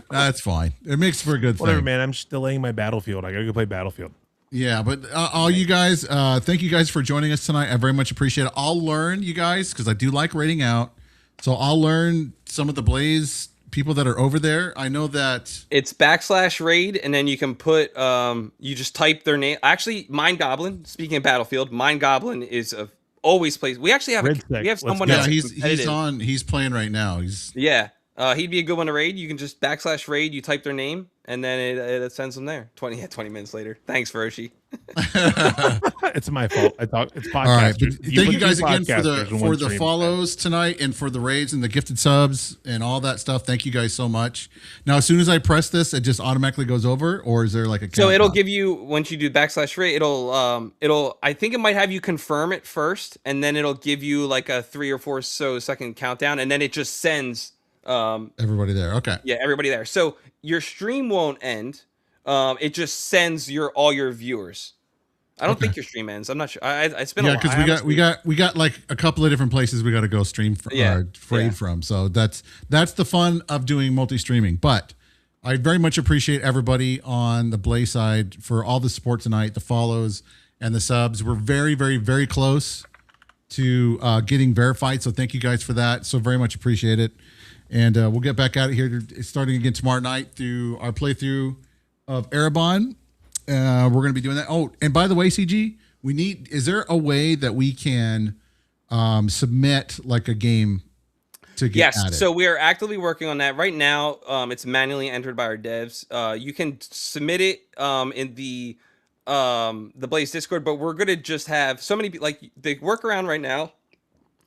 [SPEAKER 1] That's fine. It makes for a good thing.
[SPEAKER 2] Whatever, man. I'm just delaying my Battlefield. I gotta go play Battlefield.
[SPEAKER 1] Yeah, but all you guys, thank you guys for joining us tonight. I very much appreciate it. I'll learn, you guys, because I do like rating out. So I'll learn some of the Blaze people that are over there. I know that
[SPEAKER 3] it's /raid, and then you can put you just type their name. Actually, Mind Goblin. Speaking of Battlefield, Mind Goblin is always plays. We actually have someone.
[SPEAKER 1] Yeah, he's playing right now.
[SPEAKER 3] He'd be a good one to raid. You can just /raid. You type their name, and then it sends them there. 20 minutes later. Thanks, Roshi.
[SPEAKER 2] It's my fault. It's podcasters.
[SPEAKER 1] All right, thank you guys again for the follows tonight and for the raids and the gifted subs and all that stuff. Thank you guys so much. Now, as soon as I press this, it just automatically goes over, or is there like a countdown?
[SPEAKER 3] So it'll give you, once you do /raid, it'll I think it might have you confirm it first, and then it'll give you like a 3 or 4 second countdown, and then it just sends
[SPEAKER 1] everybody there. Okay.
[SPEAKER 3] Yeah, everybody there. So your stream won't end. It just sends all your viewers. I don't think your stream ends. I'm not sure. It's been a while.
[SPEAKER 1] Yeah, because we got like a couple of different places we got to go stream from. So that's the fun of doing multi-streaming. But I very much appreciate everybody on the Blaze side for all the support tonight, the follows and the subs. We're very, very, very close to getting verified. So thank you guys for that. So very much appreciate it. And we'll get back out of here starting again tomorrow night through our playthrough of Erebon. We're going to be doing that. Oh, and by the way, CG, is there a way that we can submit like a game to get added?
[SPEAKER 3] So we are actively working on that right now. It's manually entered by our devs. You can submit it in the Blaze Discord, but we're going to just have so many, like the workaround right now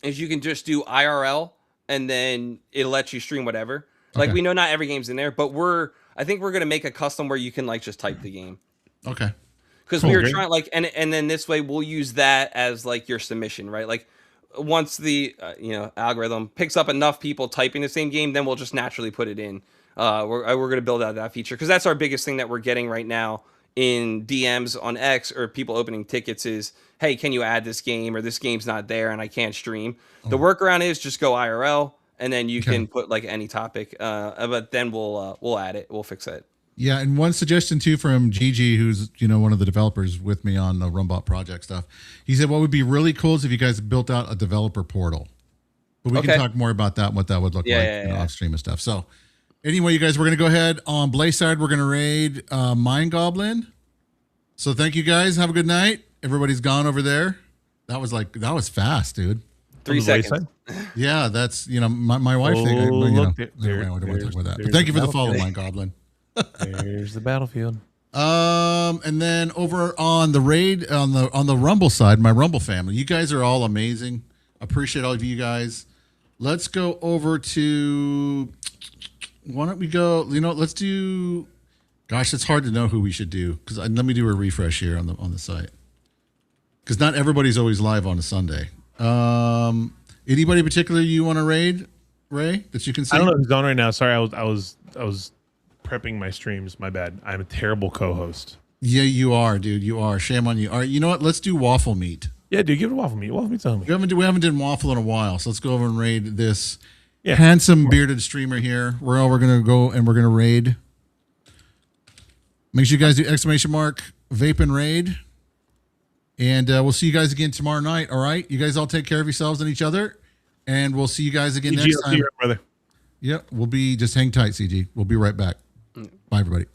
[SPEAKER 3] is you can just do IRL and then it lets you stream whatever. Like we know not every game's in there, but I think we're going to make a custom where you can like just type the game.
[SPEAKER 1] Okay.
[SPEAKER 3] Because we were trying and then this way we'll use that as like your submission, right? Like once the algorithm picks up enough people typing the same game, then we'll just naturally put it in. We're going to build out that feature because that's our biggest thing that we're getting right now in DMs on X or people opening tickets is, hey, can you add this game, or this game's not there and I can't stream. The workaround is just go IRL and then you can put like any topic. But then we'll add it. We'll fix it.
[SPEAKER 1] Yeah, and one suggestion too from Gigi, who's one of the developers with me on the Rumbot project stuff. He said what would be really cool is if you guys built out a developer portal. But we can talk more about that and what that would look like off stream and stuff. So anyway, you guys, we're gonna go ahead on Blaze side. We're gonna raid Mind Goblin. So thank you guys. Have a good night. Everybody's gone over there. That was fast, dude.
[SPEAKER 3] 3 seconds.
[SPEAKER 1] Yeah, that's my wife.
[SPEAKER 2] Oh,
[SPEAKER 1] I don't want to talk about that. But thank you for the follow, Mind Goblin.
[SPEAKER 2] There's the battlefield.
[SPEAKER 1] And then over on the raid on the Rumble side, my Rumble family, you guys are all amazing. Appreciate all of you guys. Let's go over to. Why don't we go? Let's do. Gosh, it's hard to know who we should do because let me do a refresh here on the site because not everybody's always live on a Sunday. Anybody in particular you want to raid, Ray, that you can see?
[SPEAKER 2] I don't know who's on right now. Sorry, I was prepping my streams. My bad. I'm a terrible co-host.
[SPEAKER 1] Yeah, you are, dude. You are. Shame on you. All right, you know what? Let's do waffle meat.
[SPEAKER 2] Yeah, dude, give it waffle meat. Waffle meat's on me.
[SPEAKER 1] We haven't done waffle in a while, so let's go over and raid this handsome bearded streamer here. We're gonna go and we're gonna raid. Make sure you guys do ! Vape and raid, and we'll see you guys again tomorrow night. All right, you guys all take care of yourselves and each other, and we'll see you guys again next time.
[SPEAKER 2] Brother.
[SPEAKER 1] Yep, we'll be just hang tight, CG. We'll be right back. Bye, everybody.